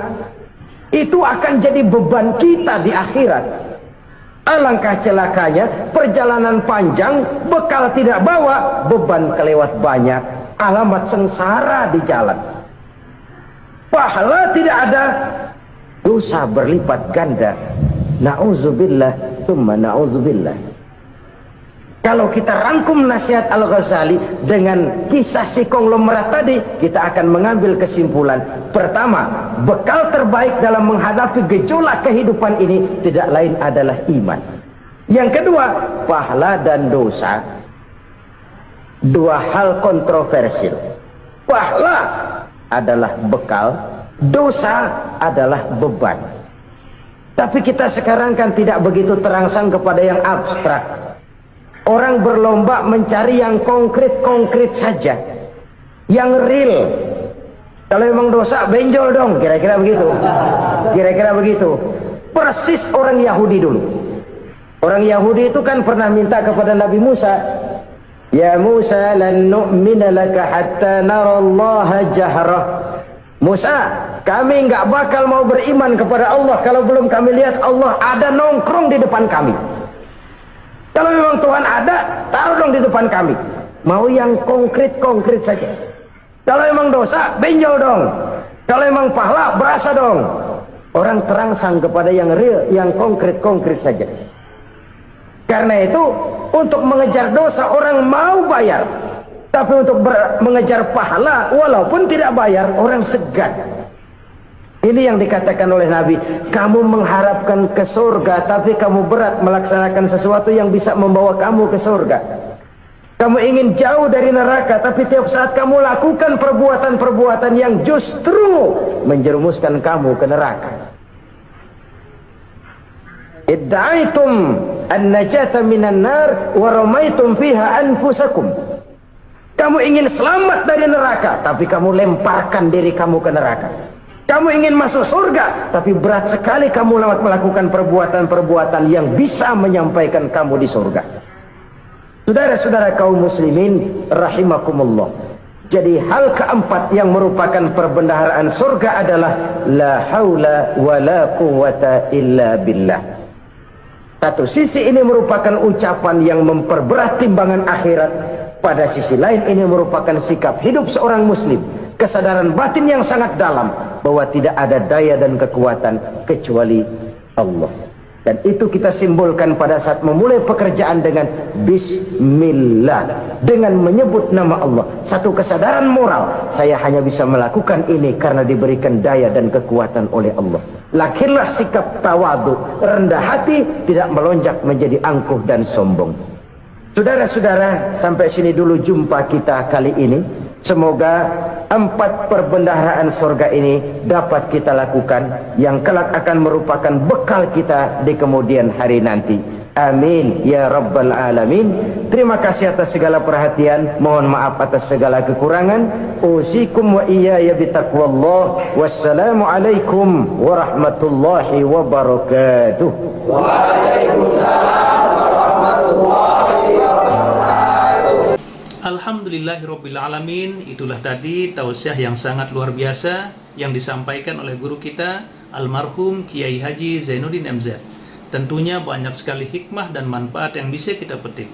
Itu akan jadi beban kita di akhirat. Alangkah celakanya, perjalanan panjang, bekal tidak bawa, beban kelewat banyak, alamat sengsara di jalan. Pahala tidak ada, dosa berlipat ganda. Na'udzubillah, summa na'udzubillah. Kalau kita rangkum nasihat Al-Ghazali dengan kisah si konglomerat tadi, kita akan mengambil kesimpulan. Pertama, bekal terbaik dalam menghadapi gejolak kehidupan ini tidak lain adalah iman. Yang kedua, pahala dan dosa. Dua hal kontroversial. Pahala adalah bekal, dosa adalah beban. Tapi kita sekarang kan tidak begitu terangsang kepada yang abstrak. Orang berlomba mencari yang konkret-konkret saja, yang real. Kalau memang dosa, benjol dong, kira-kira begitu. Kira-kira begitu. Persis orang Yahudi dulu. Orang Yahudi itu kan pernah minta kepada Nabi Musa, Ya Musa, lan nu'mina laka hatta narallaha jahrah. Musa, kami nggak bakal mau beriman kepada Allah kalau belum kami lihat Allah ada nongkrong di depan kami. Kalau memang Tuhan ada, taruh dong di depan kami. Mau yang konkret-konkret saja. Kalau memang dosa, benjol dong. Kalau memang pahala, berasa dong. Orang terangsang kepada yang real, yang konkret-konkret saja. Karena itu, untuk mengejar dosa, orang mau bayar. Tapi untuk mengejar pahala, walaupun tidak bayar, orang segan. Ini yang dikatakan oleh Nabi, kamu mengharapkan ke surga tapi kamu berat melaksanakan sesuatu yang bisa membawa kamu ke surga. Kamu ingin jauh dari neraka, tapi tiap saat kamu lakukan perbuatan-perbuatan yang justru menjerumuskan kamu ke neraka. Idda'aitum an-najata minan nar wa ramaitum fiha anfusakum. Kamu ingin selamat dari neraka, tapi kamu lemparkan diri kamu ke neraka. Kamu ingin masuk surga, tapi berat sekali kamu melakukan perbuatan-perbuatan yang bisa menyampaikan kamu di surga. Saudara-saudara kaum muslimin rahimakumullah. Jadi hal keempat yang merupakan perbendaharaan surga adalah la haula wa la quwwata illa billah. Satu sisi ini merupakan ucapan yang memperberat timbangan akhirat. Pada sisi lain ini merupakan sikap hidup seorang muslim. Kesadaran batin yang sangat dalam bahwa tidak ada daya dan kekuatan kecuali Allah. Dan itu kita simbolkan pada saat memulai pekerjaan dengan Bismillah, dengan menyebut nama Allah. Satu kesadaran moral, saya hanya bisa melakukan ini karena diberikan daya dan kekuatan oleh Allah. Lahirlah sikap tawadu, rendah hati, tidak melonjak menjadi angkuh dan sombong. Saudara-saudara, sampai sini dulu jumpa kita kali ini. Semoga 4 perbendaharaan surga ini dapat kita lakukan, yang kelak akan merupakan bekal kita di kemudian hari nanti. Amin ya rabbal alamin. Terima kasih atas segala perhatian, mohon maaf atas segala kekurangan. Usikum wa iyaya bitaqwallah. Wassalamu alaikum warahmatullahi wabarakatuh. Waalaikumsalam warahmatullahi wabarakatuh. Alhamdulillahirrabbilalamin. Itulah tadi tausiah yang sangat luar biasa yang disampaikan oleh guru kita almarhum Kiai Haji Zainuddin MZ. Tentunya banyak sekali hikmah dan manfaat yang bisa kita petik.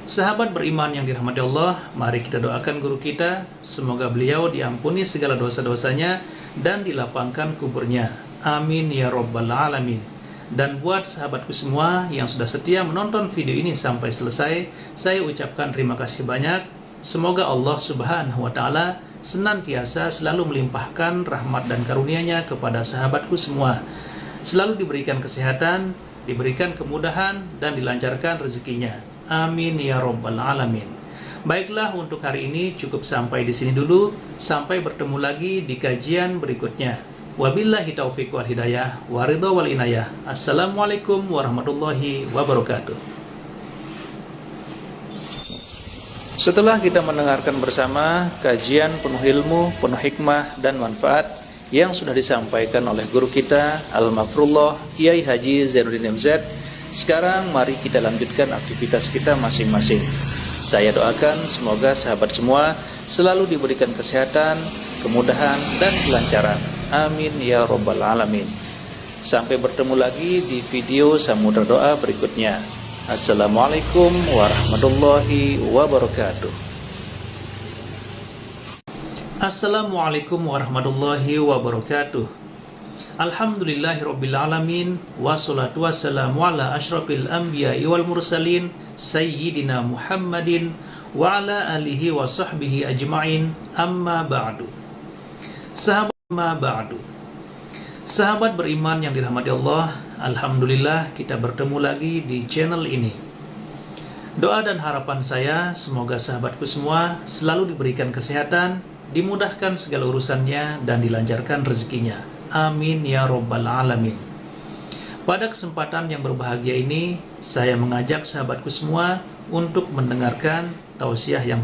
Sahabat beriman yang dirahmati Allah, mari kita doakan guru kita, semoga beliau diampuni segala dosa-dosanya dan dilapangkan kuburnya. Amin ya rabbal alamin. Dan buat sahabatku semua yang sudah setia menonton video ini sampai selesai, saya ucapkan terima kasih banyak. Semoga Allah Subhanahu wa Ta'ala senantiasa selalu melimpahkan rahmat dan karunia-Nya kepada sahabatku semua. Selalu diberikan kesehatan, diberikan kemudahan, dan dilancarkan rezekinya. Amin ya rabbal alamin. Baiklah, untuk hari ini cukup sampai di sini dulu. Sampai bertemu lagi di kajian berikutnya. Wabillahi taufiq wal hidayah, waridha wal inayah. Assalamualaikum warahmatullahi wabarakatuh. Setelah kita mendengarkan bersama kajian penuh ilmu, penuh hikmah dan manfaat yang sudah disampaikan oleh guru kita Al-Maghfurullah Kiai Haji Zainuddin MZ, sekarang mari kita lanjutkan aktivitas kita masing-masing. Saya doakan semoga sahabat semua selalu diberikan kesehatan, kemudahan dan kelancaran. Amin ya rabbal alamin. Sampai bertemu lagi di video Samudra Doa berikutnya. Assalamualaikum warahmatullahi wabarakatuh. Assalamualaikum warahmatullahi wabarakatuh. Alhamdulillahirrabbilalamin. Wassalatu wassalamu ala ashrafil anbiya'i wal mursalin Sayyidina Muhammadin wa ala alihi wa sahbihi ajma'in. Amma ba'du. Sahabat beriman yang dirahmati Allah, alhamdulillah kita bertemu lagi di channel ini. Doa dan harapan saya semoga sahabatku semua selalu diberikan kesehatan, dimudahkan segala urusannya, dan dilancarkan rezekinya. Amin ya rabbal alamin. Pada kesempatan yang berbahagia ini, saya mengajak sahabatku semua untuk mendengarkan tausiah yang